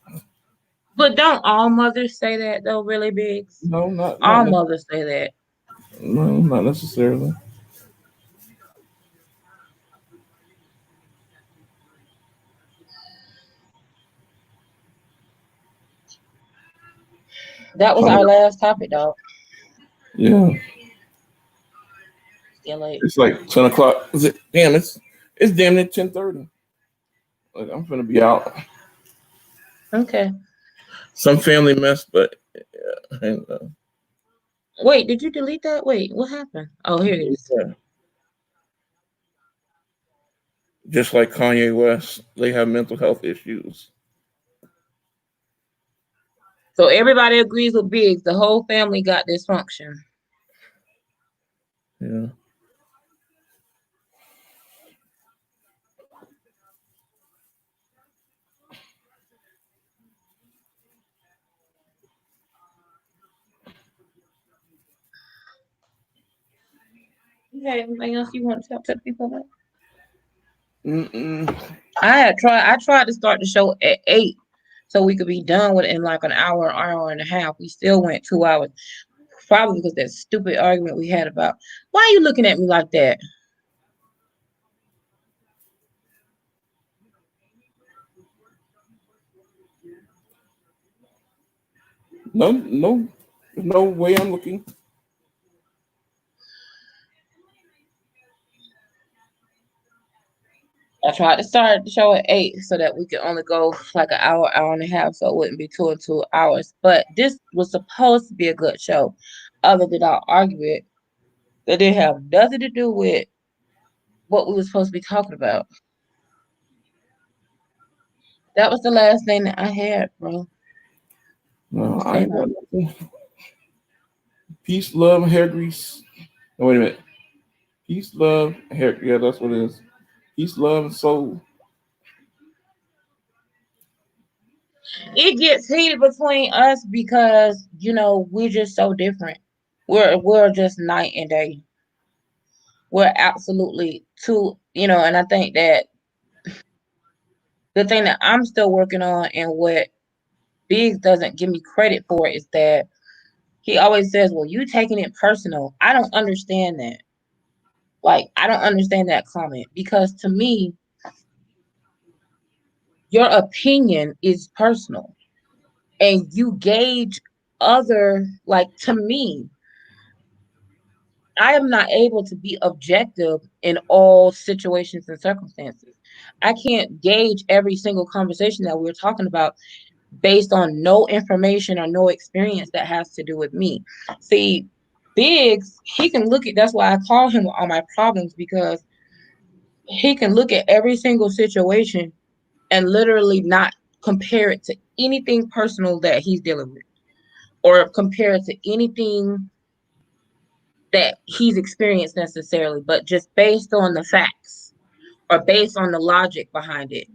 But don't all mothers say that though? Really, bigs.
No, not
All
not
mothers say that.
no, not necessarily.
That was our last topic, dog.
Yeah,
Still late.
it's like 10 o'clock. Is it? Damn, it's damn near 10:30. Like I'm gonna be out.
Okay.
Some family mess, but yeah, and,
Wait, did you delete that? Wait, what happened? Oh, here it is.
yeah. Just like Kanye West, they have mental health issues.
So everybody agrees with Biggs. The whole family got dysfunction.
Yeah.
You had anything else you want to talk to people about?
Mm-mm.
I tried to start the show at 8 so we could be done with it in like an hour and a half. We still went 2 hours. Probably because that stupid argument we had about why are you looking at me like that?
No, no, no way I'm looking.
I tried to start the show at 8 so that we could only go like an hour and a half, so it wouldn't be 2 hours. But this was supposed to be a good show, other than our argument that didn't have nothing to do with what we were supposed to be talking about. That was the last thing that I had, bro.
No,
To
I
say
ain't got
no.
nothing. Peace, love, hair grease. No, wait a minute. Peace, love, hair. Yeah, that's what it is. Peace, love, and soul.
It gets heated between us because we're just so different. We're just night and day. We're absolutely two. And I think that the thing that I'm still working on and what Biggs doesn't give me credit for is that he always says, "Well, you taking it personal." I don't understand that. Like, I don't understand that comment because to me, your opinion is personal and you gauge other, like, to me, I am not able to be objective in all situations and circumstances. I can't gauge every single conversation that we're talking about based on no information or no experience that has to do with me. See, Biggs, he can look at, that's why I call him on my problems, because he can look at every single situation and literally not compare it to anything personal that he's dealing with or compare it to anything that he's experienced necessarily, but just based on the facts or based on the logic behind it,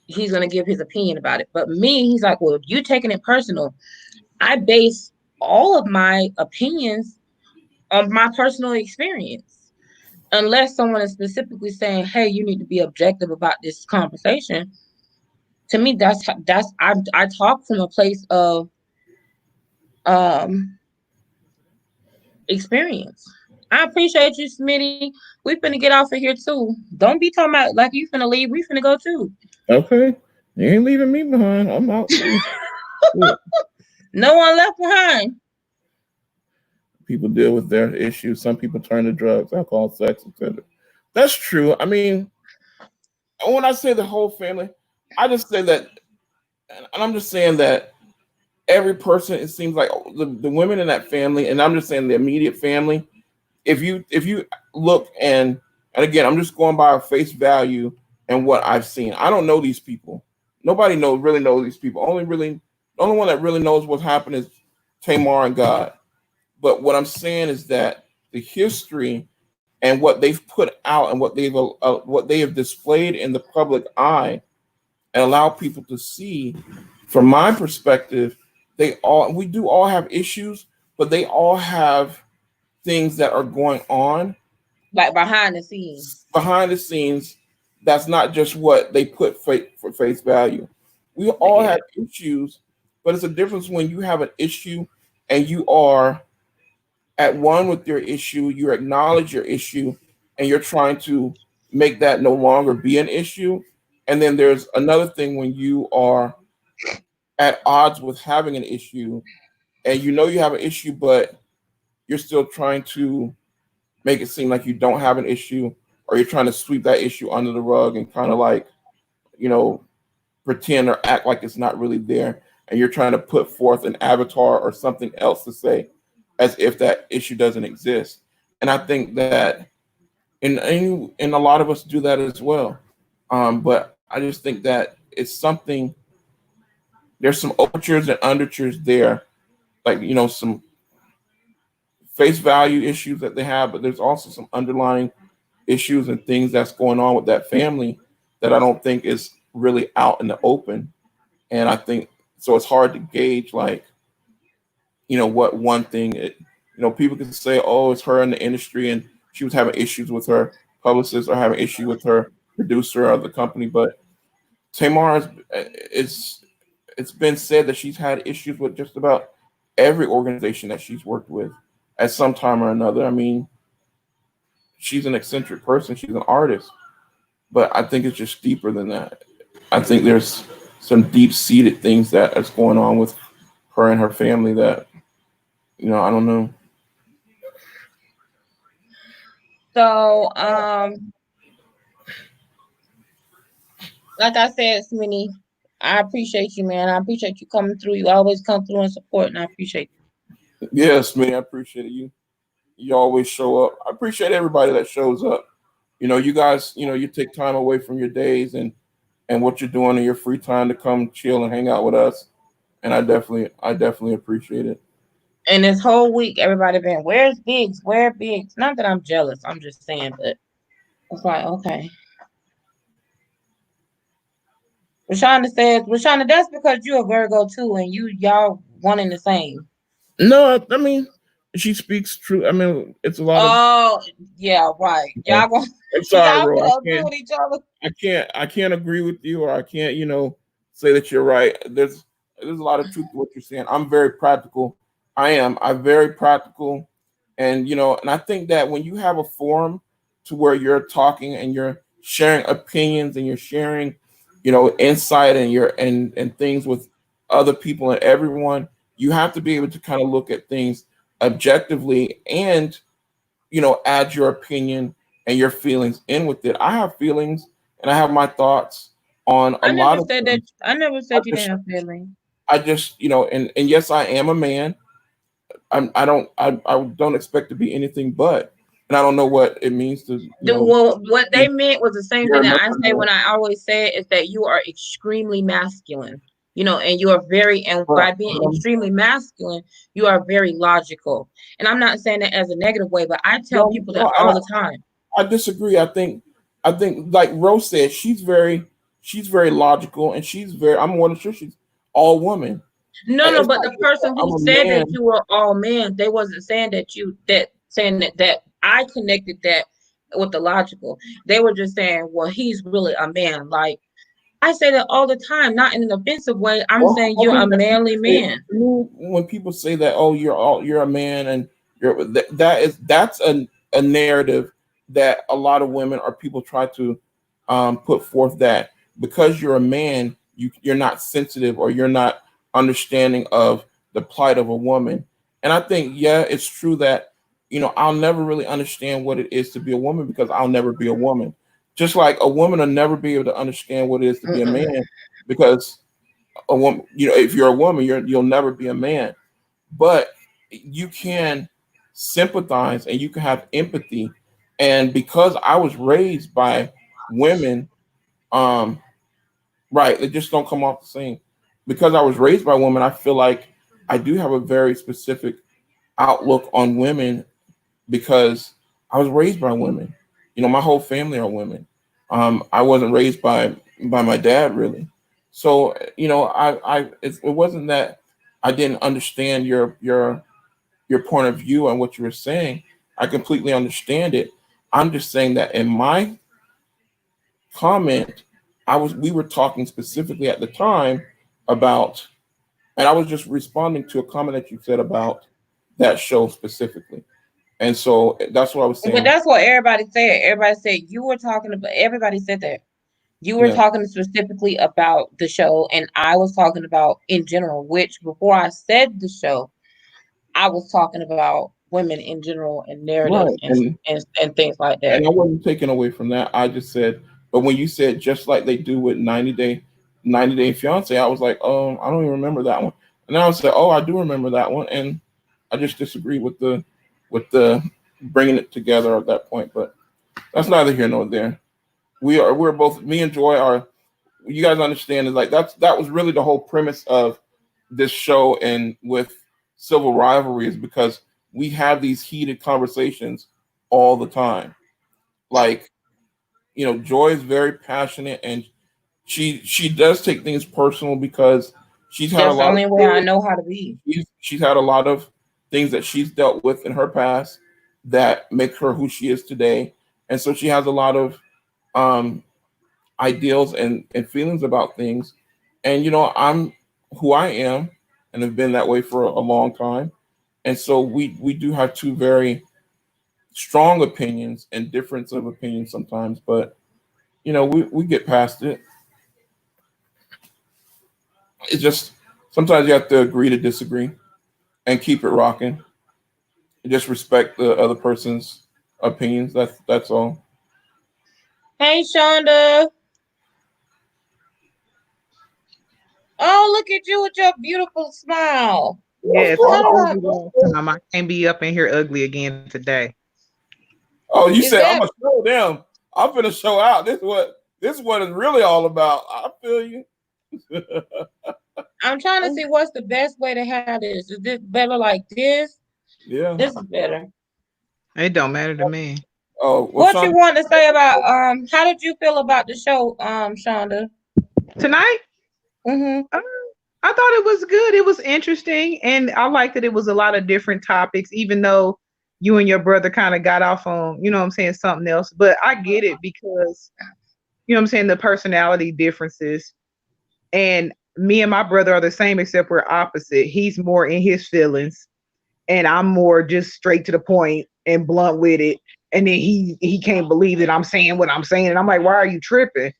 he's going to give his opinion about it. But me, he's like, well, if you taking it personal, I base all of my opinions on my personal experience. Unless someone is specifically saying, hey, you need to be objective about this conversation. To me, I talk from a place of um experience. I appreciate you, Smitty. We finna get off of here too. Don't be talking about like you finna leave. We finna go too.
Okay, you ain't leaving me behind. I'm out too. Shit.
No one left behind.
People deal with their issues. Some people turn to drugs, alcohol, sex, etc. That's true. I mean, when I say the whole family, I just say that, and I'm just saying that every person, it seems like the women in that family, and I'm just saying the immediate family. If you look and again, I'm just going by face value and what I've seen. I don't know these people. Nobody really knows these people. The only one that really knows what's happened is Tamar and God. But what I'm saying is that the history and what they've put out and what they have displayed in the public eye and allow people to see, from my perspective, we do all have issues, but they all have things that are going on
Like behind the scenes.
behind the scenes. That's not just what they put for face value. We
I
all
get
have
it.
issues, but it's a difference when you have an issue and you are at one with your issue, you acknowledge your issue, and you're trying to make that no longer be an issue. And then there's another thing when you are at odds with having an issue and you know you have an issue, but you're still trying to make it seem like you don't have an issue, or you're trying to sweep that issue under the rug and kind of like, you know, pretend or act like it's not really there. And you're trying to put forth an avatar or something else to say as if that issue doesn't exist. And I think that and a lot of us do that as well. But I just think that it's something. There's some overtures and undertures there, like some face value issues that they have, but there's also some underlying issues and things that's going on with that family that I don't think is really out in the open. And I think so it's hard to gauge like, what one thing people can say, oh, it's her in the industry and she was having issues with her publicist or having issue with her producer of the company. But Tamar it's been said that she's had issues with just about every organization that she's worked with at some time or another. I mean, she's an eccentric person, she's an artist, but I think it's just deeper than that. I think there's some deep seated things that is going on with her and her family that I don't know.
So, like I said, Smitty, I appreciate you, man. I appreciate you coming through. You always come through and support, and I appreciate you.
Yes, man, I appreciate it. You always show up. I appreciate everybody that shows up. You guys, you take time away from your days and what you're doing in your free time to come chill and hang out with us. And I definitely appreciate it.
And this whole week, everybody been, where's Biggs? Where Biggs? Not that I'm jealous. I'm just saying, but it's like, okay. Rashonda, that's because you're a Virgo too, and y'all one and the same.
No, I mean, she speaks true. I mean, it's a lot of.
Oh, yeah, right.
You know,
Y'all gonna
I'm sorry,
y'all
Ro.
gonna agree with each other.
I can't agree with you, or I can't, say that you're right. There's a lot of truth to what you're saying. I'm very practical. I am. I'm very practical, and and I think that when you have a forum to where you're talking and you're sharing opinions and you're sharing, insight and and things with other people and everyone, you have to be able to kind of look at things objectively and add your opinion and your feelings in with it. I have feelings and I have my thoughts on a
I
lot
never
of
said that.
things.
I never
I
said you didn't
just,
have feelings.
and yes, I am a man. I don't expect to be anything but, and I don't know what it means to,
What they
be
meant was the same thing
very
that
much
I
a
say
man.
when I always say it, is that you are extremely masculine. And you are and
But,
by being extremely masculine, you are very logical. And I'm not saying that as a negative way, but I tell
no,
people that
no,
all the time.
I disagree. I think like Rose said, she's very logical, and she's very. I'm more than sure she's all woman.
No, no,
It's
but
not
the
just
person
that
who
I'm a
said that
man.
you were all men, they wasn't saying that I connected that with the logical. They were just saying, well, he's really a man. Like I say that all the time, not in an offensive way. I'm
Well,
saying
I
you're a
think that
manly man.
when people say that, oh, you're a man, and that's a narrative that a lot of women or people try to put forth, that because you're a man, you're not sensitive, or you're not understanding of the plight of a woman. And I think, yeah, it's true that I'll never really understand what it is to be a woman, because I'll never be a woman. Just like a woman will never be able to understand what it is to be a
Mm-mm.
man, because a woman, if you're a woman, you'll never be a man. But you can sympathize and you can have empathy. And because I was raised by women, um, right, they just don't come off the same. Because I was raised by women, I feel like I do have a very specific outlook on women, because I was raised by women. My whole family are women. I wasn't raised by my dad, really. So it wasn't that I didn't understand your point of view and what you were saying. I completely understand it. I'm just saying that in my comment, we were talking specifically at the time about, and I was just responding to a comment that you said about that show specifically. And so that's what I was
But
saying.
that's what everybody said. Everybody said you were talking about. Everybody said that you were
Yeah.
talking specifically about the show, and I was talking about in general. Which before I said the show, I was talking about women in general and narrative
Right.
and things like that.
And I wasn't taken away from that. I just said, but when you said just like they do with 90 Day Fiance, I was like, oh, I don't even remember that one. And I said, oh, I do remember that one, and I just disagree with the bringing it together at that point. But that's neither here nor there. We're both, me and Joy are. You guys understand, is like that was really the whole premise of this show, and with Civil Rivalry, is because we have these heated conversations all the time. Like, Joy is very passionate, and she does take things personal, because she's had a
That's the
lot of
only way I know how to be.
she's had a lot of things that she's dealt with in her past that make her who she is today. And so she has a lot of um ideals and feelings about things. And I'm who I am, and have been that way for a long time. And so we do have two very strong opinions and difference of opinions sometimes, but we get past it. It's just sometimes you have to agree to disagree and keep it rocking. Just respect the other person's opinions. That's all.
Hey, Shonda. Oh, look at you with your beautiful smile.
Of
Yes, I
How
course.
do I?
told you last time I can't be up in here ugly again today.
Oh, you
Is
said I'm
that?
gonna show them. I'm gonna show out. This is what it's really all about. I feel you.
I'm trying to see what's the best way to have this. Is this better like this?
Yeah.
This is better.
It don't matter to me.
Oh well,
What you
Sean.
want to say about How did you feel about the show, Shonda?
Tonight,
Mm-hmm.
uh, I thought it was good. It was interesting, and I liked that it was a lot of different topics. Even though you and your brother kind of got off on, you know, what I'm saying something else, but I get it because you know, what I'm saying the personality differences, and me and my brother are the same except we're opposite. He's more in his feelings, and I'm more just straight to the point and blunt with it. And then he can't believe that I'm saying what I'm saying, and I'm like, why are you tripping?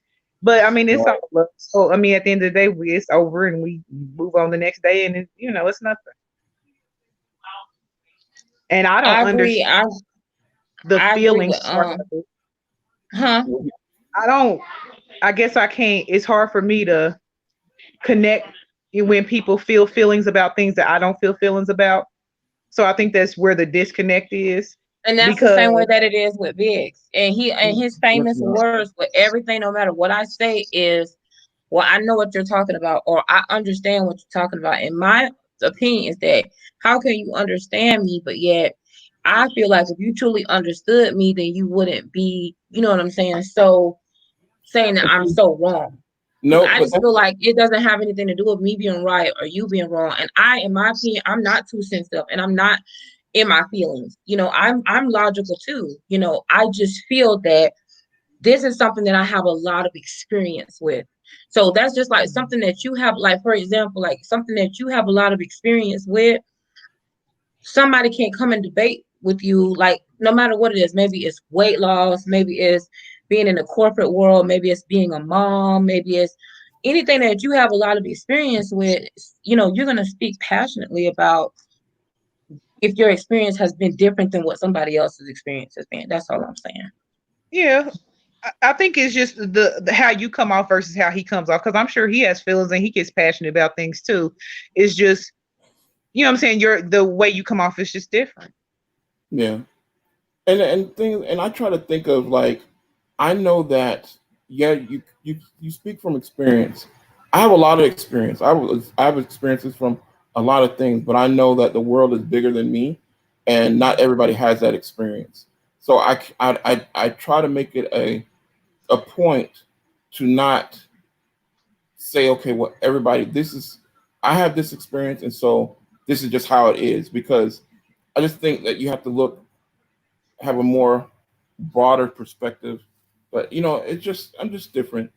But I mean, it's all love. So I mean, at the end of the day, it's over, and we move on the next day, and you know, it's nothing. And I don't
I agree.
understand the
I agree with
feelings part of it.
huh?
I don't. I guess I can't. It's hard for me to connect when people feel feelings about things that I don't feel feelings about. So I think that's where the disconnect is
And that's the
because
same way that it is with Biggs. And he and his
Yes,
famous
ma'am.
words with everything, no matter what I say, is, well, I know what you're talking about, or I understand what you're talking about. And my opinion is that how can you understand me, but yet I feel like if you truly understood me, then you wouldn't be, you know what I'm saying? So saying that I'm so wrong. Because
No,
I
but
just feel like it doesn't have anything to do with me being right or you being wrong. And I, in my opinion, I'm not too sensitive and I'm not in my feelings. I'm logical too. I just feel that this is something that I have a lot of experience with. So that's just like something that you have, like, for example, like something that you have a lot of experience with. Somebody can't come and debate with you, like, no matter what it is. Maybe it's weight loss, maybe it's being in the corporate world, maybe it's being a mom, maybe it's anything that you have a lot of experience with. You're going to speak passionately about if your experience has been different than what somebody else's experience has been. That's all I'm saying.
yeah, I think it's just the how you come off versus how he comes off because I'm sure he has feelings and he gets passionate about things too. It's just you know what I'm saying. The way you come off is just different.
yeah. And things, and I try to think of like, I know that, yeah, you speak from experience. I have a lot of experience. I have experiences from a lot of things, but I know that the world is bigger than me, and not everybody has that experience. So I try to make it a point to not say, okay, well, everybody, this is, I have this experience, and so this is just how it is, because I just think that you have to have a more broader perspective. But it's just, I'm just different,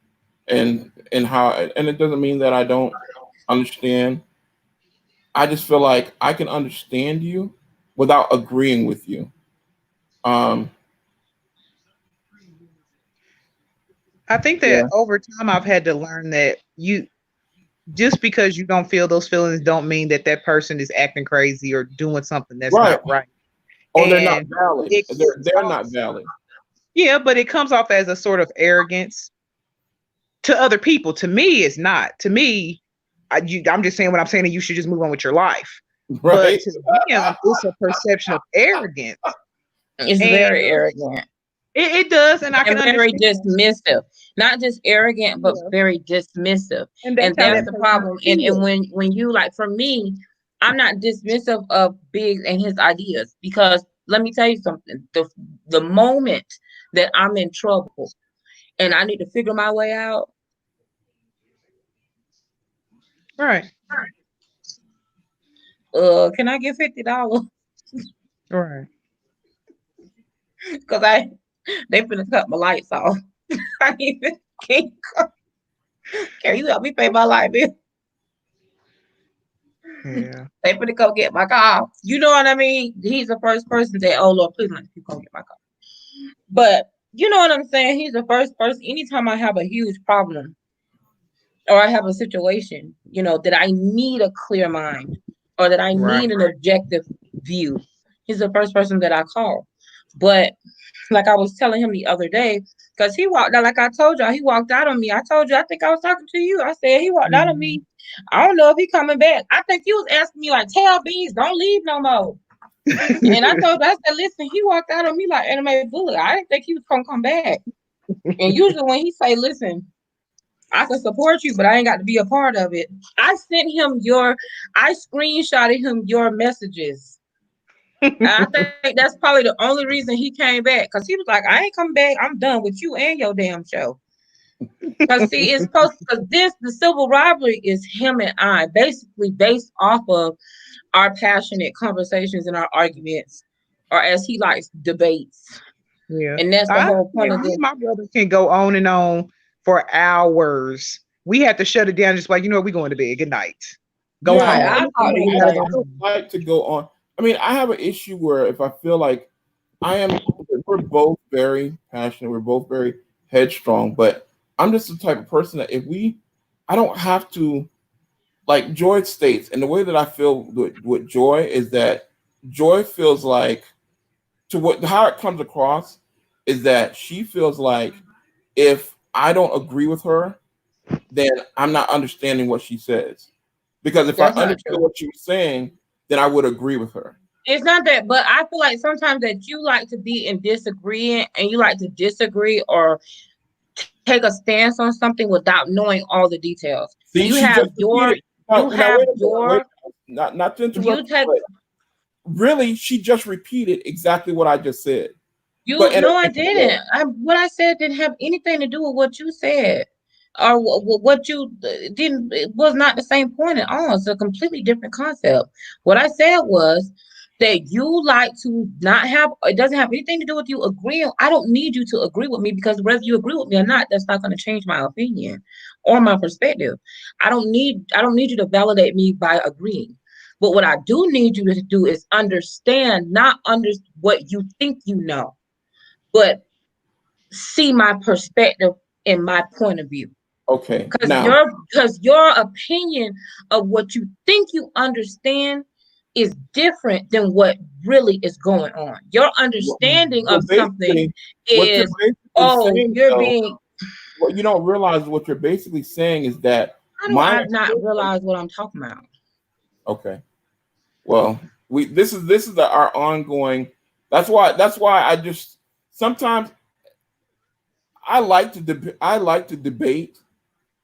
and how, and it doesn't mean that I don't understand. I just feel like I can understand you without agreeing with you. Um,
I think that
yeah,
over time I've had to learn that you just because you don't feel those feelings don't mean that that person is acting crazy or doing something that's
right.
not right.
Or they're not
And
valid.
it comes
They're
off,
not valid.
yeah, but it comes off as a sort of arrogance to other people. To me, it's not. To me, I'm just saying what I'm saying, and you should just move on with your life. But
Right.
to them, it's a perception of arrogance,
It's
and
very arrogant
it does, and I can
and very
understand.
dismissive. Not just arrogant, but
Yeah,
very dismissive.
and that's
And
how
that's
that
the
person
problem. And
feels.
when you, like, for me, I'm not dismissive of Biggs and his ideas, because let me tell you something. The moment that I'm in trouble and I need to figure my way out,
Right,
can I get $50?
right.
Because they finna cut my lights off. I even can't. Can you help me pay my light bill?
Yeah.
They finna go get my car. You know what I mean? He's the first person that, oh Lord, please let me go get my car. But you know what I'm saying? He's the first person. Anytime I have a huge problem or I have a situation, that I need a clear mind or that I
Right.
need an objective view, he's the first person that I call. But like I was telling him the other day, because he walked out, like I told y'all, he walked out on me. I told you, I think I was talking to you. I said he walked out on
Mhm.
me. I don't know if he coming back. I think he was asking me like, tell Beans, don't leave no more. And I said, listen, he walked out on me like Annimae Bullock. I didn't think he was gonna come back. And usually when he say, listen, I can support you, but I ain't got to be a part of it. I screenshotted him your messages. And I think that's probably the only reason he came back. Because he was like, I ain't coming back. I'm done with you and your damn show. Because see, it's supposed because the civil rivalry is him and I, basically based off of our passionate conversations and our arguments, or as he likes, debates.
Yeah.
And that's the
I
whole point of
me
this.
and my brother can go on and on for hours. We had to shut it down just like, we going to bed. Good night. Go
Right.
Yeah,
home.
I
I'll
mean,
talk to
We
you
gotta
I
go
later.
don't
home.
like to go on. I mean, I have an issue where if I feel like I am, we're both very passionate, we're both very headstrong, but I'm just the type of person that I don't have to, like Joy states, and the way that I feel with Joy is that Joy feels like, how it comes across is that she feels like if I don't agree with her, then I'm not understanding what she says. Because if I
That's not
understood
true.
what she was saying, then I would agree with her.
It's not that, but I feel like sometimes that you like to be in disagreement and you like to disagree or take a stance on something without knowing all the details.
See,
You
she
have
just
your,
repeated.
you
Now
have
wait a minute. Wait,
your,
not to
you
interrupt you,
take,
but really, she just repeated exactly what I just said.
you,
But
no, I didn't. What I said didn't have anything to do with what you said. Or what you didn't, it was not the same point at all. It's a completely different concept. What I said was that you like to not have, it doesn't have anything to do with you agreeing. I don't need you to agree with me because whether you agree with me or not, that's not going to change my opinion or my perspective. I don't need you to validate me by agreeing. But what I do need you to do is understand, not under what you think you know, but see my perspective and my point of view.
okay,
Because
now
your opinion of what you think you understand is different than what really is going on. Your understanding
so
of something
basically, what you're
is,
basically
oh,
saying,
you're
though,
being,
what you don't realize, what you're basically saying is that
how do
my
I not
opinion.
realize what I'm talking about?
Okay, well, this is our ongoing. That's why I just sometimes I like to debate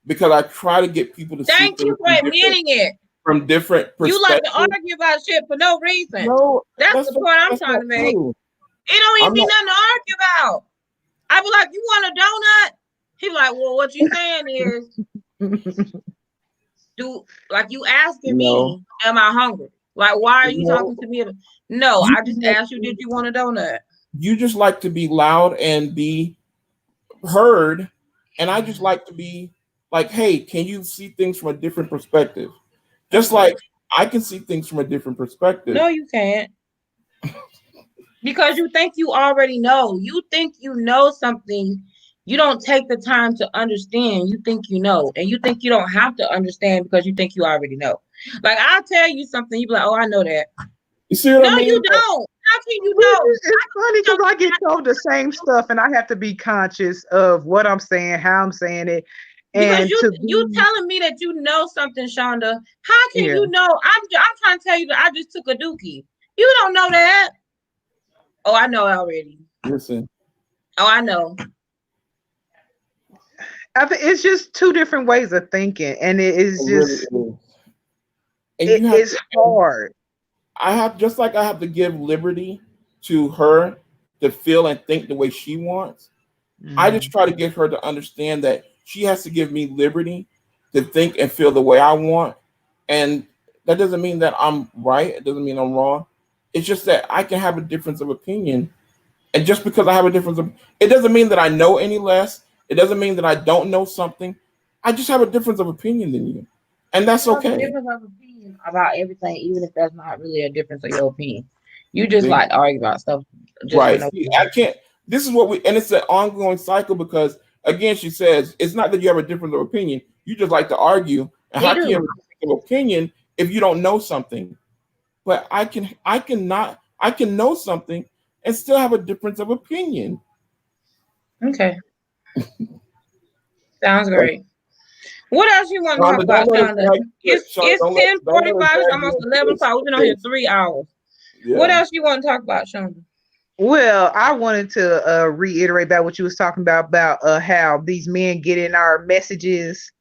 because I try to get people to see
Thank you
things
for admitting it.
from different
You like to
perspectives.
argue about shit for no reason.
No,
That's the point I'm
that's
trying
not
to make.
true.
It don't even
I'm
be
not.
nothing to argue about. I be like, you want a donut? He like, well, what you saying is, do like you asking
No,
me, am I hungry? Like, why are you
no.
talking to me? No,
You
I
just
just
like
asked you, did you want a donut?
you just like to be loud and be heard, and I just like to be like, hey, can you see things from a different perspective? Just
Okay.
like I can see things from a different perspective.
No, you can't. Because you think you already know. You think you know something. You don't take the time to understand. You think you know. And you think you don't have to understand because you think you already know. Like, I'll tell you something, you be like, oh, I know that.
You see what I
No, you
mean?
don't. How can you know?
It's funny because I get told the same stuff and I have to be conscious of what I'm saying, how I'm saying it,
Because
and
you
to
you
be,
telling me that you know something, Shonda. How can
yeah.
you know? I'm trying to tell you that I just took a dookie. You don't know that. Oh, I know already.
Listen,
Oh, I know.
I think it's just two different ways of thinking, and it
it
is
really
just
is. And you have
it's hard.
I have just like I have to give liberty to her to feel and think the way she wants. I just
Mhm.
try to get her to understand that she has to give me liberty to think and feel the way I want. And that doesn't mean that I'm right. It doesn't mean I'm wrong. It's just that I can have a difference of opinion. And just because I have a difference of, it doesn't mean that I know any less. It doesn't mean that I don't know something. I just have a difference of opinion than you. And that's
You have a
okay.
difference of opinion about everything, even if that's not really a difference of your opinion. You just
See?
like to argue about stuff just for
Right.
no
See, I
reason.
can't. This is what we, and it's an ongoing cycle because, again, she says it's not that you have a difference of opinion. You just like to argue. And
He
how can you have
do.
a difference of opinion if you don't know something? But I can know something and still have a difference of opinion.
Okay. Sounds
Right?
great. What else you want to talk
Shonda, don't
about,
let us
Shonda?
drag you. Sean,
It's ten
don't
forty
let us
five. It's
drag you
almost
into
11 o'clock.
this.
We've been on here
Okay.
3 hours. What
Yeah.
else you want to talk about, Shonda?
Well, I wanted to reiterate about what you was talking about how these men get in our messages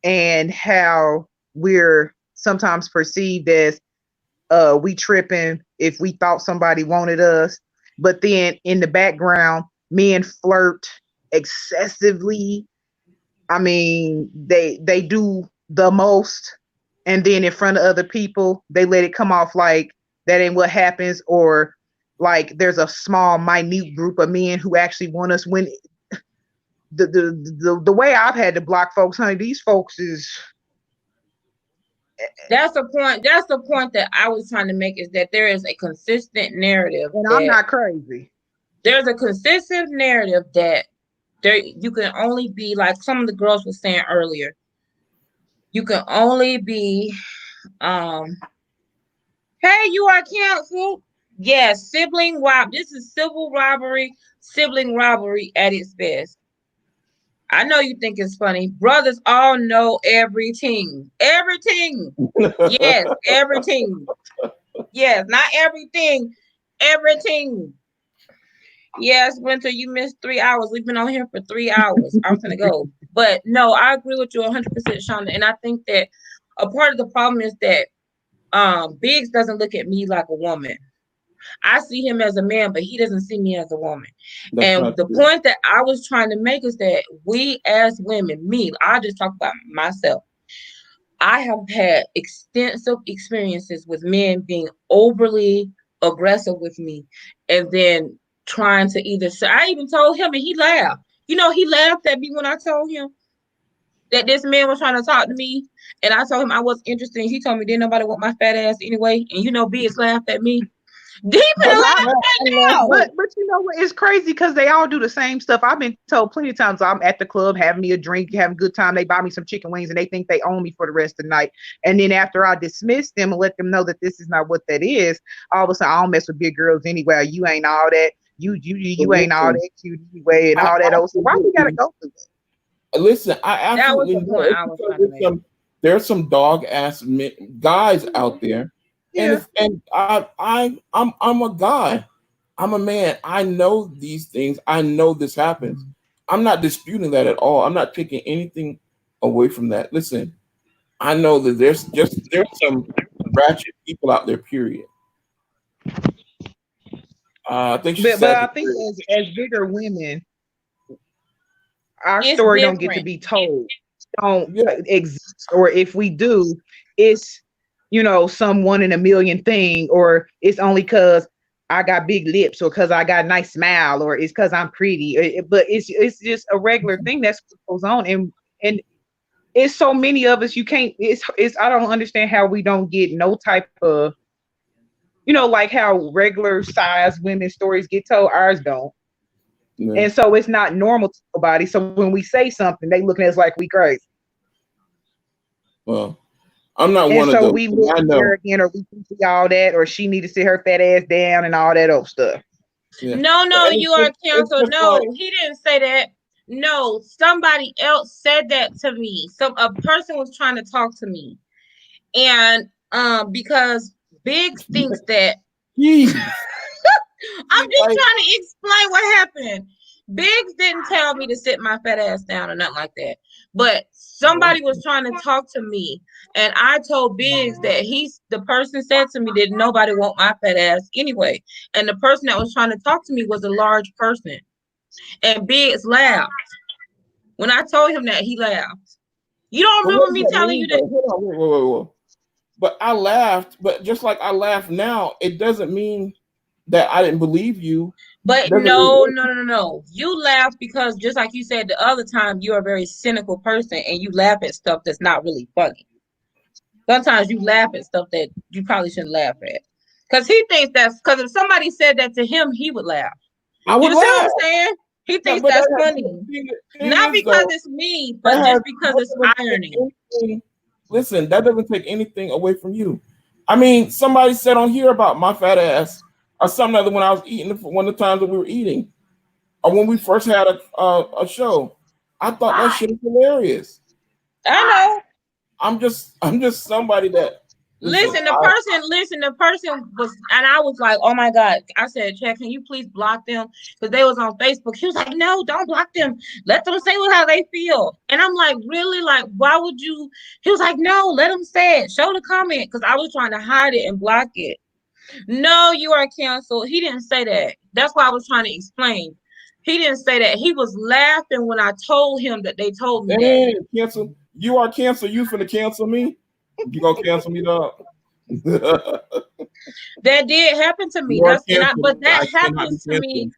and how we're sometimes perceived as we tripping if we thought somebody wanted us, but then in the background, men flirt excessively I mean, they do the most, and then in front of other people, they let it come off like that ain't what happens, or like there's a small, minute group of men who actually want us. When the way I've had to block folks, honey, these folks is.
That's the point. That's the point that I was trying to make, is that there is a consistent narrative
And I'm
that
not crazy.
there's a consistent narrative that there you can only be like some of the girls were saying earlier. You can only be hey, you are canceled. Yes, sibling rob. This is civil robbery, sibling robbery at its best. I know you think it's funny. Brothers all know everything. Everything. Yes, everything. Yes, not everything. Everything. Yes, Winter, you missed 3 hours. We've been on here for 3 hours. I'm gonna go. But no, I agree with you 100%, Shonda. And I think that a part of the problem is that Biggs doesn't look at me like a woman. I see him as a man, but he doesn't see me as a woman.
That's
And
not
the
true.
point that I was trying to make is that we as women, me, I just talk about myself. I have had extensive experiences with men being overly aggressive with me and then trying to either say, I even told him and he laughed. You know, he laughed at me when I told him that this man was trying to talk to me, and I told him I wasn't interested. And he told me didn't nobody want my fat ass anyway. And you know, Biggs laughed at me. Deep in
But
the
I,
laugh right now.
but you know what? It's crazy because they all do the same stuff. I've been told plenty of times I'm at the club having me a drink, having a good time. They buy me some chicken wings and they think they own me for the rest of the night. And then after I dismiss them and let them know that this is not what that is, all of a sudden I don't mess with big girls anyway. You ain't all that.
But
You ain't all
listen,
that cute anyway, and
I
all that old stuff. Why we gotta
absolutely
go through
listen. I
That was
absolutely
the
know
point
it's
I was
because
trying to make.
there's some dog ass guys out there, and
Yeah.
it's, and I'm a guy. I'm a man. I know these things. I know this happens. I'm not disputing that at all. I'm not taking anything away from that. Listen, I know that there's some ratchet people out there. Period. I think she
But
said
I
the
think
period.
as bigger women, our
It's
story don't get to
different.
be told, don't
Yeah.
exist, or if we do, it's some one in a million thing, or it's only because I got big lips, or because I got a nice smile, or it's because I'm pretty. But it's just a regular thing that's what goes on, and it's so many of us. You can't. It's I don't understand how we don't get no type of like how regular size women's stories get told. Ours don't.
Yeah.
And so it's not normal to nobody. So when we say something, they looking at us like we crazy.
Well, I'm not
And
one of
so
those.
we look
I know.
arrogant, or we think we all that, or she need to sit her fat ass down and all that old stuff.
Yeah.
No, no,
And
you are
it's
canceled.
just like,
No, he didn't say that. No, somebody else said that to me. A person was trying to talk to me. And because Biggs thinks that
jeez.
I'm just
Like,
trying to explain what happened. Biggs didn't tell me to sit my fat ass down or nothing like that. But somebody was trying to talk to me, and I told Biggs that the person said to me that nobody want my fat ass anyway. And the person that was trying to talk to me was a large person. And Biggs laughed. When I told him that, he laughed. You don't
but what
remember
does
me
that
telling
mean
you that?
though? Hold on, wait. But I laughed, but just like I laugh now, it doesn't mean that I didn't believe you.
But
Doesn't
no,
mean
no, no, no, no. You laugh because just like you said the other time, you're a very cynical person and you laugh at stuff that's not really funny. Sometimes you laugh at stuff that you probably shouldn't laugh at. Because he thinks because if somebody said that to him, he would laugh.
I would
You see what
laugh.
I'm saying? He
No,
thinks
but
that's
that,
funny.
thing
Not
is
because
though,
it's me,
that
but
has
just because
that
it's
doesn't take
irony.
anything. Listen, that doesn't take anything away from you. I mean, somebody said on here about my fat ass or something other when I was eating one of the times that we were eating or when we first had a show. I thought that shit was hilarious.
I know.
I'm just somebody that listen.
The person was, and I was like, oh my God. I said, Chad, can you please block them? Because they was on Facebook. He was like, no, don't block them. Let them say how they feel. And I'm like, really? Like, why would you? He was like, no, let them say it. Show the comment. Because I was trying to hide it and block it. No, you are canceled. He didn't say that. That's why I was trying to explain. He didn't say that. He was laughing when I told him that they told me that.
Hey, cancel. You are cancel. You finna cancel me? You gonna cancel me, dog?
That did happen to me.
You are
That's and I
canceled.
but that
I cannot be
happens to me.
canceled.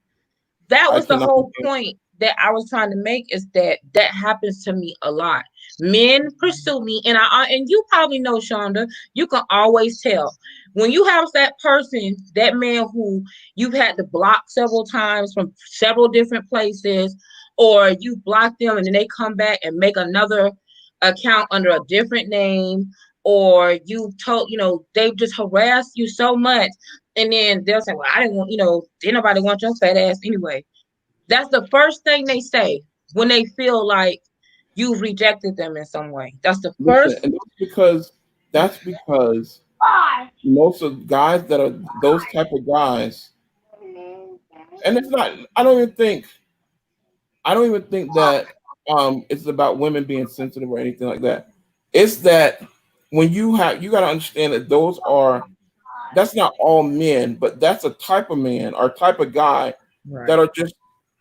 That
I
was the
cannot be
whole
canceled.
point that I was trying to make, is that that happens to me a lot. Men pursue me, and and you probably know, Shonda, you can always tell when you have that person, that man who you've had to block several times from several different places, or you block them and then they come back and make another account under a different name, or you told, they've just harassed you so much, and then they'll say, well, I didn't want, didn't nobody want your fat ass anyway. That's the first thing they say when they feel like you've rejected them in some way. That's the
Listen,
first.
and that's because most of guys that are those type of guys, and it's not. I don't even think that it's about women being sensitive or anything like that. It's that when you got to understand that that's not all men, but that's a type of man or type of guy
Right.
that are just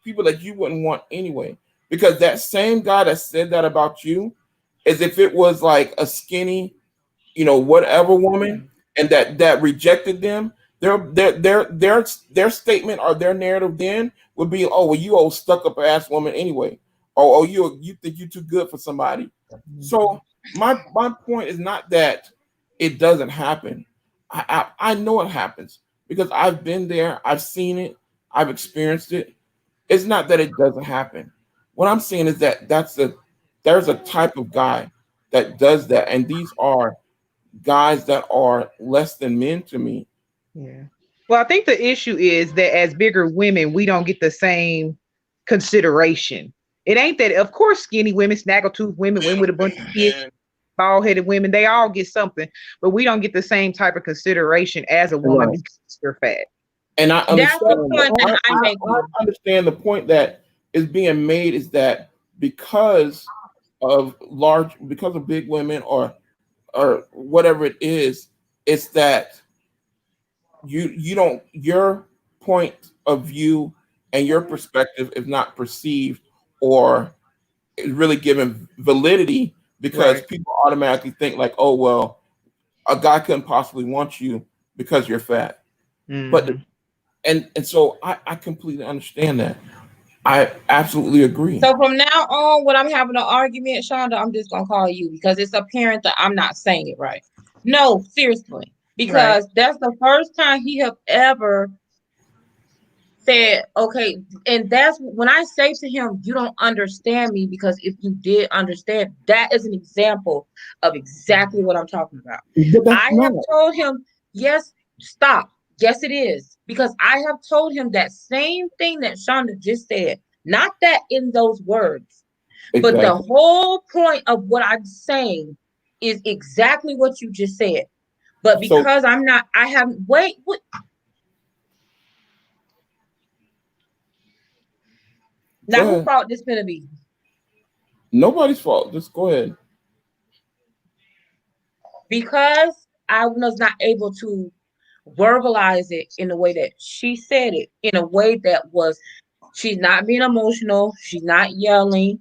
people that you wouldn't want anyway. Because that same guy that said that about you, as if it was like a skinny, whatever woman, and that rejected them, their statement or their narrative then would be, oh, well, you old stuck up ass woman anyway, or oh, you think you're too good for somebody. So my point is not that it doesn't happen. I know it happens because I've been there, I've seen it, I've experienced it. It's not that it doesn't happen. What I'm saying is that there's a type of guy that does that, and these are guys that are less than men to me.
Yeah. Well, I think the issue is that as bigger women, we don't get the same consideration. It ain't that, of course, skinny women, snaggletooth women, women with a bunch of kids,
And,
bald headed women, they all get something, but we don't get the same type of consideration as a woman
right.
because you're fat.
And I
That's the
understand.
point that I'm
I
making.
understand the point that is being made is that because because of big women or whatever it is, it's that you don't your point of view and your perspective is not perceived or is really given validity because
Right.
people automatically think like, oh well, a guy couldn't possibly want you because you're fat. But
Hmm.
and so I completely understand that. I absolutely agree.
So from now on, when I'm having an argument, Shonda, I'm just gonna call you because it's apparent that I'm not saying it right. No, seriously,
Right.
because that's the first time he have ever said, okay, and that's when I say to him, you don't understand me, because if you did understand, that is an example of exactly what I'm talking about.
But that's
I
not
have told him, yes, stop. Yes, it is. Because I have told him that same thing that Shonda just said. Not that in those words, but the
exactly.
whole point of what I'm saying is exactly what you just said. But
So
because I'm not, I haven't, wait,
go
now who
ahead.
fault this gonna be?
Nobody's fault. Just go ahead.
Because I was not able to verbalize it in the way that she said it, in a way that was, she's not being emotional, she's not yelling,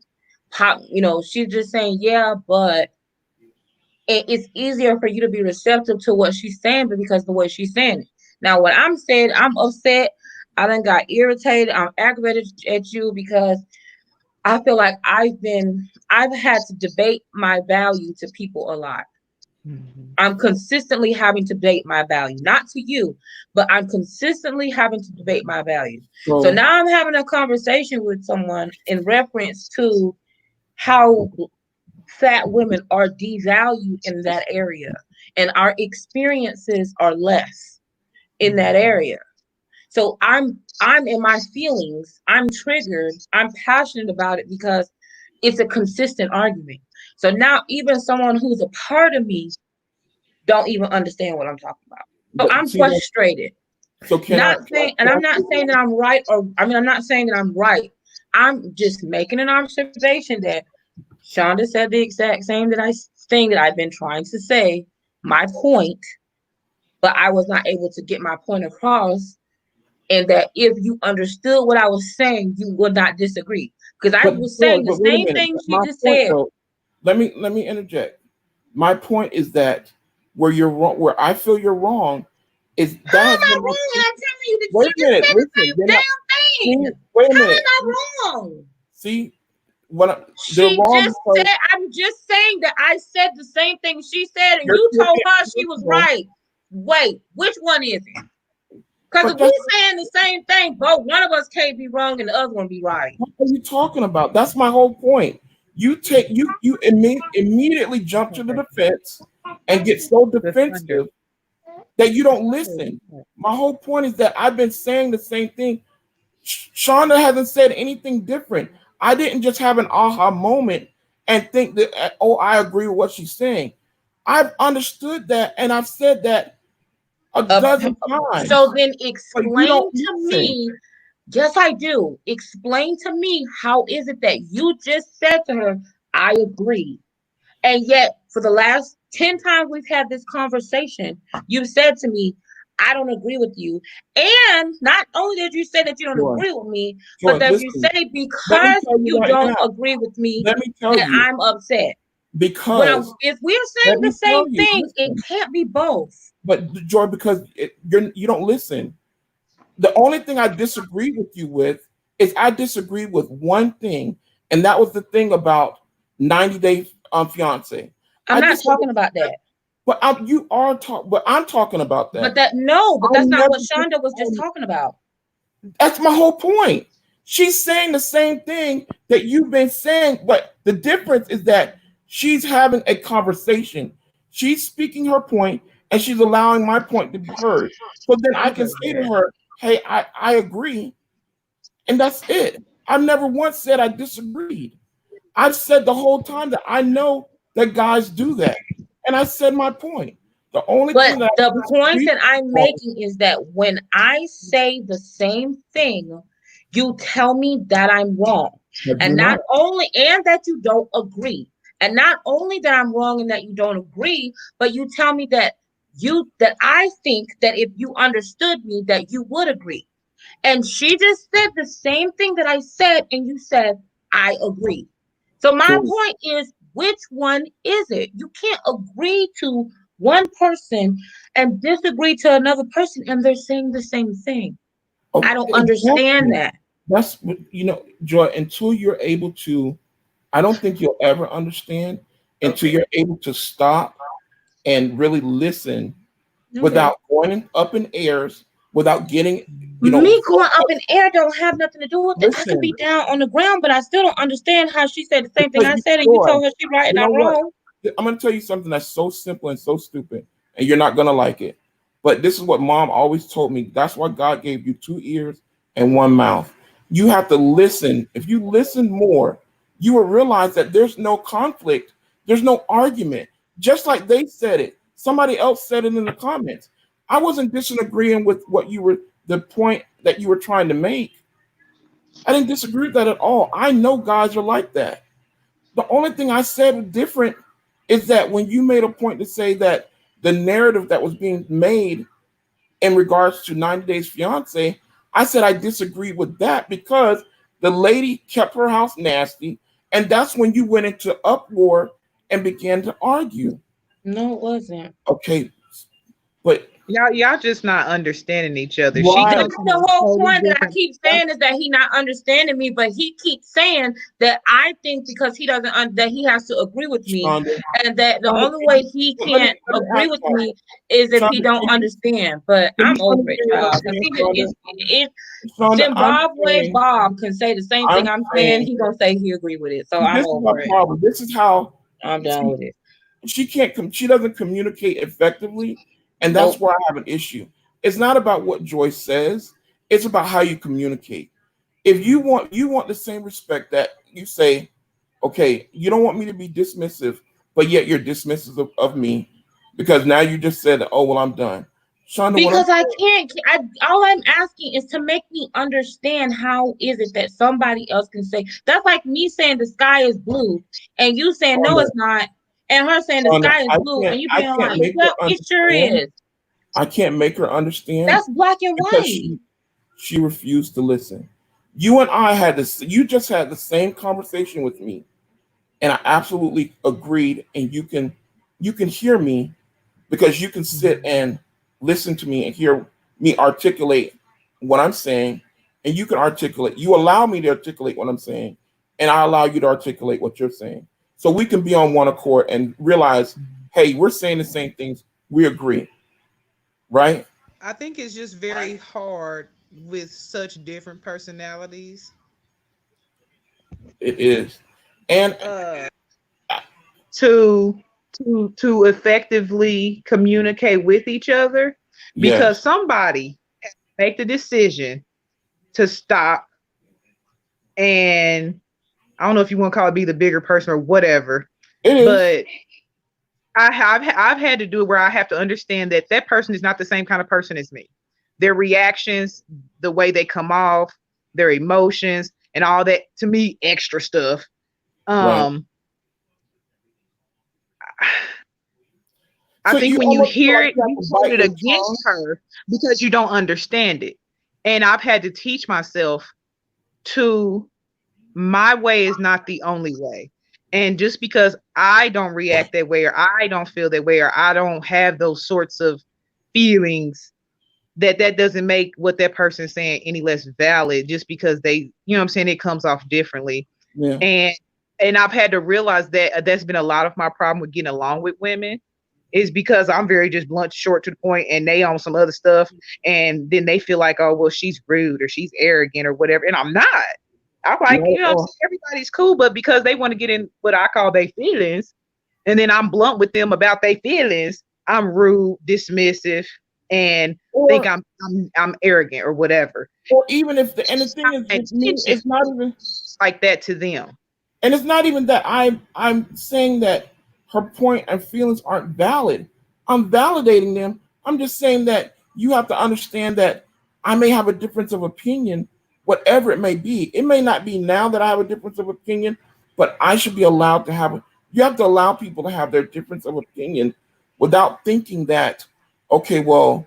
pop, she's just saying, yeah, but it's easier for you to be receptive to what she's saying, but because the way she's saying it. Now, when I'm saying I'm upset, I done got irritated, I'm aggravated at you because I feel like I've had to debate my value to people a lot.
Hmm.
I'm consistently having to debate my value, not to you, but I'm consistently having to debate my value. So
So
now I'm having a conversation with someone in reference to how fat women are devalued in that area, and our experiences are less in that area. So I'm in my feelings, I'm triggered, I'm passionate about it because it's a consistent argument. So now even someone who's a part of me don't even understand what I'm talking about. So
but
I'm
see that
frustrated.
so can I
Not
can I
saying, and
can
I'm
I
not
say
saying that
something?
I'm right, or I mean, I'm not saying that I'm right. I'm just making an observation that Shonda said the exact same thing that I've been trying to say, my point, but I was not able to get my point across and that if you understood what I was saying, you would not disagree. Because I
But
was
George,
saying the
but wait a
same
minute.
thing she
My
just
point
said.
though, let me interject. My point is that where you're wrong, where I feel you're wrong, is
How
that
am
has
I
been my
wrong? I'm telling you that
wait
she
a
just
minute,
said the
listen,
same
you're not
damn
see,
thing.
wait a
How am
minute.
I wrong?
See what they're
She
wrong
just
because
said, I'm just saying that I said the same thing she said, and
you're
you
still
told her
being
she was
delusional.
right. Wait, which one is it? Because if
But that's
we saying the same thing, both one of us can't be wrong and the other one be right.
what are you talking about? That's my whole point. Immediately jump to the defense and get so
The thunder.
defensive that you don't listen. My whole point is that I've been saying the same thing. Shonda hasn't said anything different. I didn't just have an aha moment and think that, oh, I agree with what she's saying. I've understood that and I've said that a dozen
So
times,
then
but you
explain
don't
to
listen.
me. Yes, I do. Explain to me how is it that you just said to her, I agree. And yet, for the last 10 times we've had this conversation, you've said to me, I don't agree with you. And not only did you say that you don't
Joy,
agree with me, but
Joy,
that you
listen.
say
Let me
because
tell you
you
right
don't
now.
agree with me,
Let me tell
that
you
I'm upset. Well,
because
if we're saying
let
the
me tell
same
you.
thing, it
Listen,
can't be both.
but Joy, because you don't listen. The only thing I disagree with you with is I disagree with one thing, and that was the thing about 90 Day Fiance.
I'm
I
not
disagree,
talking about that.
you are talking, but I'm talking about
But
that.
that no, but
I
that's not
never
what Shonda was just talking about.
That's my whole point. She's saying the same thing that you've been saying, but the difference is that she's having a conversation. She's speaking her point, and she's allowing my point to be heard. So then I
I'm
can
gonna
say to
hear it.
her, hey, I agree. And that's it. I've never once said I disagreed. I've said the whole time that I know that guys do that. And I said my point. The only
But
thing that
the
I
point
disagreed
that I'm
on,
making is that when I say the same thing, you tell me that I'm wrong.
but
And
you're not.
not only, and that you don't agree. And not only that I'm wrong and that you don't agree, but you tell me that that I think that if you understood me, that you would agree. And she just said the same thing that I said, and you said, I agree. So my
So,
point is, which one is it? You can't agree to one person and disagree to another person, and they're saying the same thing. I don't understand
exactly.
that.
That's Joy, until you're able to, I don't think you'll ever understand until
Okay.
you're able to stop and really listen
Okay.
without up in airs, without getting,
Me
so
going up
much.
in air don't have nothing to do with it. I can be
Listen,
down on the ground, but I still don't understand how she said the same thing
because
I said, and you
Joy,
told her she right
you
and
know
I'm
what?
wrong.
I'm going to tell you something that's so simple and so stupid, and you're not going to like it. But this is what mom always told me. That's why God gave you two ears and one mouth. You have to listen. If you listen more, you will realize that there's no conflict, there's no argument. Just like they said it, somebody else said it in the comments. I wasn't disagreeing with the point that you were trying to make. I didn't disagree with that at all. I know guys are like that. The only thing I said different is that when you made a point to say that the narrative that was being made in regards to 90 Days Fiance, I said I disagreed with that because the lady kept her house nasty, and that's when you went into uproar and began to argue.
No, it wasn't.
Okay, but
Y'all just not understanding each other. She
right,
comes
That's
from
the
a
whole
totally
point that I
different.
keep saying is that he not understanding me, but he keeps saying that I think because he doesn't that he has to agree with me,
Shonda,
and that the
Shonda,
only way he can't
let me
agree
ask
with
Shonda.
me is if he
Shonda,
don't understand. But
can
I'm
you
over it,
understand what I'm
child. Because
saying,
he just
Shonda?
it
Shonda,
Zimbabwe Bob can say the same
I'm
thing I'm saying.
saying,
He gonna say he agree with it. So
see,
I'm
this is my
over it.
problem. This is how
I'm done
see,
with it.
she can't she doesn't communicate effectively, and that's
Nope.
where I have an issue. It's not about what Joyce says, it's about how you communicate. If you want the same respect that you say, okay, you don't want me to be dismissive, but yet you're dismissive of me because now you just said, oh well, I'm done. Shonda, what I'm
Because I
saying,
can't. All I'm asking is to make me understand how is it that somebody else can say that's like me saying the sky is blue and you saying no,
Shonda,
it's not, and her saying the
Shonda,
sky is blue and you
I
being
can't
like,
make her
well, it sure
understand.
is.
I can't make her understand
That's black and
because
white.
She refused to listen. You and I had this. You just had the same conversation with me, and I absolutely agreed. And you can hear me because you can sit and listen to me and hear me articulate what I'm saying, and you can articulate. You allow me to articulate what I'm saying, and I allow you to articulate what you're saying. So we can be on one accord and realize, hey, we're saying the same things. We agree, right?
I think it's just very hard with such different personalities
It is, and
uh to to effectively communicate with each other, because
yes,
somebody make the decision to stop, and I don't know if you want to call it be the bigger person or whatever,
it is.
but I've had to do it where I have to understand that that person is not the same kind of person as me. Their reactions, the way they come off, their emotions, and all that, to me, extra stuff.
Right.
Um, I
So
think
you
when you
almost feel
hear
like
it,
you have
you
to
hold
bite
it
your
against
tongue.
her because you don't understand it. And I've had to teach myself to my way is not the only way. And just because I don't react that way, or I don't feel that way, or I don't have those sorts of feelings, that doesn't make what that person's saying any less valid just because they, you know what I'm saying, it comes off differently.
Yeah.
And I've had to realize that that's been a lot of my problem with getting along with women, is because I'm very just blunt, short to the point, and they on some other stuff, and then they feel like, oh well, she's rude or she's arrogant or whatever, and I'm not. I'm like,
Not
you
at
know what I'm
all.
saying, everybody's cool, but because they want to get in what I call their feelings, and then I'm blunt with them about their feelings, I'm rude, dismissive, and think
Or
I'm arrogant or whatever.
or even if the and the thing is with me,
Attention
it's not even
like that to them.
and it's not even that I'm saying that her point and feelings aren't valid. I'm validating them. I'm just saying that you have to understand that I may have a difference of opinion, whatever it may be. It may not be now that I have a difference of opinion, but I should be allowed to have. You have to allow people to have their difference of opinion without thinking that, okay, well,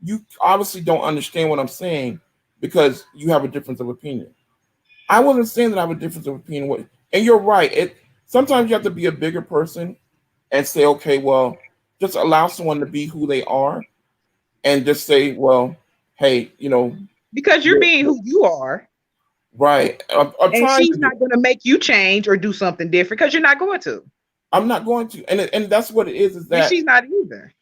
you obviously don't understand what I'm saying because you have a difference of opinion. I wasn't saying that I have a difference of opinion. And you're right. It sometimes you have to be a bigger person and say, okay, well, just allow someone to be who they are, and just say, well, hey,
Because you're
you're,
being who you are,
right. I'm
and
trying
she's
to.
not going to make you change or do something different because you're not going to,
I'm not going to, and that's what it is. Is
and
that
she's not either.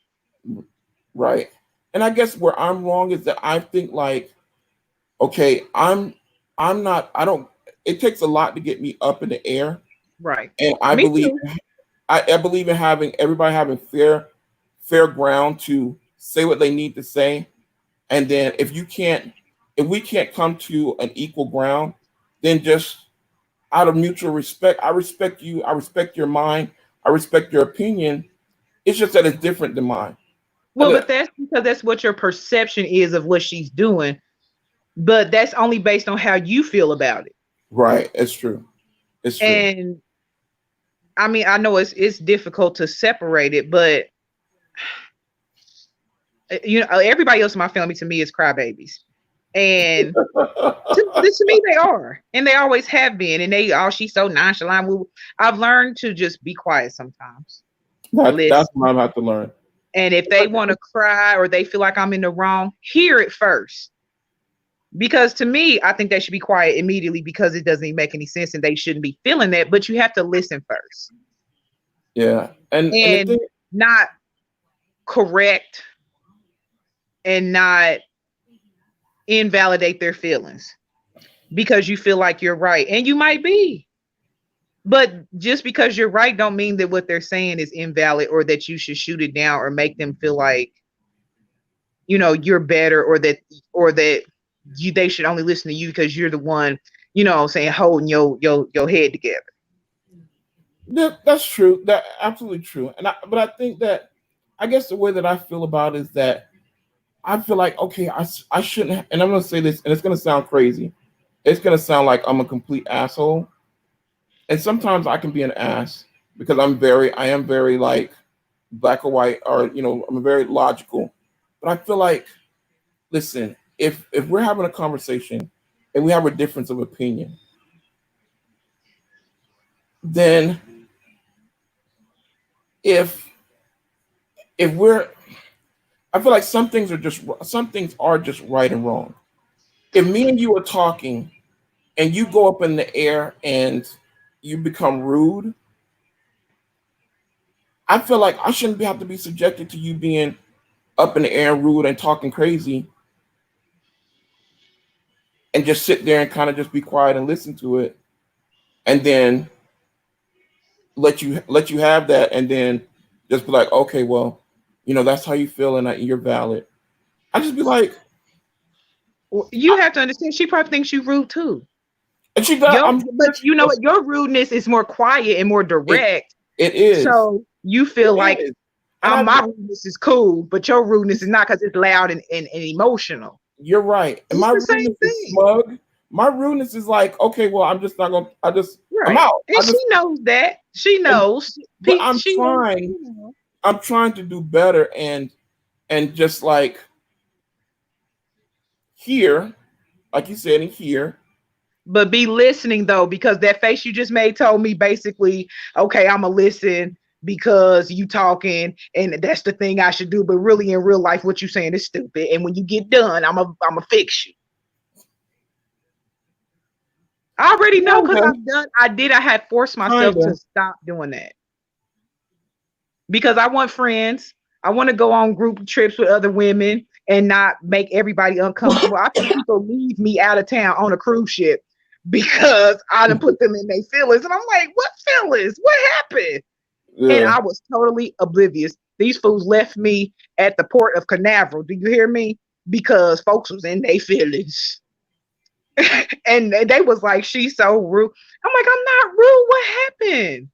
right? And I guess where I'm wrong is that I think like, okay, I'm not. I don't. It takes a lot to get me up in the air,
Right.
and I
Me
believe
too.
I believe in having everybody having fair ground to say what they need to say. And then if we can't come to an equal ground, then just out of mutual respect, I respect you, I respect your mind, I respect your opinion. It's just that it's different than mine.
Well, but that's because that's what your perception is of what she's doing, but that's only based on how you feel about it.
Right, it's true. It's true.
And I mean, I know it's difficult to separate it, but you know, everybody else in my family to me is crybabies, and to me they are, and they always have been, and they oh she's so nonchalant. I've learned to just be quiet sometimes,
That's
listen,
what I'm have to learn.
and if they want to cry or they feel like I'm in the wrong, hear it first. Because to me, I think they should be quiet immediately because it doesn't even make any sense and they shouldn't be feeling that. But you have to listen first
Yeah. And the
and
thing
not correct and not invalidate their feelings because you feel like you're right. And you might be. But just because you're right don't mean that what they're saying is invalid or that you should shoot it down or make them feel like, you know, you're better or that they should only listen to you because you're the one, you know, saying holding your head together.
that's true. That absolutely true. But I think that I guess the way that I feel about it is that I feel like okay, I shouldn't. And I'm gonna say this, and it's gonna sound crazy. It's gonna sound like I'm a complete asshole. And sometimes I can be an ass because I am very like black or white, or I'm very logical. But I feel like, listen, if we're having a conversation and we have a difference of opinion, then if if we're I feel like some things are just right and wrong. If me and you are talking and you go up in the air and you become rude, I feel like I shouldn't have to be subjected to you being up in the air and rude and talking crazy and just sit there and kind of just be quiet and listen to it and then let you have that and then just be like, okay, well, that's how you feel and you're valid. I just be like,
You have to understand. She probably thinks you rude too.
and she does.
But you know what? Your rudeness is more quiet and more
It,
direct.
it is.
So you feel
It
like
is. And
my rudeness is cool, but your rudeness is not because it's loud and emotional.
You're right. And
It's
my
the same
rudeness is
thing.
smug. My rudeness is like, okay, well, I'm just not gonna. I'm
Right.
out.
And she knows that. She
And,
knows.
but I'm
She
trying.
knows.
I'm trying to do better and just like here, like you said, in here.
But be listening though, because that face you just made told me basically, okay, I'm gonna listen because you talking and that's the thing I should do. But really in real life, what you saying is stupid. And when you get done, I'm a fix you. I already know because
Kinda,
I had forced myself
kinda.
to stop doing that because I want friends. I want to go on group trips with other women and not make everybody uncomfortable. I think people leave me out of town on a cruise ship because I done put them in their feelings. And I'm like, what feelings? What happened? And
Yeah.
I was totally oblivious. These fools left me at the port of Canaveral. Do you hear me? Because folks was in their feelings. And they was like, she's so rude. I'm like, I'm not rude. What happened?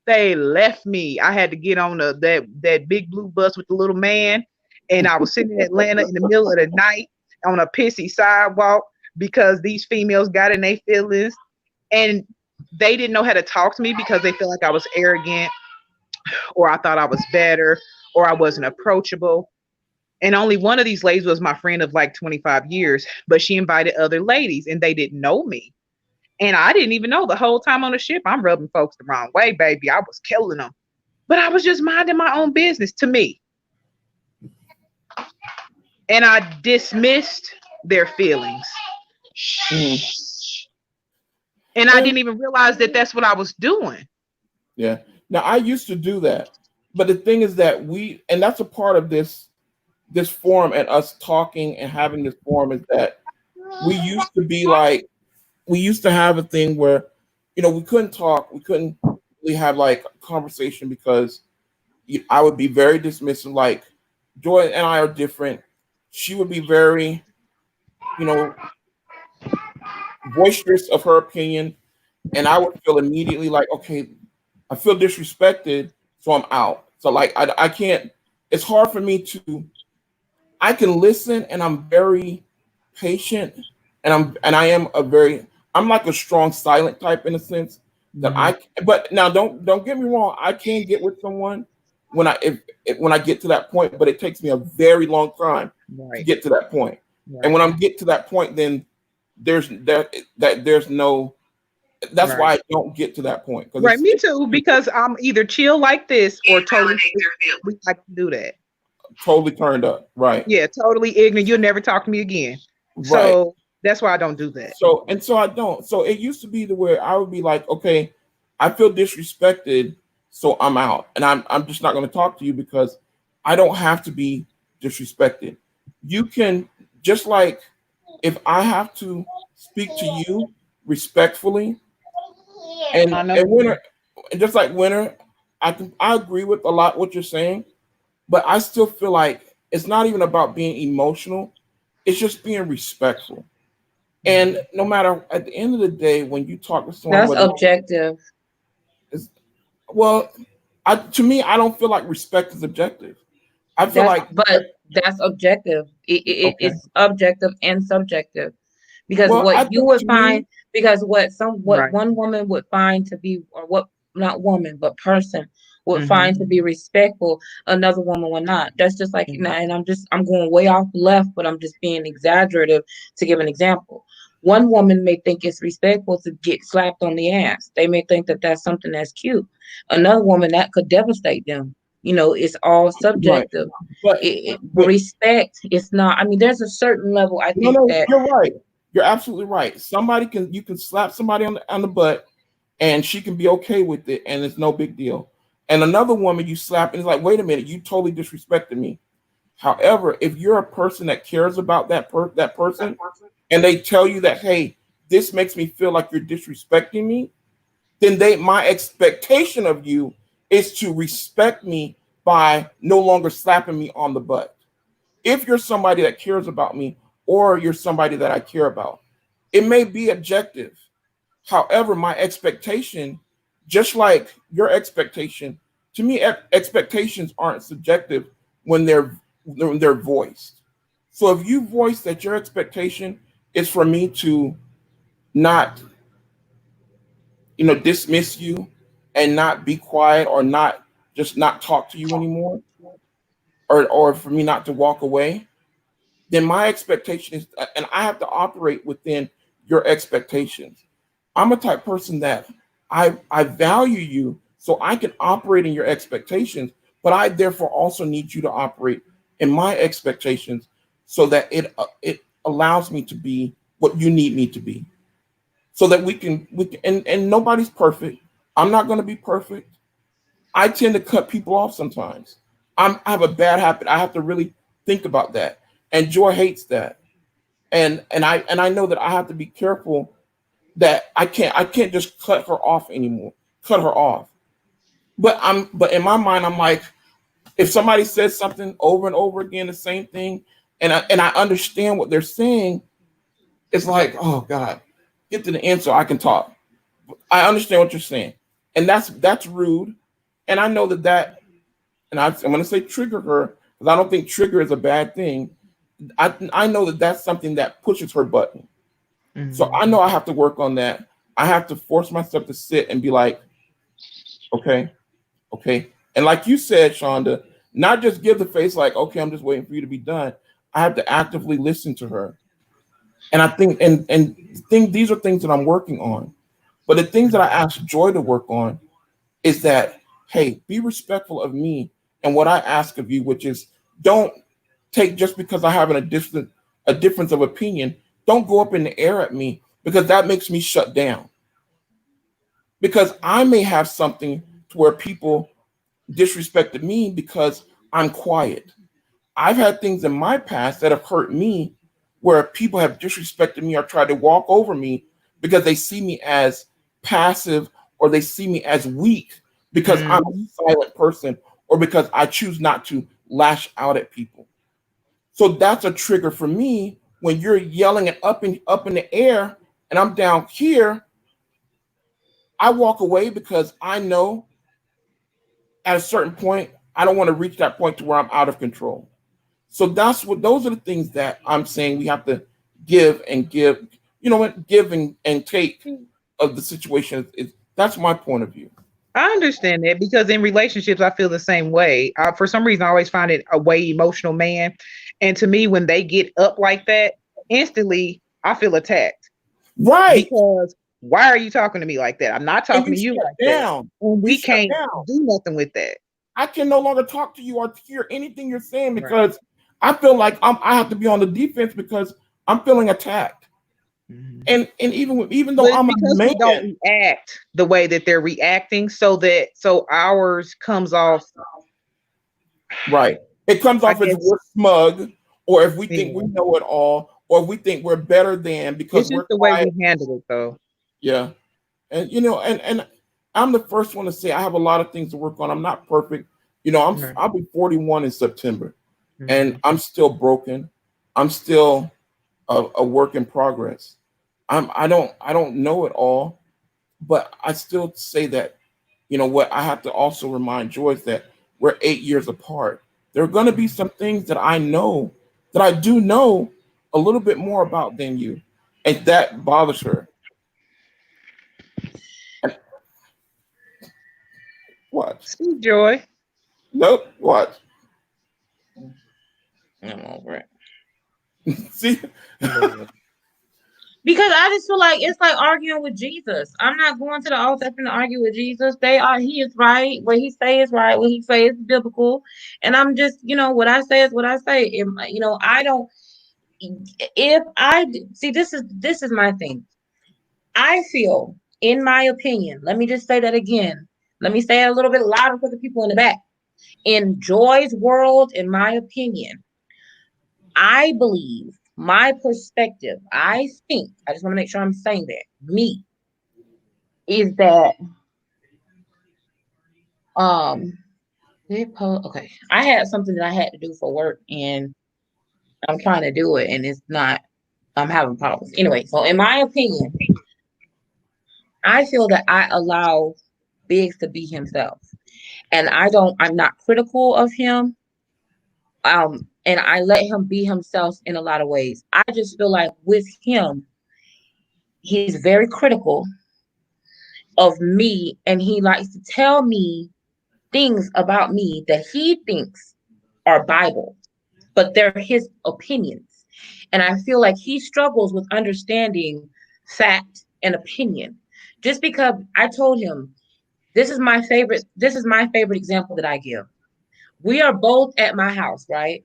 They left me. I had to get on that big blue bus with the little man, and I was sitting in Atlanta in the middle of the night on a pissy sidewalk because these females got in their feelings, and they didn't know how to talk to me because they felt like I was arrogant, or I thought I was better, or I wasn't approachable. And only one of these ladies was my friend of like 25 years, but she invited other ladies, and they didn't know me. And I didn't even know the whole time on the ship, I'm rubbing folks the wrong way, baby. I was killing them. But I was just minding my own business to me. And I dismissed their feelings.
Mhm.
And I
And
didn't even realize that that's what I was doing.
yeah. Now I used to do that, but the thing is that and that's a part of this forum and us talking and having this forum is that we used to be like we used to have a thing where we couldn't talk, we couldn't really have like a conversation because I would be very dismissive. Like Joy and I are different. She would be very, you know, boisterous of her opinion, and I would feel immediately like, okay, I feel disrespected, so I'm out. So like I can't. It's hard for me to. I can listen, and I'm very patient, and I am I'm like a strong silent type in a sense that
Mhm.
but now don't get me wrong, I can get with someone when when I get to that point, but it takes me a very long time to
Right,
get to that point. And
right,
when I'm get to that point, then there's no that's
right.
why I don't get to that point because
Right, me too,
it's
because I'm either chill like this or totally we like to do that.
totally turned up. Right.
Yeah, totally ignorant. You'll never talk to me again.
Right.
So that's why I don't do that.
So I don't. So it used to be the where I would be like, okay, I feel disrespected, so I'm out, and I'm just not going to talk to you because I don't have to be disrespected. You can just like if I have to speak to you respectfully,
I know.
and winter, and just like winter, I agree with a lot what you're saying, but I still feel like it's not even about being emotional. It's just being respectful. And no matter at the end of the day, when you talk to someone,
That's
whether
objective.
it's well, to me, I don't feel like respect is objective. I feel
That's
like
but that's objective.
okay,
It's objective and subjective. Because
well, I
what you
think
would
to
find,
me,
because what
Right.
one woman would find to be, or what, not woman but person would find to be respectful, another woman would not. That's just like, and I'm going way off left, but I'm just being exaggerative to give an example. One woman may think it's respectful to get slapped on the ass. They may think that that's something that's cute. Another woman, that could devastate them. It's all
Right.
subjective.
But but
Respect is not. I mean, there's a certain level. I
no,
think
no,
that.
you're right. You're absolutely right. You can slap somebody on the butt, and she can be okay with it, and it's no big deal. And another woman you slap, and it's like, wait a minute, you totally disrespected me. However, if you're a person that cares about that person, and they tell you that, hey, this makes me feel like you're disrespecting me, then my expectation of you is to respect me by no longer slapping me on the butt. If you're somebody that cares about me, or you're somebody that I care about, it may be objective. However, my expectation, just like your expectation, to me, expectations aren't subjective when they're voiced. So if you voice that your expectation is for me to not, dismiss you and not be quiet, or not talk to you anymore, or for me not to walk away, then my expectation is, and I have to operate within your expectations. I'm a type person that I value you, so I can operate in your expectations, but I therefore also need you to operate in my expectations, so that it allows me to be what you need me to be, so that we can, and nobody's perfect. I'm not going to be perfect. I tend to cut people off sometimes. I have a bad habit. I have to really think about that. And Joy hates that. And I know that I have to be careful that I can't just cut her off anymore. Cut her off. But in my mind, I'm like, if somebody says something over and over again, the same thing, and I understand what they're saying, it's like, oh God, get to the end so I can talk. I understand what you're saying. And that's rude. And I know that, and I'm going to say trigger her, because I don't think trigger is a bad thing. I know that that's something that pushes her button. So I know I have to work on that. I have to force myself to sit and be like, okay, okay. And like you said, Shonda, not just give the face like, okay, I'm just waiting for you to be done. I have to actively listen to her. And I think, think these are things that I'm working on. But the things that I asked Joy to work on is that, hey, be respectful of me and what I ask of you, which is, don't take, just because I have a difference of opinion, don't go up in the air at me, because that makes me shut down. Because I may have something to where people disrespected me because I'm quiet. I've had things in my past that have hurt me, where people have disrespected me or tried to walk over me because they see me as passive, or they see me as weak because I'm a silent person, or because I choose not to lash out at people. So that's a trigger for me. When you're yelling and up in the air and I'm down here, I walk away, because I know at a certain point I don't want to reach that point to where I'm out of control. So those are the things that I'm saying we have to give and give, what, give and take of the situation. That's my point of view.
I understand that, because in relationships, I feel the same way. For some reason, I always find it a way emotional man. And to me, when they get up like that, instantly, I feel attacked.
Right.
Because why are you talking to me like that? I'm not
And
talking
you
to you
shut
like that.
down.
And
You
we
shut
can't
down.
do nothing with that.
I can no longer talk to you or hear anything you're saying,
Right.
because I feel like I have to be on the defense, because I'm feeling attacked. And even though
But it's
I'm a
because
man,
we don't react the way that they're reacting, so ours comes off,
right, it comes
I
off as
guess,
we're smug, or if we think we
yeah.
know it all, or we think we're better than because
It's
we're
just the way
quiet.
we handle it, though.
Yeah. And and I'm the first one to say I have a lot of things to work on. I'm not perfect.
Right.
I'll be 41 in September, and
Mhm.
I'm still broken. I'm still a work in progress. I don't know it all, but I still say that, what I have to also remind Joyce, that we're 8 years apart. There are going to be some things that I know, that I do know a little bit more about than you, and that bothers her. And Watch.
See, Joy.
Nope. Watch.
I'm over it.
See.
Because I just feel like it's like arguing with Jesus. I'm not going to the altar to argue with Jesus. He is right. What he say is right. What he say is biblical. And I'm just, what I say is what I say. And, I don't. If I see, this is my thing. I feel, in my opinion, let me just say that again. Let me say it a little bit louder for the people in the back. In Joy's world, in my opinion, I believe my perspective, I think, I just want to make sure I'm saying that, me, is that, um, okay, I had something that I had to do for work and I'm trying to do it and it's not, I'm having problems. Anyway, so in my opinion, I feel that I allow Biggs to be himself and I'm not critical of him. And I let him be himself in a lot of ways. I just feel like with him, he's very critical of me and he likes to tell me things about me that he thinks are Bible, but they're his opinions. And I feel like he struggles with understanding fact and opinion. Just because I told him this is my favorite example that I give. We are both at my house, right?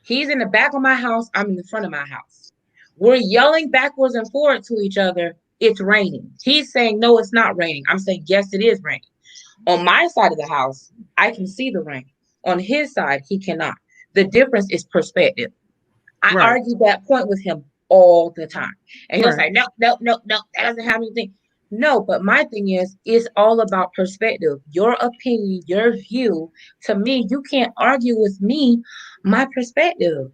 He's in the back of my house, I'm in the front of my house. We're yelling backwards and forward to each other. It's raining. He's saying, no, it's not raining. I'm saying, yes, it is raining. On my side of the house, I can see the rain. On his side, he cannot. The difference is perspective. I
Right.
argue that point with him all the time. And he'll
Right.
say, no, no, no, no, that doesn't have anything. No, but my thing is, it's all about perspective. Your opinion, your view. To me, you can't argue with me, my perspective.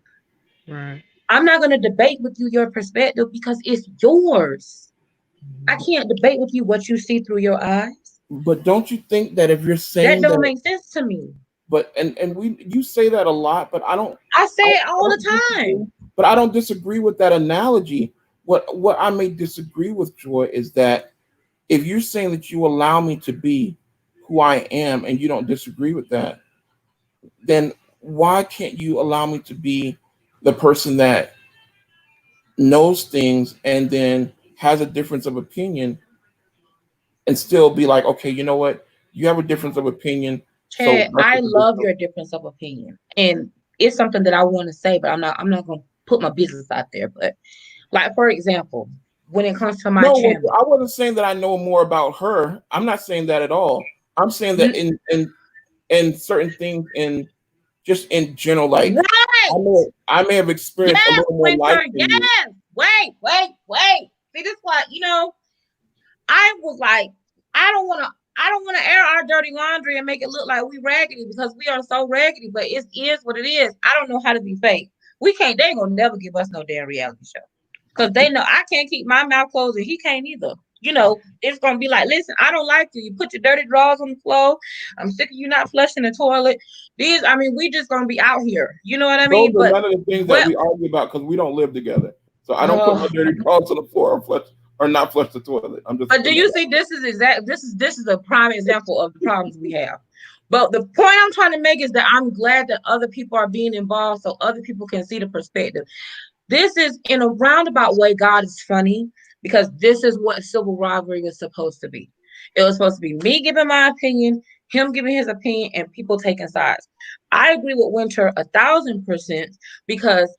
Right.
I'm not going to debate with you your perspective because it's yours. I can't debate with you what you see through your eyes.
But don't you think that if you're
That
saying
don't
that,
make sense to me.
but and you say that a lot, but
I say
I,
it
I
all
don't
the
disagree,
time.
but I don't disagree with that analogy. What I may disagree with, Joy, is that if you're saying that you allow me to be who I am and you don't disagree with that, then why can't you allow me to be the person that knows things and then has a difference of opinion and still be like, okay, you know what? You have a difference of opinion, so
Chad,
let's
I
agree.
love your difference of opinion. And it's something that I want to say, but I'm not gonna put my business out there. But like for example, when it comes to my
No,
channel,
I wasn't saying that I know more about her. I'm not saying that at all. I'm saying that
n-
in certain things, in just in general, like
right.
I may have experienced a
Yes,
little more life
Winter,
than you.
yes. Wait. See, this why, I was like, I don't want to. I don't want to air our dirty laundry and make it look like we raggedy because we are so raggedy. But it is what it is. I don't know how to be fake. We can't. They ain't gonna never give us no damn reality show because they know I can't keep my mouth closed and he can't either. It's gonna be like, listen, I don't like you. You put your dirty drawers on the floor. I'm sick of you not flushing the toilet. We just gonna be out here. You know what I
Those
mean?
are
But
none of the things that
what?
we argue about because we don't live together. So I don't put my
Oh,
dirty clothes on the floor or flush or not flush the toilet. I'm just
but do
putting
you
that
see? This is a prime example of the problems we have. But the point I'm trying to make is that I'm glad that other people are being involved so other people can see the perspective. This is in a roundabout way, God is funny because this is what civil rivalry was supposed to be. It was supposed to be me giving my opinion, him giving his opinion, and people taking sides. I agree with Winter 1,000% because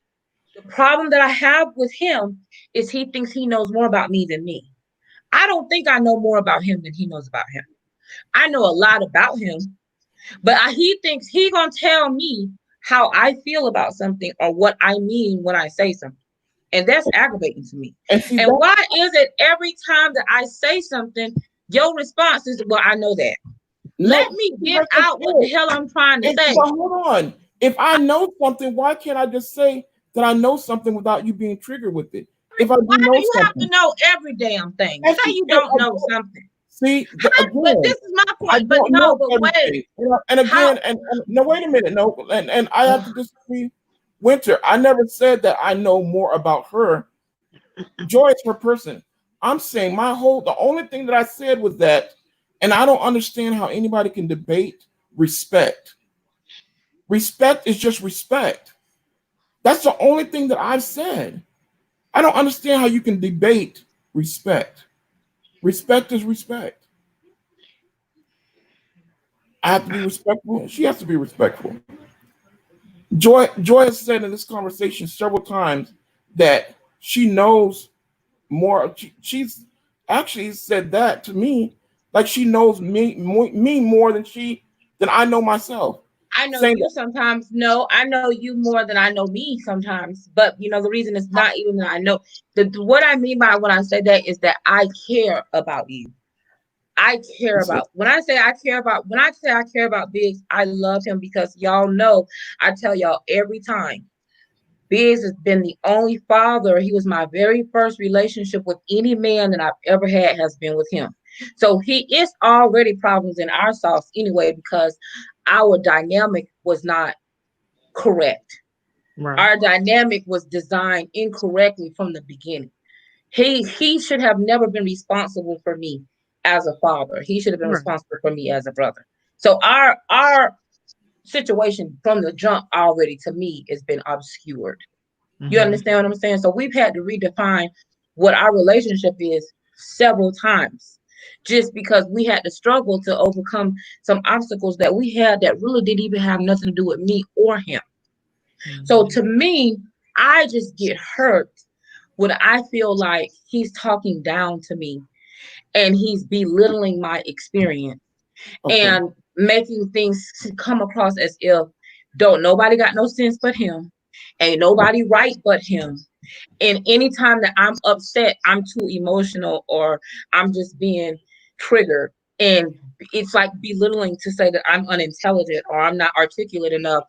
the problem that I have with him is he thinks he knows more about me than me. I don't think I know more about him than he knows about him. I know a lot about him, but he thinks he gonna tell me how I feel about something or what I mean when I say something. And that's aggravating to me.
and see
And
that.
why is it every time that I say something, your response is, well, I know that. Let
No,
me get
that's
out what the
it.
hell I'm trying to
But
say.
hold on. If I know something, why can't I just say that I know something without you being triggered with it? If I
Why
do know
do you have to
something,
know every damn thing?
that's
Say
the,
you
if
don't
I
know
don't,
something.
see
But
again.
this is my
I
point. But
don't
no,
know
but wait.
everything. And
How?
again, and no, wait a minute, no, and I have to disagree. Winter, I never said that I know more about her. Joy is her person. I'm saying the only thing that I said was that And I don't understand how anybody can debate respect. Respect is just respect. That's the only thing that I've said. I don't understand how you can debate respect. Respect is respect. I have to be respectful. She has to be respectful. Joy has said in this conversation several times that she knows more. She's actually said that to me, like she knows me more than I know myself.
I know
Saying
you
that,
sometimes. No, I know you more than I know me sometimes. But the reason is not even that I know. What I mean by when I say that is that I care about you. I care
it's,
about when I say I care about Biggs, I love him because y'all know I tell y'all every time. Biggs has been the only father. He was my very first relationship with any man that I've ever had has been with him. So he is already problems in our sauce anyway because our dynamic was not correct.
Right.
Our dynamic was designed incorrectly from the beginning. He should have never been responsible for me as a father. He should have been
Right.
responsible for me as a brother. So our situation from the jump already to me has been obscured. You
Mm-hmm.
understand what I'm saying? So we've had to redefine what our relationship is several times just because we had to struggle to overcome some obstacles that we had that really didn't even have nothing to do with me or him. So
Mm-hmm.
to me, I just get hurt when I feel like he's talking down to me and he's belittling my experience
okay,
and making things come across as if don't nobody got no sense but him, ain't nobody right but him, and anytime that I'm upset, I'm too emotional or I'm just being triggered. And it's like belittling to say that I'm unintelligent or I'm not articulate enough.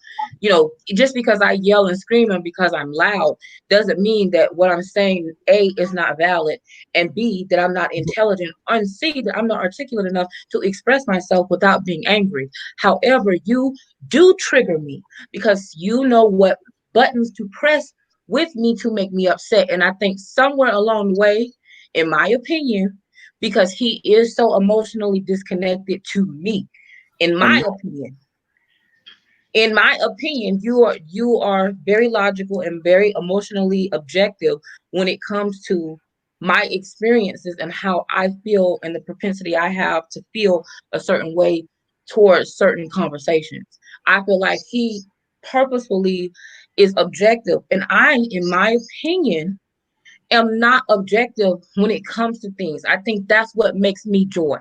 Just because I yell and scream and because I'm loud doesn't mean that what I'm saying, A, is not valid, and B, that I'm not intelligent, and C, that I'm not articulate enough to express myself without being angry. However, you do trigger me because you know what buttons to press with me to make me upset. And I think somewhere along the way, in my opinion, because he is so emotionally disconnected to me, in
and
my opinion, you are very logical and very emotionally objective when it comes to my experiences and how I feel and the propensity I have to feel a certain way towards certain conversations. I feel like he purposefully is objective, and I, in my opinion, am not objective when it comes to things. I think that's what makes me Joy.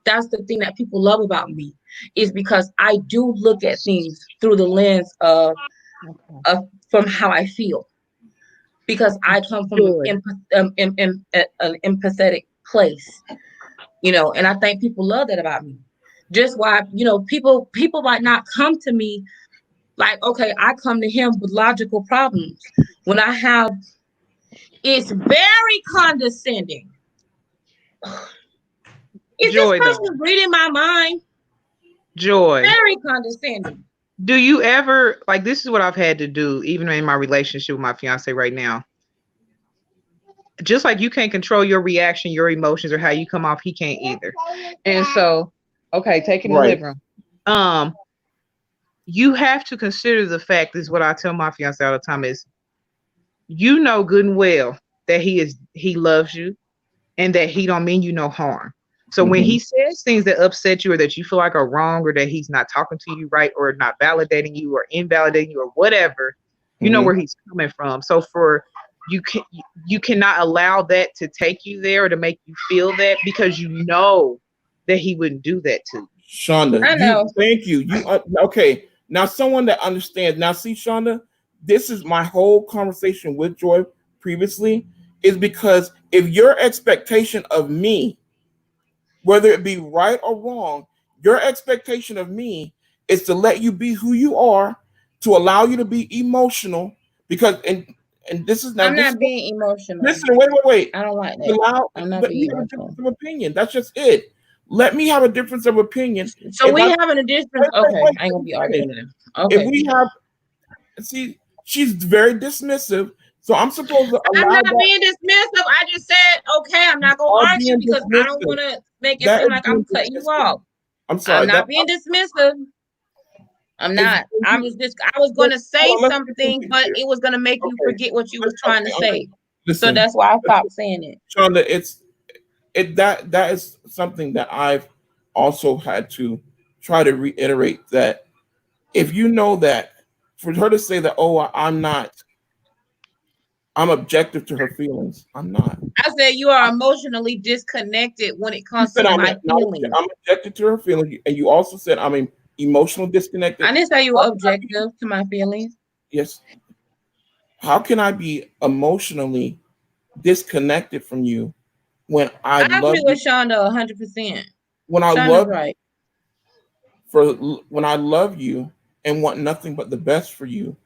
That's the thing that people love about me, is because I do look at things through the lens
Okay.
of from how I feel, because I come from
Joy.
an empathetic place, and I think people love that about me. Just why, people might not come to me like, okay, I come to him with logical problems when I have, it's very condescending. Is this
Joy though.
person reading my mind?
Joy.
Very condescending.
Do you ever like this is what I've had to do even in my relationship with my fiance right now. Just like you can't control your reaction, your emotions, or how you come off, he can't either. And so, okay, taking the
right,
living room. You have to consider the fact, this is what I tell my fiance all the time, is you know good and well that he loves you and that he don't mean you no harm. So when
hmm
he says things that upset you or that you feel like are wrong or that he's not talking to you right or not validating you or invalidating you or whatever, you know
hmm
where he's coming from. So for you can you cannot allow that to take you there or to make you feel that, because you know that he wouldn't do that to you.
Shonda,
I know.
thank you. Okay? Now, someone that understands. Now, see, Shonda, this is my whole conversation with Joy previously, is because if your expectation of me, whether it be right or wrong, your expectation of me is to let you be who you are, to allow you to be emotional, because and this is now
I'm
this
not being emotional.
listen, wait.
I don't like that.
Allow,
I'm not
let me
being
have a
emotional.
difference of opinion. That's just it. Let me have a difference of opinion.
So
If
we
I
having a difference. Okay, I ain't
let
gonna
me
be
finish.
arguing with him.
If
Okay.
we have, see, she's very dismissive, So I'm supposed to
I'm
allow
not
that.
being dismissive. I just said, okay, I'm not
You
gonna
are
argue
being
because I don't
dismissive.
want to make it
That
seem
is
like
being
I'm cutting you
dismissive.
off.
I'm
I'm
sorry.
not being dismissive. I'm
It's
not. I was
hold
gonna say
on, let's get
something,
something
but
clear.
it was gonna make you
Okay.
forget what you was trying to say. So
Listen,
that's why I stopped saying it.
Shonda, that is something that I've also had to try to reiterate, that if you know that for her to say that, oh, I'm objective to her feelings. I'm not.
I said you are emotionally disconnected when it
You
comes
said
to my feelings.
I'm objective to her feelings, and you also said I'm emotional disconnected.
I didn't say you were objective to my feelings.
Yes. How can I be emotionally disconnected from you when I
I
love
agree
you?
with Shonda 100%.
When I
Shonda's
love
right.
when I love you and want nothing but the best for you,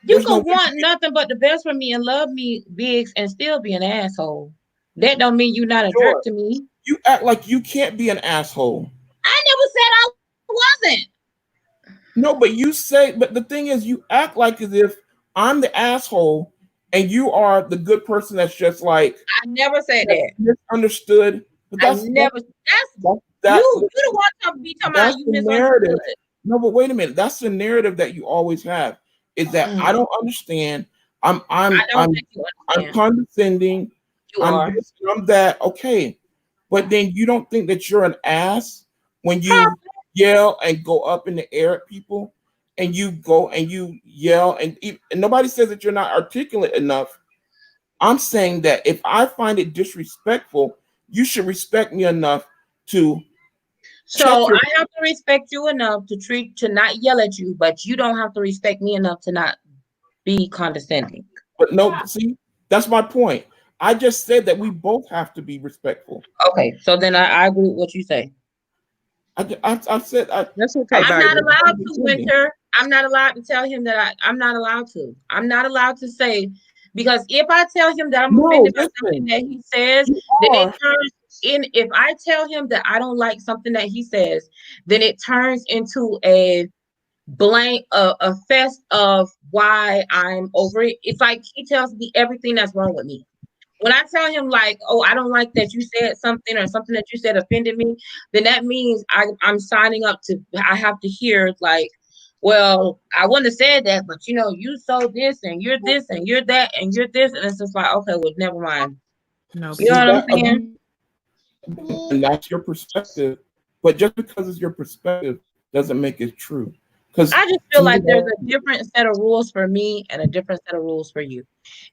You
there's no
can
way
want nothing but the best for me and love me, Biggs, and still be an asshole. That don't mean you're not a jerk
sure.
to me.
You act like you can't be an asshole.
I never said I wasn't.
No, but the thing is, you act like as if I'm the asshole and you are the good person that's just like
I never said that.
misunderstood. But
I never. That's
that
you. You the one be talking about
that's
you
the
misunderstood.
narrative. No, but wait a minute. That's the narrative that you always have. Is that I don't understand. I'm I'm
I don't
I'm
think you
I'm
understand.
condescending.
You
I'm
are.
this, I'm that. Okay. But then you don't think that you're an ass when
Huh?
you yell and go up in the air at people and you go and you yell and nobody says that you're not articulate enough. I'm saying that if I find it disrespectful, you should respect me enough to check
So
your.
I have to respect you enough to not yell at you, but you don't have to respect me enough to not be condescending.
But no, see, that's my point. I just said that we both have to be respectful.
Okay, so then I agree with what you say.
I said
That's okay,
I
I'm
said
not
baby.
that
allowed to,
condescending.
Winter. I'm not allowed to tell him that I'm not allowed to. I'm not allowed to say because if I tell him that I'm
No,
offended by something
listen,
that he says,
you
then it
are.
turns in. If I tell him that I don't like something that he says, then it turns into a blank a fest of why I'm over it. It's like he tells me everything that's wrong with me. When I tell him like, oh, I don't like that you said something or something that you said offended me, then that means I'm signing up to I have to hear like, well, I wouldn't have said that, but you know, you so this and you're this and you're that and you're this, and it's just like, okay, well, never mind.
No,
You know
See
what I'm
that
saying?
again, and that's your perspective. But just because it's your perspective doesn't make it true. Because
I just
to
feel
me,
like there's a different set of rules for me and a different set of rules for you.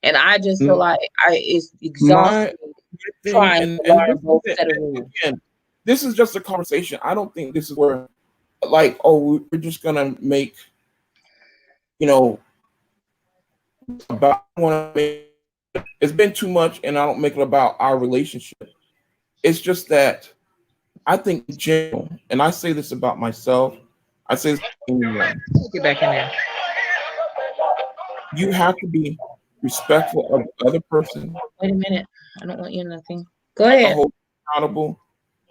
And I just feel like it's
my
exhausting
thing,
trying to
and
learn both set of rules.
again, this is just a conversation. I don't think this is where, like, oh, we're just gonna make, you know, about. It's been too much, and I don't make it about our relationship. It's just that I think in general, and I say this about myself. I say this about anyone.
get back in there.
You have to be respectful of the other person.
Wait a minute. I don't want you nothing. Go
Have to
ahead.
hold you accountable.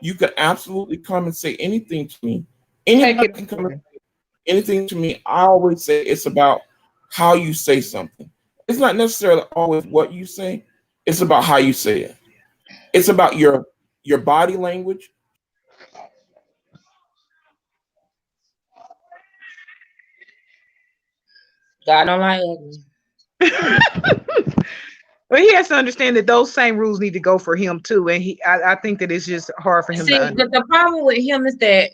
You can absolutely come and say anything to me.
Take
Anybody
it.
can come and say anything to me. I always say it's about how you say something. It's not necessarily always what you say. It's about how you say it. It's about your body language.
God don't like ugly.
But he has to understand that those same rules need to go for him too. And I think that it's just hard for him to
See,
understand.
the problem with him is that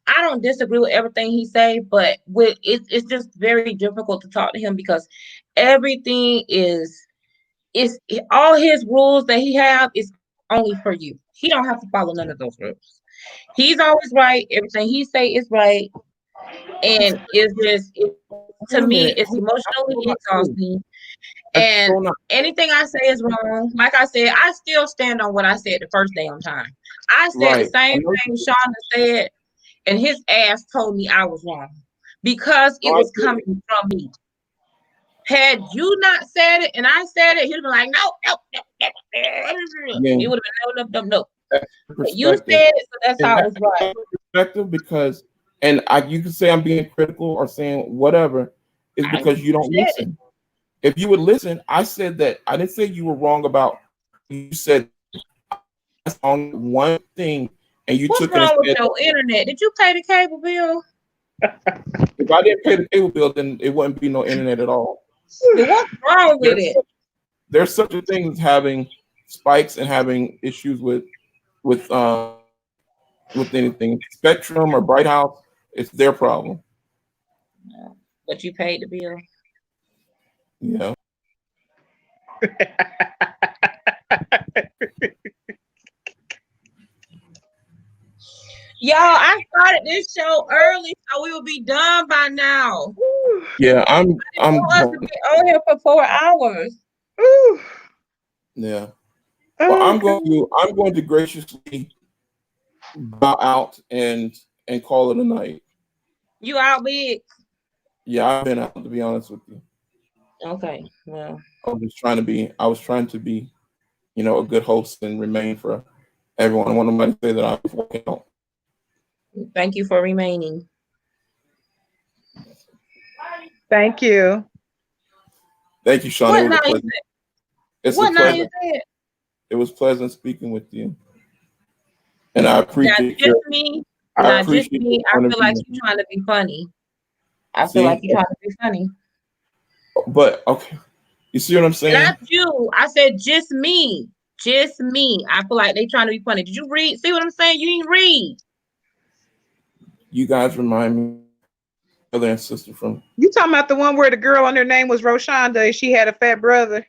I don't disagree with everything he say, but it's just very difficult to talk to him because everything is all his rules that he have is only for you. He don't have to follow none of those rules. He's always right. Everything he say is right, and to me,
Wait a
it's
minute.
emotionally
That's still not true.
exhausting.
That's
And
still not.
anything I say is wrong. Like I said, I still stand on what I said the first day on time. I said the
Right. I
same
know
thing Shauna said, and his ass told me I was wrong because it
I
was
agree.
coming from me. Had you not said it and I said it, he'd have been like, no, no, no, no, no. It
Again,
would have been no, no, no, no.
that's
But you
perspective.
said it, so that's
And
how it
that,
was right.
that's perspective because, and you can say I'm being critical or saying whatever, is
I
because you don't
said it.
listen. If you would listen, I said that I didn't say you were wrong about. You said that's on one thing, and you
What's
took it and
wrong with
said
your internet? Did you pay the cable bill?
if I didn't pay the cable bill, then it wouldn't be no internet at all.
But what's wrong with
There's
it?
such, there's such a thing as having spikes and having issues with with anything Spectrum or Bright House. It's their problem.
But you paid the bill.
Yeah.
Y'all, I started this show early, so we will be done by now.
Yeah,
I want us to be on here for 4 hours.
yeah. Well, I'm going to graciously bow out and call it a night.
You out big?
Yeah, I've been out to be honest with you.
Okay, well.
I was trying to be, a good host and remain for everyone. I want nobody to say that I was walking out.
Thank you for remaining.
Thank you.
Thank you, Sean.
What night is it? What night is it?
It was pleasant speaking with you. And I appreciate
just me. I feel like you're trying to be funny. I feel like you're trying to be funny.
But okay. You see what I'm saying?
Not you. I said just me. Just me. I feel like they trying to be funny. Did you read? See what I'm saying? You didn't read.
You guys remind me brother and sister from.
You talking about the one where the girl on her name was Roshonda and she had a fat brother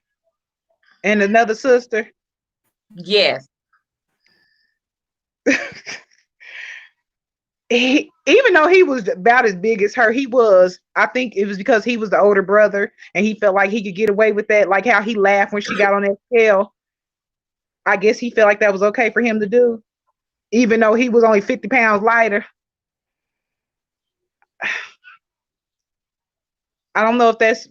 and another sister?
Yes.
Even though he was about as big as her, I think it was because he was the older brother and he felt like he could get away with that, like how he laughed when she got on that scale. I guess he felt like that was okay for him to do, even though he was only 50 pounds lighter. I don't know if that's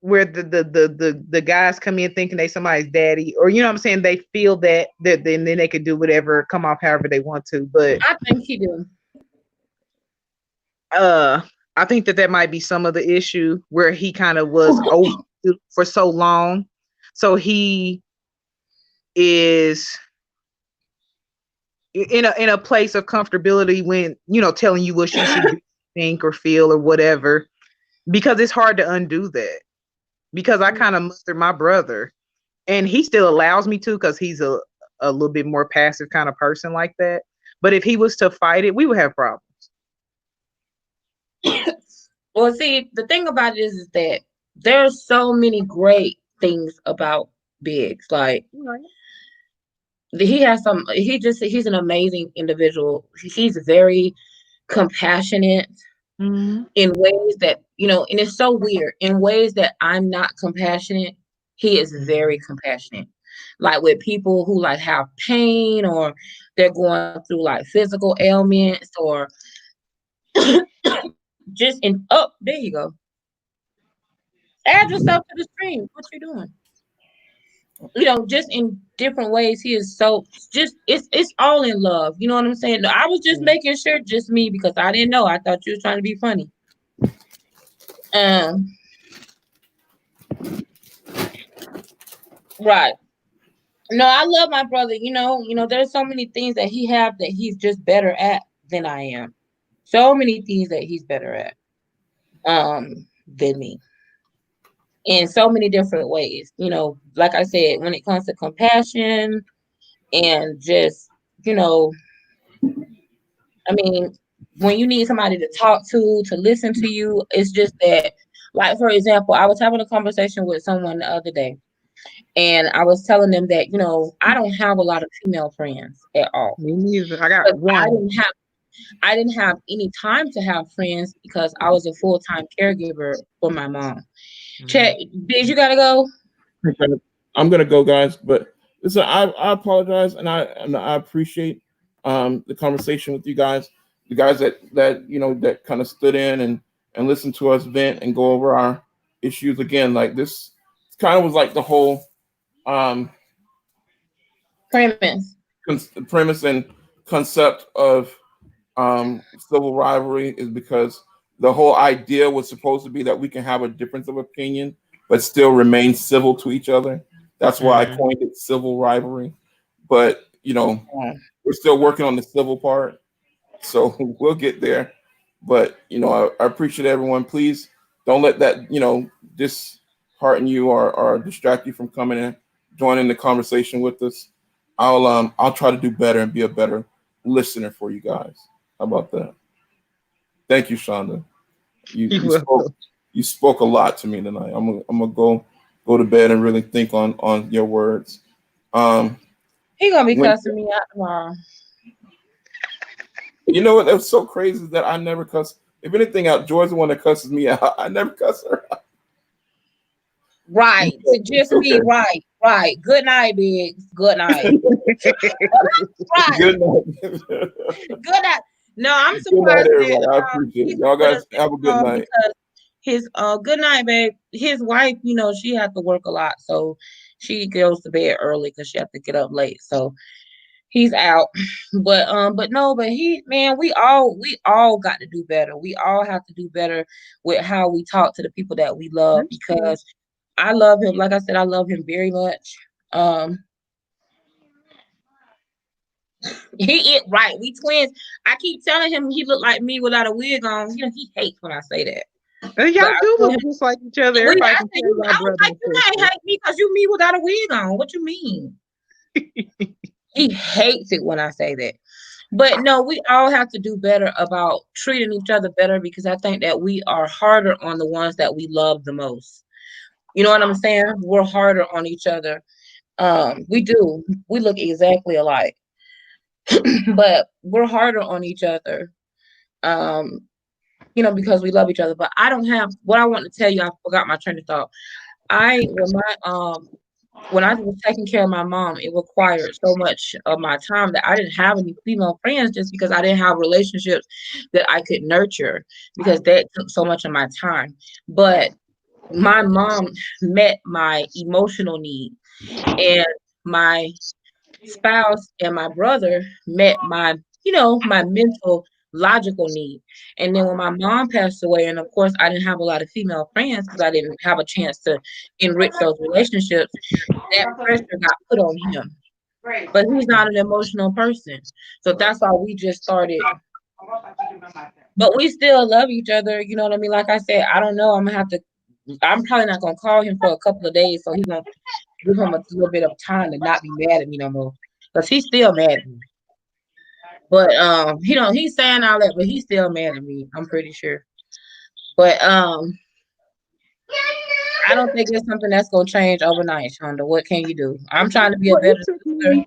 where the guys come in thinking they somebody's daddy, or you know what I'm saying, they feel that then they could do whatever, come off however they want to. But
I think he do.
I think that might be some of the issue where he kind of was over for so long, so he is in a place of comfortability when telling you what you should think or feel or whatever, because it's hard to undo that. Because I kind of mustered my brother, and he still allows me to, because he's a little bit more passive kind of person like that. But if he was to fight it, we would have problems.
Well, see, the thing about it is that there's so many great things about Biggs. Like, he's an amazing individual. He's very compassionate in ways that, and it's so weird. In ways that I'm not compassionate, he is very compassionate. Like with people who like have pain, or they're going through like physical ailments, or just there you go. Add yourself to the stream. What you doing? Just in different ways. He is so it's all in love. You know what I'm saying? I was just making sure, just me, because I didn't know. I thought you were trying to be funny. Right. No, I love my brother. There's so many things that he have that he's just better at than I am. So many things that he's better at than me. In so many different ways. Like I said, when it comes to compassion and just, I mean, when you need somebody to talk to listen to you, it's just that, like, for example, I was having a conversation with someone the other day, and I was telling them that, I don't have a lot of female friends at all.
Me neither. I got one.
I didn't have any time to have friends because I was a full-time caregiver for my mom. Chet, Biggs, you gotta go.
I'm gonna go, guys. But listen, I apologize, and I appreciate the conversation with you guys. The guys that kind of stood in and listened to us vent and go over our issues again. Like, this kind of was like the whole premise and concept of civil rivalry, is because the whole idea was supposed to be that we can have a difference of opinion, but still remain civil to each other. That's why I
Mm.
coined it civil rivalry. But we're still working on the civil part, so we'll get there. But I appreciate everyone. Please don't let that dishearten you or distract you from coming in, joining the conversation with us. I'll try to do better and be a better listener for you guys. How about that? Thank you, Shonda. You
You
you
will.
spoke you spoke a lot to me tonight. I'm gonna go to bed and really think on your words. Um,
He gonna be
when
cussing me out tomorrow.
you know what? That's so crazy that I never cuss. If anything, out Joy's the one that cusses me out. I never cuss her out.
Right.
It's
Just me.
okay.
Right. Right. Good night, Biggs. Good night. Right.
Good night.
Good night. No, I'm
Good night,
surprised that
everybody. I appreciate
he's
it. Y'all
with us
guys have a
this
good
long
night.
because his good night, babe. His wife, she had to work a lot, so she goes to bed early because she has to get up late. So he's out. But no, but he man, we all got to do better. We all have to do better with how we talk to the people that we love
That's true.
because I love him. Like I said, I love him very much. Um, he it right. We twins. I keep telling him he look like me without a wig on. He hates when I say that.
And
But
y'all
I
do
told
look
him,
just like each other.
I
Everybody can
said
tell
you.
y'all
I was
brother
like,
and
you
sister.
can't hate me because you me without a wig on. What you mean? He hates it when I say that. But no, we all have to do better about treating each other better because I think that we are harder on the ones that we love the most. You know what I'm saying? We're harder on each other. We do. We look exactly alike, but we're harder on each other. Um, because we love each other. But I don't have what I want to tell you. I forgot my train of thought. I when I was taking care of my mom, it required so much of my time that I didn't have any female friends just because I didn't have relationships that I could nurture because that took so much of my time. But my mom met my emotional need, and my spouse and my brother met my mental logical need. And then when my mom passed away, and of course I didn't have a lot of female friends because I didn't have a chance to enrich those relationships, that pressure got put on him. But he's not an emotional person. So that's why we just started. But we still love each other. You know what I mean? Like I said, I don't know. I'm probably not gonna call him for a couple of days, so he's gonna give him a little bit of time to not be mad at me no more. Because he's still mad at me. But he's saying all that, but he's still mad at me. I'm pretty sure. But I don't think it's something that's gonna change overnight, Shonda. What can you do? I'm trying to be a
Well,
better sister.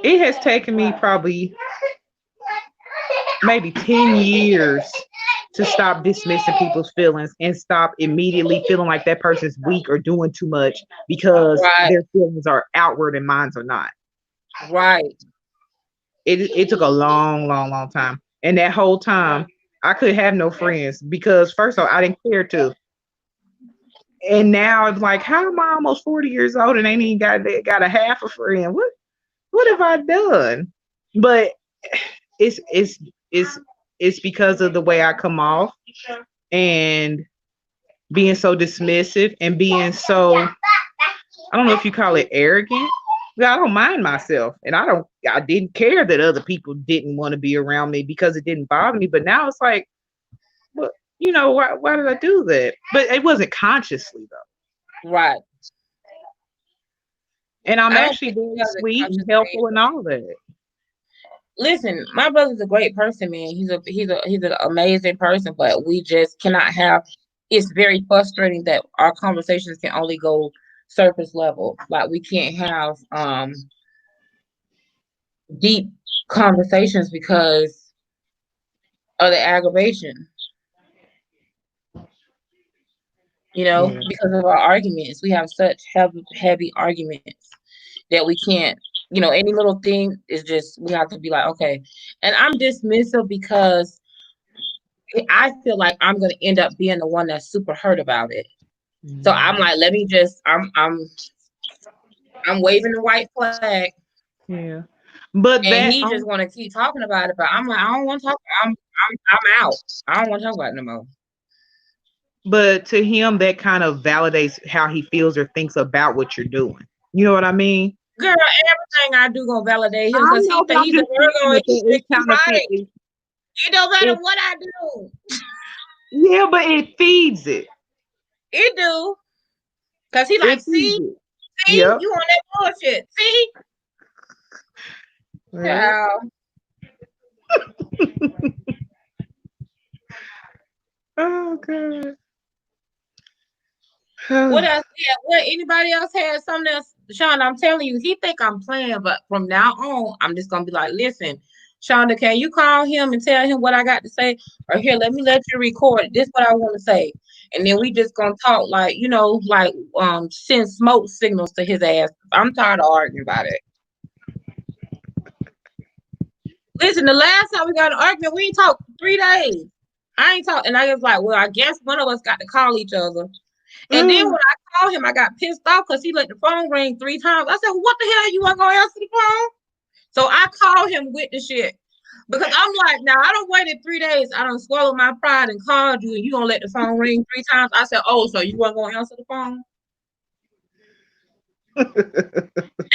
it has taken me probably maybe 10 years to stop dismissing people's feelings and stop immediately feeling like that person's weak or doing too much because
Right,
their feelings are outward and mine are not.
right,
It took a long, long, long time. And that whole time, I could have no friends because, first of all, I didn't care to. And now it's like, how am I almost 40 years old and ain't even got a half a friend? What have I done? But it's it's it's it's because of the way I come off and being so dismissive and being so, I don't know if you call it arrogant. Yeah, I don't mind myself, and I didn't care that other people didn't want to be around me because it didn't bother me. But now it's like, well, why did I do that? But it wasn't consciously though,
right.
and I'm
I don't
actually
think
very
he does it
sweet and
consciously.
helpful and all that.
Listen, my brother's a great person, man. He's an amazing person, but we just cannot have. It's very frustrating that our conversations can only go surface level. Like we can't have deep conversations because of the aggravation.
Yeah.
Because of our arguments. We have such heavy arguments that we can't. Any little thing is just we have to be like, okay. And I'm dismissive because I feel like I'm gonna end up being the one that's super hurt about it. So I'm
Mm.
like, let me just I'm waving the white flag
Yeah. But
and
that
he just wanna keep talking about it. But I'm like, I don't want to talk. I'm out. I don't want to talk about it no more.
but to him, that kind of validates how he feels or thinks about what you're doing. You know what I mean?
Girl, everything I do gonna validate him
I
because he
know, but
think
I'm
he's a
just saying
Virgo and
that
he
it
think he
kind of
right. It don't matter
it,
what I do.
yeah, but it feeds it.
It do. Cause he like,
It feeds
see,
it.
see,
Yep.
you on that bullshit. See?
Yep.
Child.
Oh god.
What else? Yeah, what anybody else had something else? Shonda, I'm telling you, he think I'm playing, but from now on, I'm just gonna be like, listen, Shonda, can you call him and tell him what I got to say? Or here, let me let you record it. This what I want to say. And then we just gonna talk like, like send smoke signals to his ass. I'm tired of arguing about it. Listen, the last time we got an argument, we ain't talked 3 days. I ain't talked, and I was like, well, I guess one of us got to call each other. And then when
Mm.
I called him, I got pissed off because he let the phone ring 3 times. I said, well, what the hell? You want to go answer the phone? So I called him with the shit. Because I'm like, now I don't waited 3 days. I don't swallow my pride and called you and you gonna let the phone ring 3 times. I said, oh, so you weren't gonna answer the phone?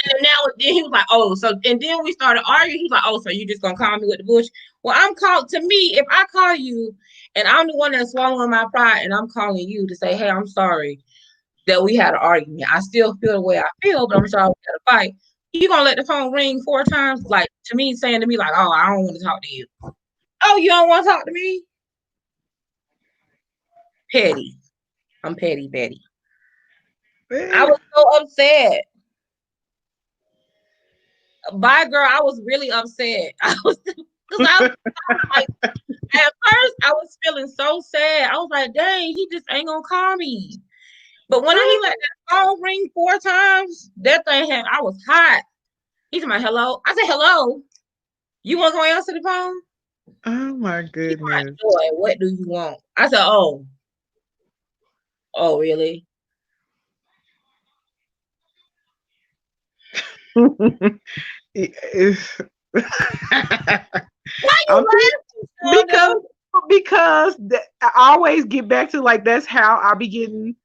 And then he was like, oh, so and then we started arguing. He was like, oh, so you just gonna call me with the bush? Well, I'm called to me, if I call you and I'm the one that's swallowing my pride and I'm calling you to say, hey, I'm sorry that we had an argument. I still feel the way I feel, but I'm sorry we had a fight. You gonna let the phone ring 4 times, like to me, saying to me, like, oh, I don't want to talk to you. Oh, you don't want to talk to me? Petty. I'm petty, Betty. I was so upset. Bye, girl. I was really upset. I was because I was like, at first I was feeling so sad. I was like, dang, he just ain't gonna call me. But when he let that phone ring 4 times, that thing had I was hot. He said, hello. I said, hello. You want to go answer the phone?
Oh my
He's like,
goodness.
joy, what do you want? I said, oh, really? Why you
I'm
laughing,
because
Shonda?
I always get back to like that's how I be getting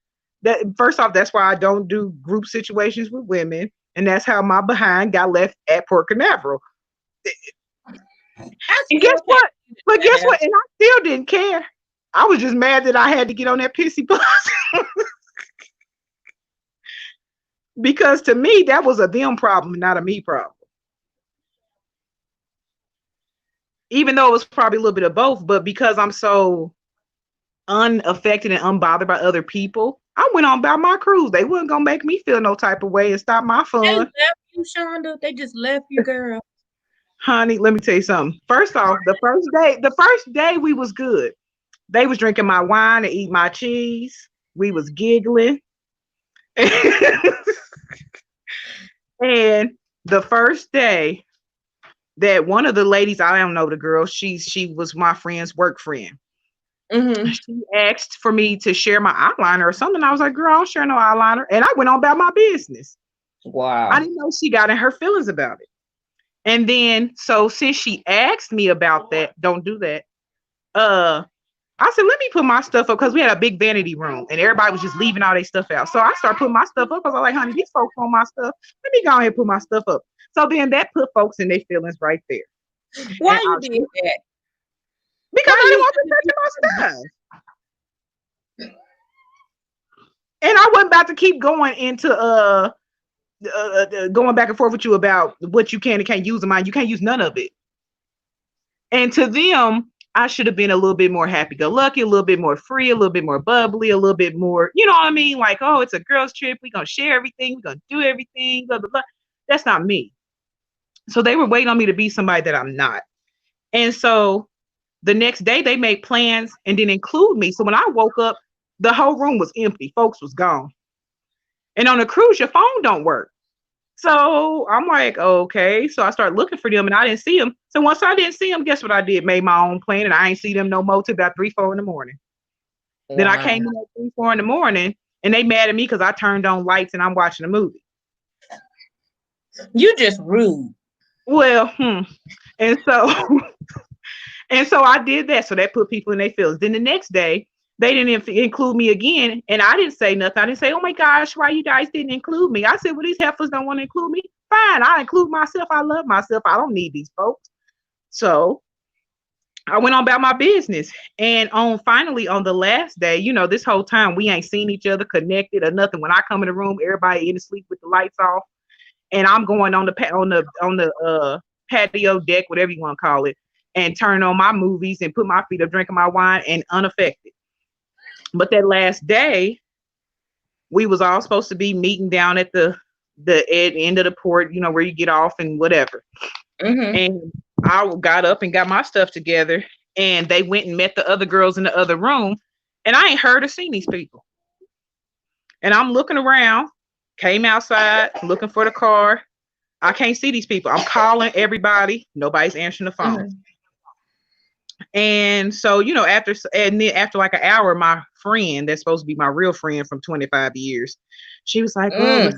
that. First off, that's why I don't do group situations with women, and that's how my behind got left at Port Canaveral.
I
And guess
still can't
what? But guess
laugh.
what? And I still didn't care. I was just mad that I had to get on that pissy bus because to me that was a them problem, not a me problem. Even though it was probably a little bit of both, but because I'm so unaffected and unbothered by other people, I went on about my cruise. They wasn't gonna make me feel no type of way and stop my
They
fun.
left you, Shonda. They just left you, girl.
Honey, let me tell you something. First off, the first day we was good. They was drinking my wine and eat my cheese. We was giggling. And the first day that one of the ladies, I don't know the girl, she was my friend's work friend.
Mm-hmm.
She asked for me to share my eyeliner or something. I was like, girl, I don't share no eyeliner. And I went on about my business. I
Wow.
didn't know she got in her feelings about it. And then, so since she asked me about that, don't do that. Uh, I said, let me put my stuff up because we had a big vanity room and everybody was just leaving all their stuff out. So I started putting my stuff up because I was like, honey, these folks want my stuff. Let me go ahead and put my stuff up. So then that put folks in their feelings right there.
Why
And
you did that?
because
Why
I didn't
you
want them touching my stuff. And I wasn't about to keep going into going back and forth with you about what you can and can't use of mine. You can't use none of it. And to them, I should have been a little bit more happy-go-lucky, a little bit more free, a little bit more bubbly, a little bit more, you know what I mean? Like, oh, it's a girls' trip. We're gonna share everything. We're gonna do everything. Blah blah blah. That's not me. So they were waiting on me to be somebody that I'm not. And so the next day they made plans and didn't include me. So when I woke up, the whole room was empty. Folks was gone. And on a cruise, your phone don't work. So I'm like, okay. So I started looking for them and I didn't see them. So once I didn't see them, guess what I did? Made my own plan and I ain't see them no more till about 3, 4 in the morning. Then I
Wow.
came in at 3, 4 in the morning and they mad at me because I turned on lights and I'm watching a movie.
You just rude.
Well, and so and so I did that. So that put people in their feelings. Then the next day, They didn't include me again, and I didn't say nothing. I didn't say, "Oh my gosh, why you guys didn't include me?" I said, "Well, these heifers don't want to include me. Fine, I include myself. I love myself. I don't need these folks." So I went on about my business. And on finally on the last day, this whole time we ain't seen each other, connected or nothing. When I come in the room, everybody in the sleep with the lights off, and I'm going on the patio deck, whatever you want to call it, and turn on my movies and put my feet up, drinking my wine, and unaffected. But that last day, we was all supposed to be meeting down at the end of the port, where you get off and whatever.
Mm-hmm.
And I got up and got my stuff together, and they went and met the other girls in the other room, and I ain't heard or seen these people. And I'm looking around, came outside looking for the car. I can't see these people. I'm calling everybody. Nobody's answering the phone.
Mm-hmm.
And so, after like an hour, my friend, that's supposed to be my real friend from 25 years, she was like, "Oh,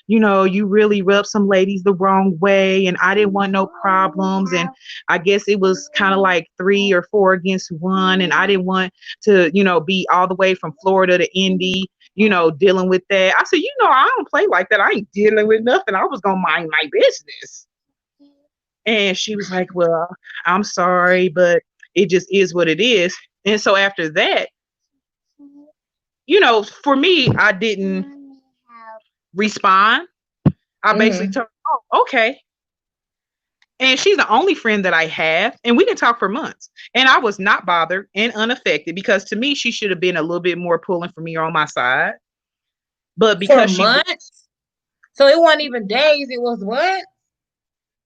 you really rubbed some ladies the wrong way, and I didn't want no problems. And I guess it was kind of like 3 or 4 against 1, and I didn't want to, be all the way from Florida to Indy, dealing with that." I said, "I don't play like that. I ain't dealing with nothing. I was gonna mind my business." And she was like, "Well, I'm sorry, but it just is what it is." And so after that, for me, I didn't respond. I basically told her, "Oh, okay." And she's the only friend that I have. And we didn't talk for months. And I was not bothered and unaffected, because to me, she should have been a little bit more pulling for me or on my side. But
For
because
months? So it wasn't even days. It was what?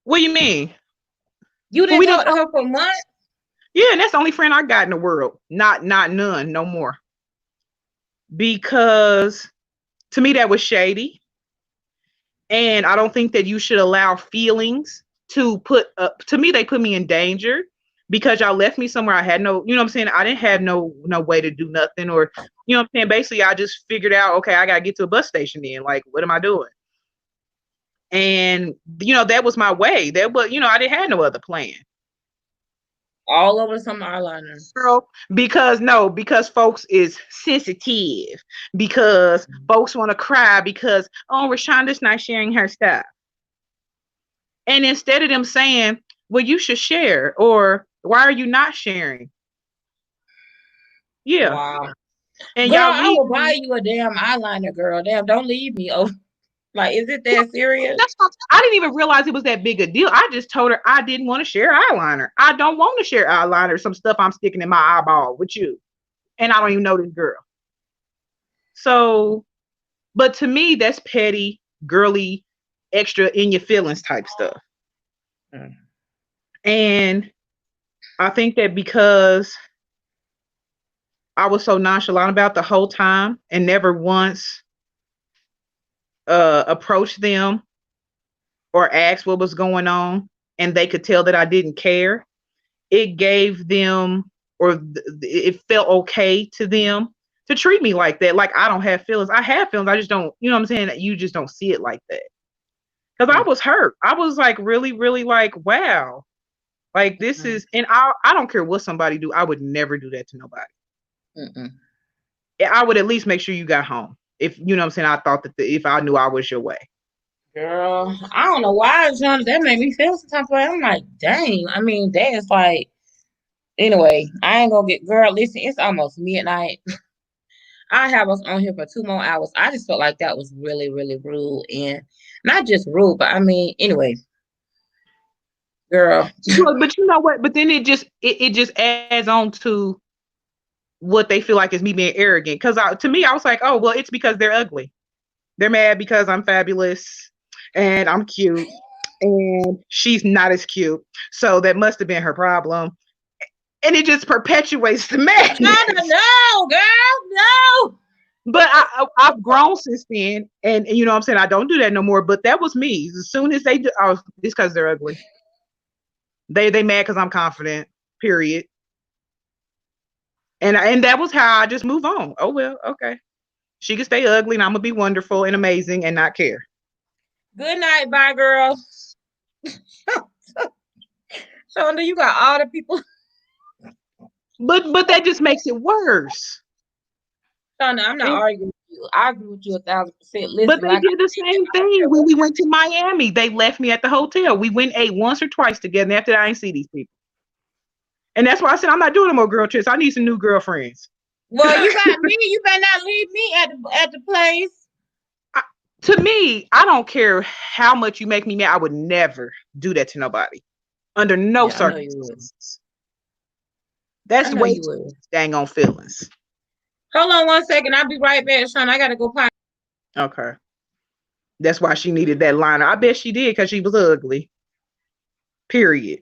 what do you mean?
You
Well,
didn't
we didn't
talk to
talk.
her for months?
Yeah, and that's the only friend I got in the world. Not none, no more. Because to me, that was shady. And I don't think that you should allow feelings to to me, they put me in danger, because y'all left me somewhere I had no, what I'm saying? I didn't have no way to do nothing, or, what I'm saying? Basically, I just figured out, okay, I got to get to a bus station then. Like, what am I doing? And, that was my way. That was, I didn't have no other plan.
All over some eyeliner.
Girl, because folks is sensitive, because folks want to cry, because, oh, Rashonda's not sharing her stuff. And instead of them saying, well, you should share, or why are you not sharing? Yeah.
Wow.
And
Girl,
y'all
I
leave
will buy
me.
you a damn eyeliner, girl. Damn, don't leave me. Oh, like, is it that serious?
I didn't even realize it was that big a deal. I just told her I didn't want to share eyeliner. I don't want to share eyeliner, some stuff I'm sticking in my eyeball with you. And I don't even know this girl. So, but to me, that's petty, girly, extra in your feelings type stuff.
Mm.
And I think that because I was so nonchalant about the whole time and never once approached them or asked what was going on, and they could tell that I didn't care, it gave them, or it felt okay to them to treat me like that. Like I don't have feelings. I have feelings. I just don't, you know what I'm saying? You just don't see it like that. Because I was hurt. I was like really, really like, wow. Like this is, and I don't care what somebody do. I would never do that to nobody.
Mm-mm.
I would at least make sure you got home. If you know what I'm saying, I thought that if I knew I was your way.
Girl, I don't know why, John. That made me feel some type of way. I'm like, dang. I mean, that's like, anyway, I ain't gonna get, girl, listen, it's almost midnight. I have us on here for 2 more hours. I just felt like that was really, really rude. And not just rude, but I mean, anyway, girl.
Well, but you know what? But then it just adds on to what they feel like is me being arrogant. Because to me, I was like, oh well, it's because they're ugly. They're mad because I'm fabulous and I'm cute, and she's not as cute. So that must have been her problem. And it just perpetuates the madness.
No, girl, no.
But I've grown since then, and you know what I'm saying, I don't do that no more. But that was me. As soon as they do, oh, it's because they're ugly. They mad because I'm confident. Period. And that was how I just move on. Oh well, okay. She can stay ugly, and I'm gonna be wonderful and amazing and not care.
Good night, bye, girl. Shonda, you got all the people.
But that just makes it worse.
Shonda, I'm not
And,
arguing with you. I agree with you 1,000%.
but
Listen,
they
like I
did the
said,
same
I don't
thing
care
when
what.
we went to Miami. They left me at the hotel. We went and ate once or twice together. And after that, I ain't see these people. And that's why I said I'm not doing no more girl trips. I need some new girlfriends.
Well, you got me. You better not leave me at the place.
I, to me, I don't care how much you make me mad. I would never do that to nobody under no
Yeah, I know you would.
circumstances. That's
I know
way
you
too
would.
much dang on feelings.
Hold on one second. I'll be right back, Sean. I gotta go potty.
Okay. That's why she needed that liner. I bet she did because she was ugly. Period.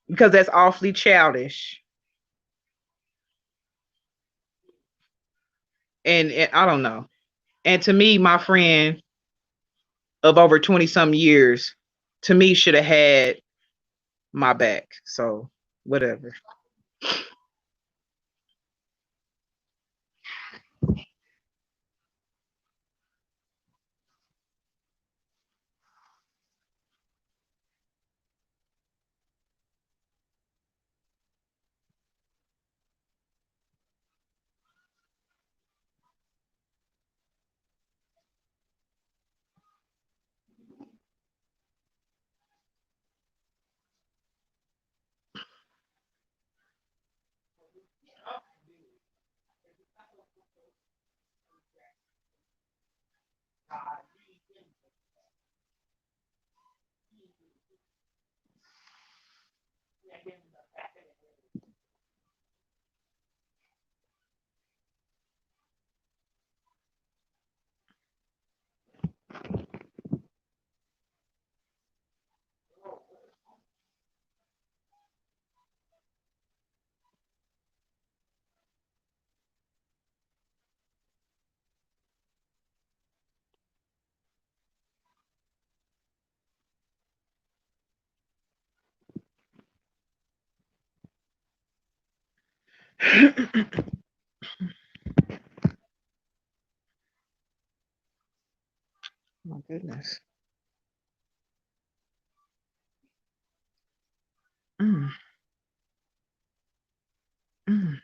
Because that's awfully childish. And I don't know. And to me, my friend of over 20 some years, to me, should have had my back. So whatever. My goodness. Mm, mm.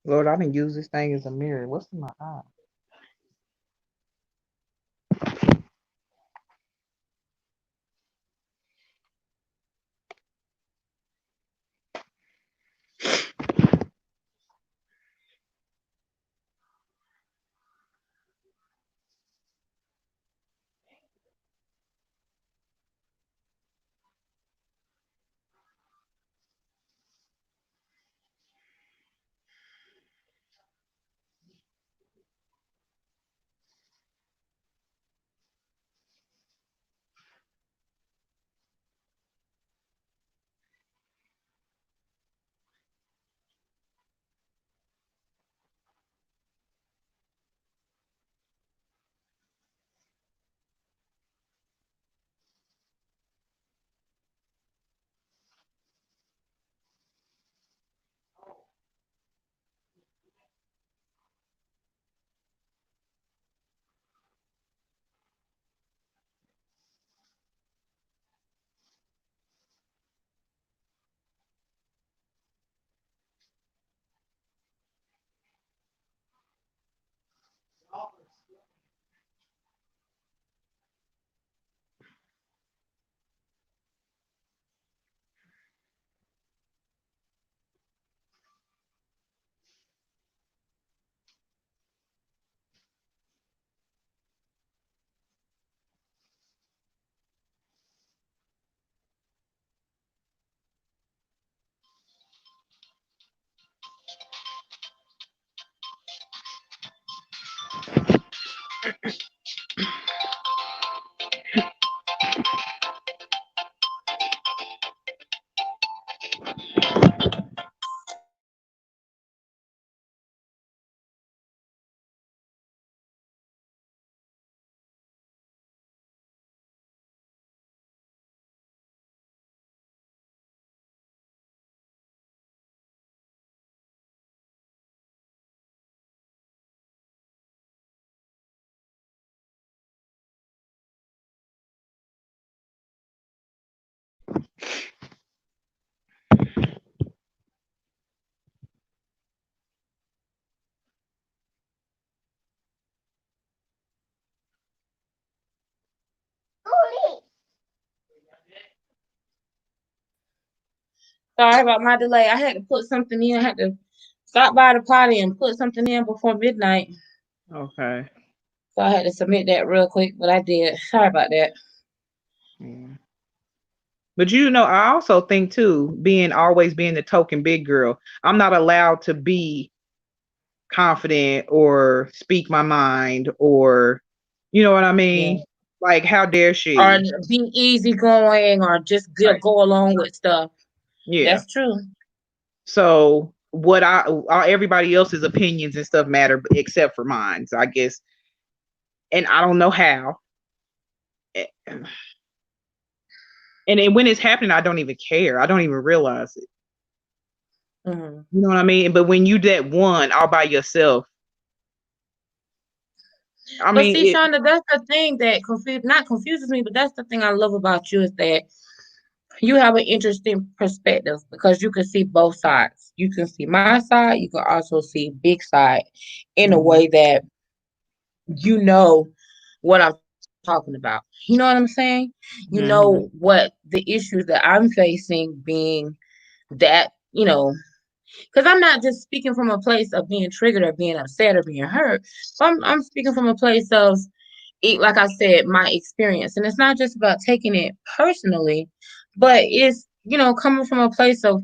Lord, I didn't use this thing as a mirror. What's in my eye?
Sorry about my delay. I had to put something in. I had to stop by the party and put something in before midnight.
Okay.
So I had to submit that real quick, but I did. Sorry about that.
Yeah. But I also think too, always being the token big girl, I'm not allowed to be confident or speak my mind or, you know what I
Yeah.
mean? Like, how dare
Or
she?
be easygoing or just
Right.
go along with stuff.
Yeah.
That's true.
So what everybody else's opinions and stuff matter except for mine. So I guess, and I don't know how. And then when it's happening, I don't even care. I don't even realize it.
Mm-hmm.
You know what I mean? But when you that one all by yourself, I
But
mean
see,
it.
Shonda, that's the thing that not confuses me, but that's the thing I love about you is that you have an interesting perspective because you can see both sides. You can see my side, you can also see big side in a
Mhm.
way that you know what I'm talking about. You know what I'm saying? You know
Mhm.
what the issues that I'm facing being that, because I'm not just speaking from a place of being triggered or being upset or being hurt. So I'm speaking from a place of, like I said, my experience. And it's not just about taking it personally, but it's, coming from a place of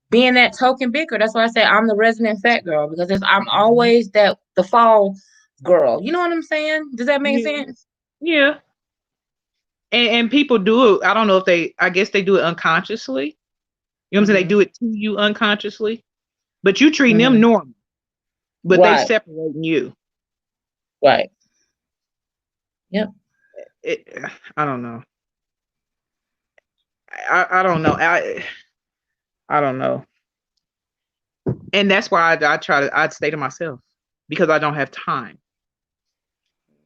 being that token bicker. That's why I say I'm the resident fat girl because I'm always the fall girl. You know what I'm saying? Does that make
Yeah.
sense?
Yeah. And people do it. I don't know if I guess they do it unconsciously. You know what I'm saying? They
Hmm.
do it to you unconsciously, but you treat them
Hmm.
normal, but they
Right.
separating you.
Right. Yep.
It, I don't know. I don't know. I don't know. And that's why I'd stay to myself because I don't have time.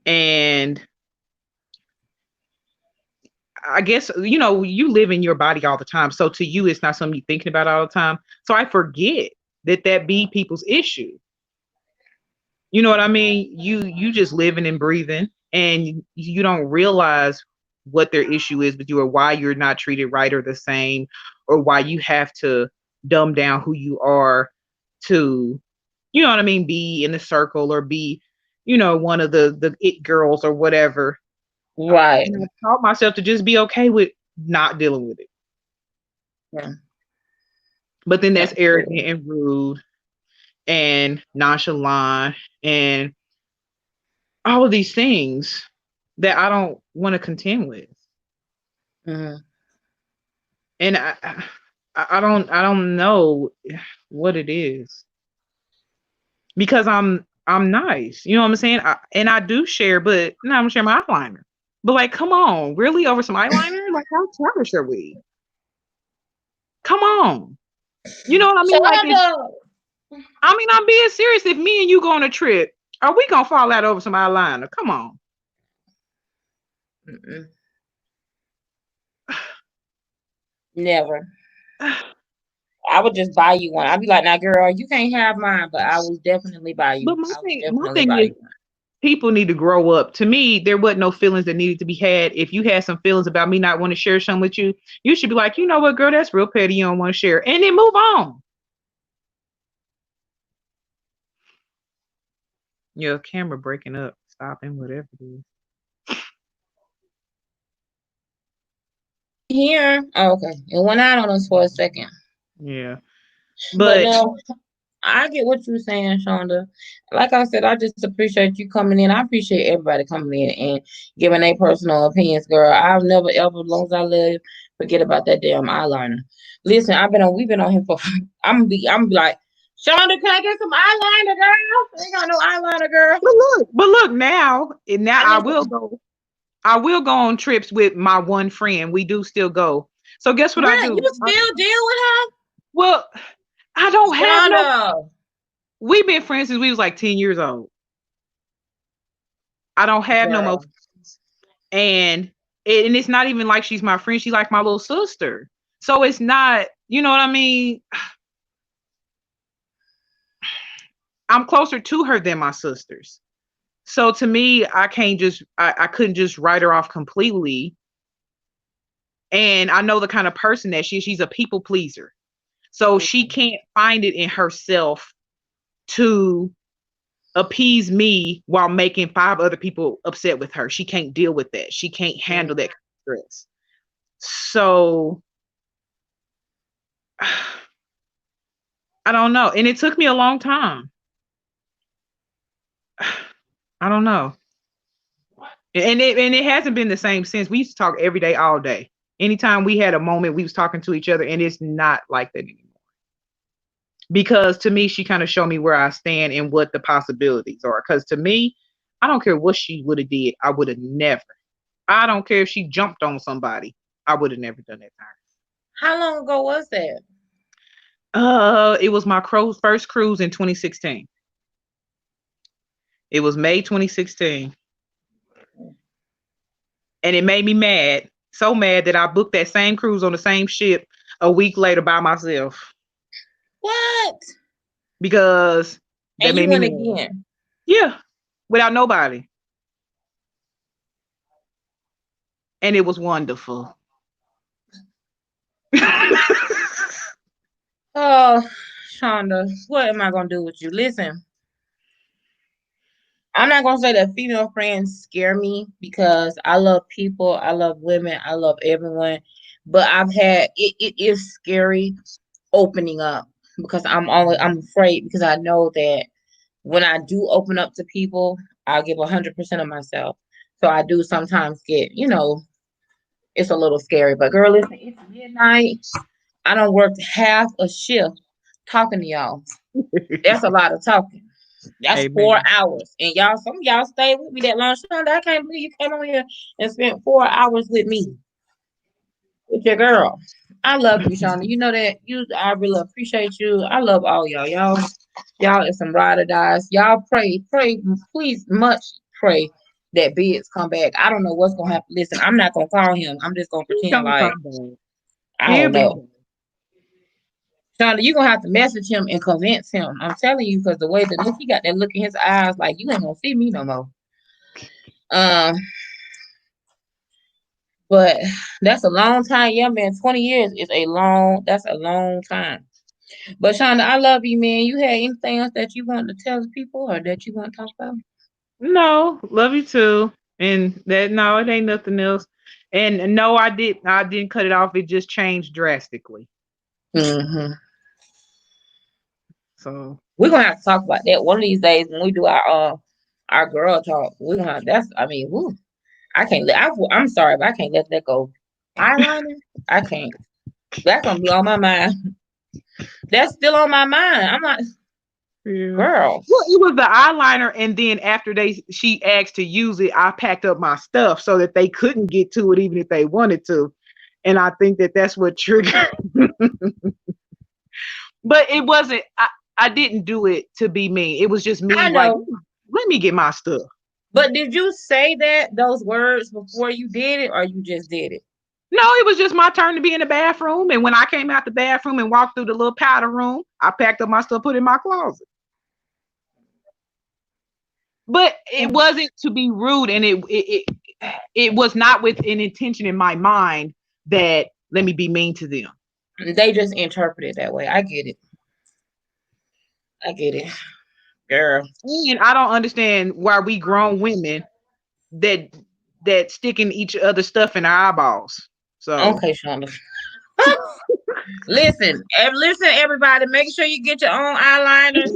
And I guess, you live in your body all the time. So to you, it's not something you're thinking about all the time. So I forget that be people's issue. You know what I mean? You just living and breathing and you don't realize what their issue is with you or why you're not treated right or the same or why you have to dumb down who you are to, you know what I mean, be in the circle or be, one of the it girls or whatever.
Right.
And I taught myself to just be okay with not dealing with it.
Yeah.
But then that's arrogant
Absolutely.
and rude and nonchalant and all of these things that I don't want to contend with.
Hmm.
And I don't know what it is because I'm nice. You know what I'm saying? And I do share, but no, I'm sharing my eyeliner. But like, come on, really over some eyeliner? Like, how childish are we? Come on. You know what I mean? Like,
Shonda.
I'm being serious. If me and you go on a trip, are we gonna fall out over some eyeliner? Come on.
Mm-mm. Never. I would just buy you one. I'd be like, now, girl, you can't have mine, but I will definitely buy you.
But my
I will
thing, my
definitely
thing
buy
is
you one.
people need to grow up. To me, there wasn't no feelings that needed to be had. If you had some feelings about me not wanting to share something with you, you should be like, you know what, girl, that's real petty. You don't want to share, and then move on. Your camera breaking up, stopping, whatever it is.
Here. Oh, okay. It went out on us for a second.
Yeah,
But
but
no, I get what you're saying, Shonda. Like I said, I just appreciate you coming in. I appreciate everybody coming in and giving their personal opinions, girl. I'll never ever, as long as I live, forget about that damn eyeliner. Listen, we've been on here for. I'm gonna be like, Shonda, can I get some eyeliner, girl? Ain't got no eyeliner, girl.
but look now, and now
I
I
need
will
to.
go. I will go on trips with my one friend. We do still go. So guess what I
Really, you
do?
still deal with
Well, I don't
her,
have no.
Shonda?
We've been friends since we was like 10 years old. I don't have no more,
Girl,
and it's not even like she's my friend. She's like my little sister. So it's not, you know what I mean? I'm closer to her than my sisters. So to me, I couldn't just write her off completely. And I know the kind of person that she's a people pleaser. So she can't find it in herself to appease me while making 5 other people upset with her. She can't deal with that. She can't handle that stress. So I don't know. And it took me a long time. I don't know. And it hasn't been the same since. We used to talk every day, all day. Anytime we had a moment, we was talking to each other, and it's not like that anymore. Because to me, she kind of showed me where I stand and what the possibilities are. Because to me, I don't care what she would have did. I would have never. I don't care if she jumped on somebody. I would have never done that to her.
How long ago was that?
It was my first cruise in 2016. It was May 2016. And it made me mad. So mad that I booked that same cruise on the same ship a week later by myself.
What?
Because that
And you
made me
went
mad.
again?
Yeah. Without nobody. And it was wonderful.
Oh, Shonda, what am I gonna do with you? Listen, I'm not gonna say that female friends scare me because I love people, I love women, I love everyone. But it is scary opening up because I'm afraid because I know that when I do open up to people, I'll give 100% of myself. So I do sometimes get, it's a little scary. But girl, listen, it's midnight. I don't work half a shift talking to y'all. That's a lot of talking. That's 4 hours. And y'all, some of y'all stayed with me that long. Shonda, I can't believe you came on here and spent 4 hours with me, with your girl. I love you, Shonda. You know that I really appreciate you. I love all y'all. Y'all is some ride or dies. Y'all pray, please, much pray that Biggs come back. I don't know what's gonna happen. Listen, I'm not gonna call him. I'm just gonna pretend like I don't know. Shonda, you're gonna have to message him and convince him. I'm telling you, because the way that look, he got that look in his eyes, like you ain't gonna see me no more. Um, but that's a long time, yeah, man. 20 years is that's a long time. But Shonda, I love you, man. You had anything else that you want to tell the people or that you want to talk about?
No, love you too. And that no, it ain't nothing else. And no, I didn't cut it off. It just changed drastically.
Mm-hmm.
So
We're gonna have to talk about that one of these days when we do our girl talk. We're gonna have that's I mean, woo, I can't let I'm sorry, but I can't let that go. Eyeliner? I can't. That's gonna be on my mind. That's still on my mind. I'm like,
yeah.
girl.
Well, it was the eyeliner, and then after she asked to use it, I packed up my stuff so that they couldn't get to it even if they wanted to. And I think that's what triggered. But it wasn't. I didn't do it to be mean. It was just me.
I
Like,
know.
let me get my stuff.
But did you say those words before you did it or you just did it?
No, it was just my turn to be in the bathroom. And when I came out the bathroom and walked through the little powder room, I packed up my stuff, put it in my closet. But it wasn't to be rude, and it was not with an intention in my mind that let me be mean to them.
They just interpret it that way. I get it. I get it. Girl.
And I don't understand why we grown women that sticking each other stuff in our eyeballs. So
Okay, Shonda. Listen, everybody, make sure you get your own eyeliners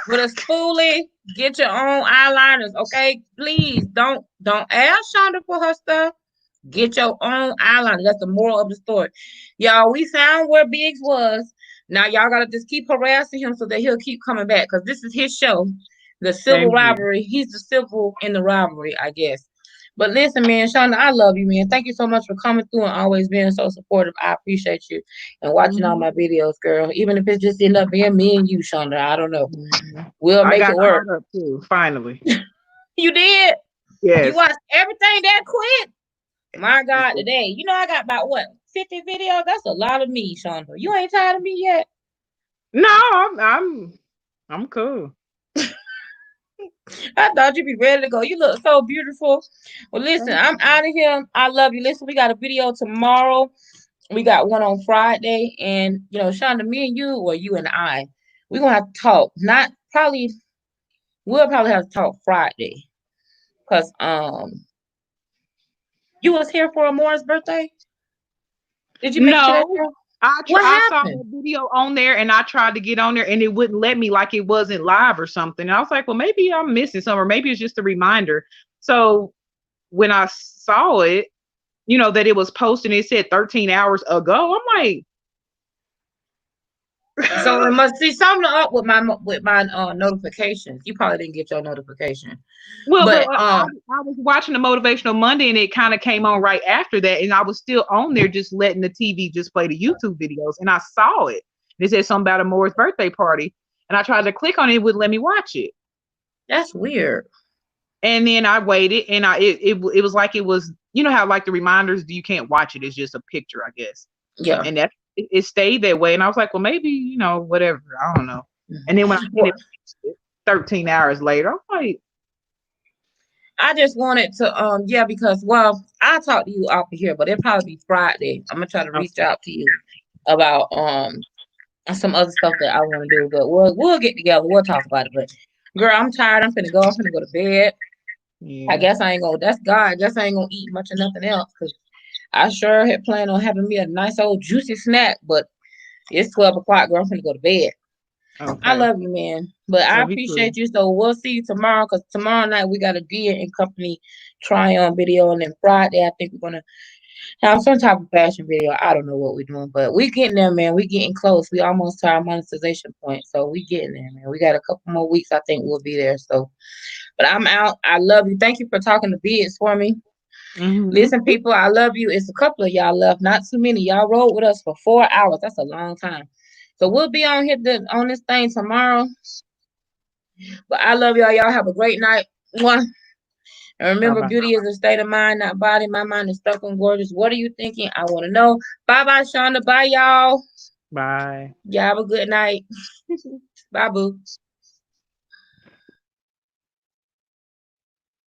with a spoolie. Get your own eyeliners, okay? Please don't ask Shonda for her stuff. Get your own eyeliner. That's the moral of the story. Y'all, we found where Biggs was. Now y'all gotta just keep harassing him so that he'll keep coming back because this is his show, the civil
amen.
rivalry. He's the civil in the rivalry, I guess. But listen, man, Shonda, I love you, man. Thank you so much for coming through and always being so supportive. I appreciate you and watching all my videos, girl. Even if it's just end up being me and you, Shonda, I don't know. We'll
I
make it
got
work.
caught up too, finally.
You did? You
Yes.
watched everything that quick? My God, today. You know I got about what 50 videos? That's a lot of me, Shonda. You ain't tired of me yet?
No, I'm cool.
I thought you'd be ready to go. You look so beautiful. Well, listen, I'm out of here. I love you. Listen, we got a video tomorrow. We got one on Friday, and Shonda, me and you, or you and I, we're gonna have to talk. Not probably, we'll probably have to talk Friday, cause you was here for Amora's birthday. Did you make it to that
No,
show?
I
What
I saw
happened?
that video on there and I tried to get on there and it wouldn't let me, like it wasn't live or something. And I was like, well, maybe I'm missing something, or maybe it's just a reminder. So when I saw it, that it was posted, it said 13 hours ago. I'm like,
So it must see something up with my notifications. You probably didn't get your notification,
well, but
but
I was watching the Motivational Monday and it kind of came on right after that. And I was still on there just letting the TV just play the YouTube videos. And I saw it. It said something about a Moore's birthday party. And I tried to click on it, it wouldn't let me watch it.
that's weird.
And then I waited and it was like it was, how like the reminders, you can't watch it. It's just a picture, I guess.
Yeah.
And it stayed that way. And I was like, well, maybe, whatever. I don't know. And then when I seen
Well,
it 13 hours later, I'm like,
I just wanted to yeah, because I'll talk to you off of here, but it'll probably be Friday. I'm gonna try to
oh,
reach out to you about some other stuff that I want to do, but we'll get together. We'll talk about it. But girl, I'm tired. I'm finna go. I'm finna go to bed. I
yeah.
guess I ain't gonna. That's God. I guess I ain't gonna eat much of nothing else because I sure had planned on having me a nice old juicy snack. But it's 12 o'clock, girl. I'm finna go to bed. I
Okay.
love you, man. But I
Love you too.
appreciate you. So we'll see you tomorrow because tomorrow night we got a Dia and Company try on video. And then Friday, I think we're going to have some type of fashion video. I don't know what we're doing, but we getting there, man. We getting close. We almost to our monetization point. So we getting there, man. We got a couple more weeks. I think we'll be there. So, but I'm out. I love you. Thank you for talking to Bids for me.
Mm-hmm.
Listen, people, I love you. It's a couple of y'all left, not too many. Y'all rode with us for 4 hours. That's a long time. So we'll be on here on this thing tomorrow. But I love y'all. Y'all have a great night. Mwah. And
Bye
remember,
bye.
beauty is a state of mind, not body. My mind is stuck on gorgeous. What are you thinking? I want to know. Bye bye, Shonda. Bye, y'all.
Bye.
Y'all have a good night. Bye, boo.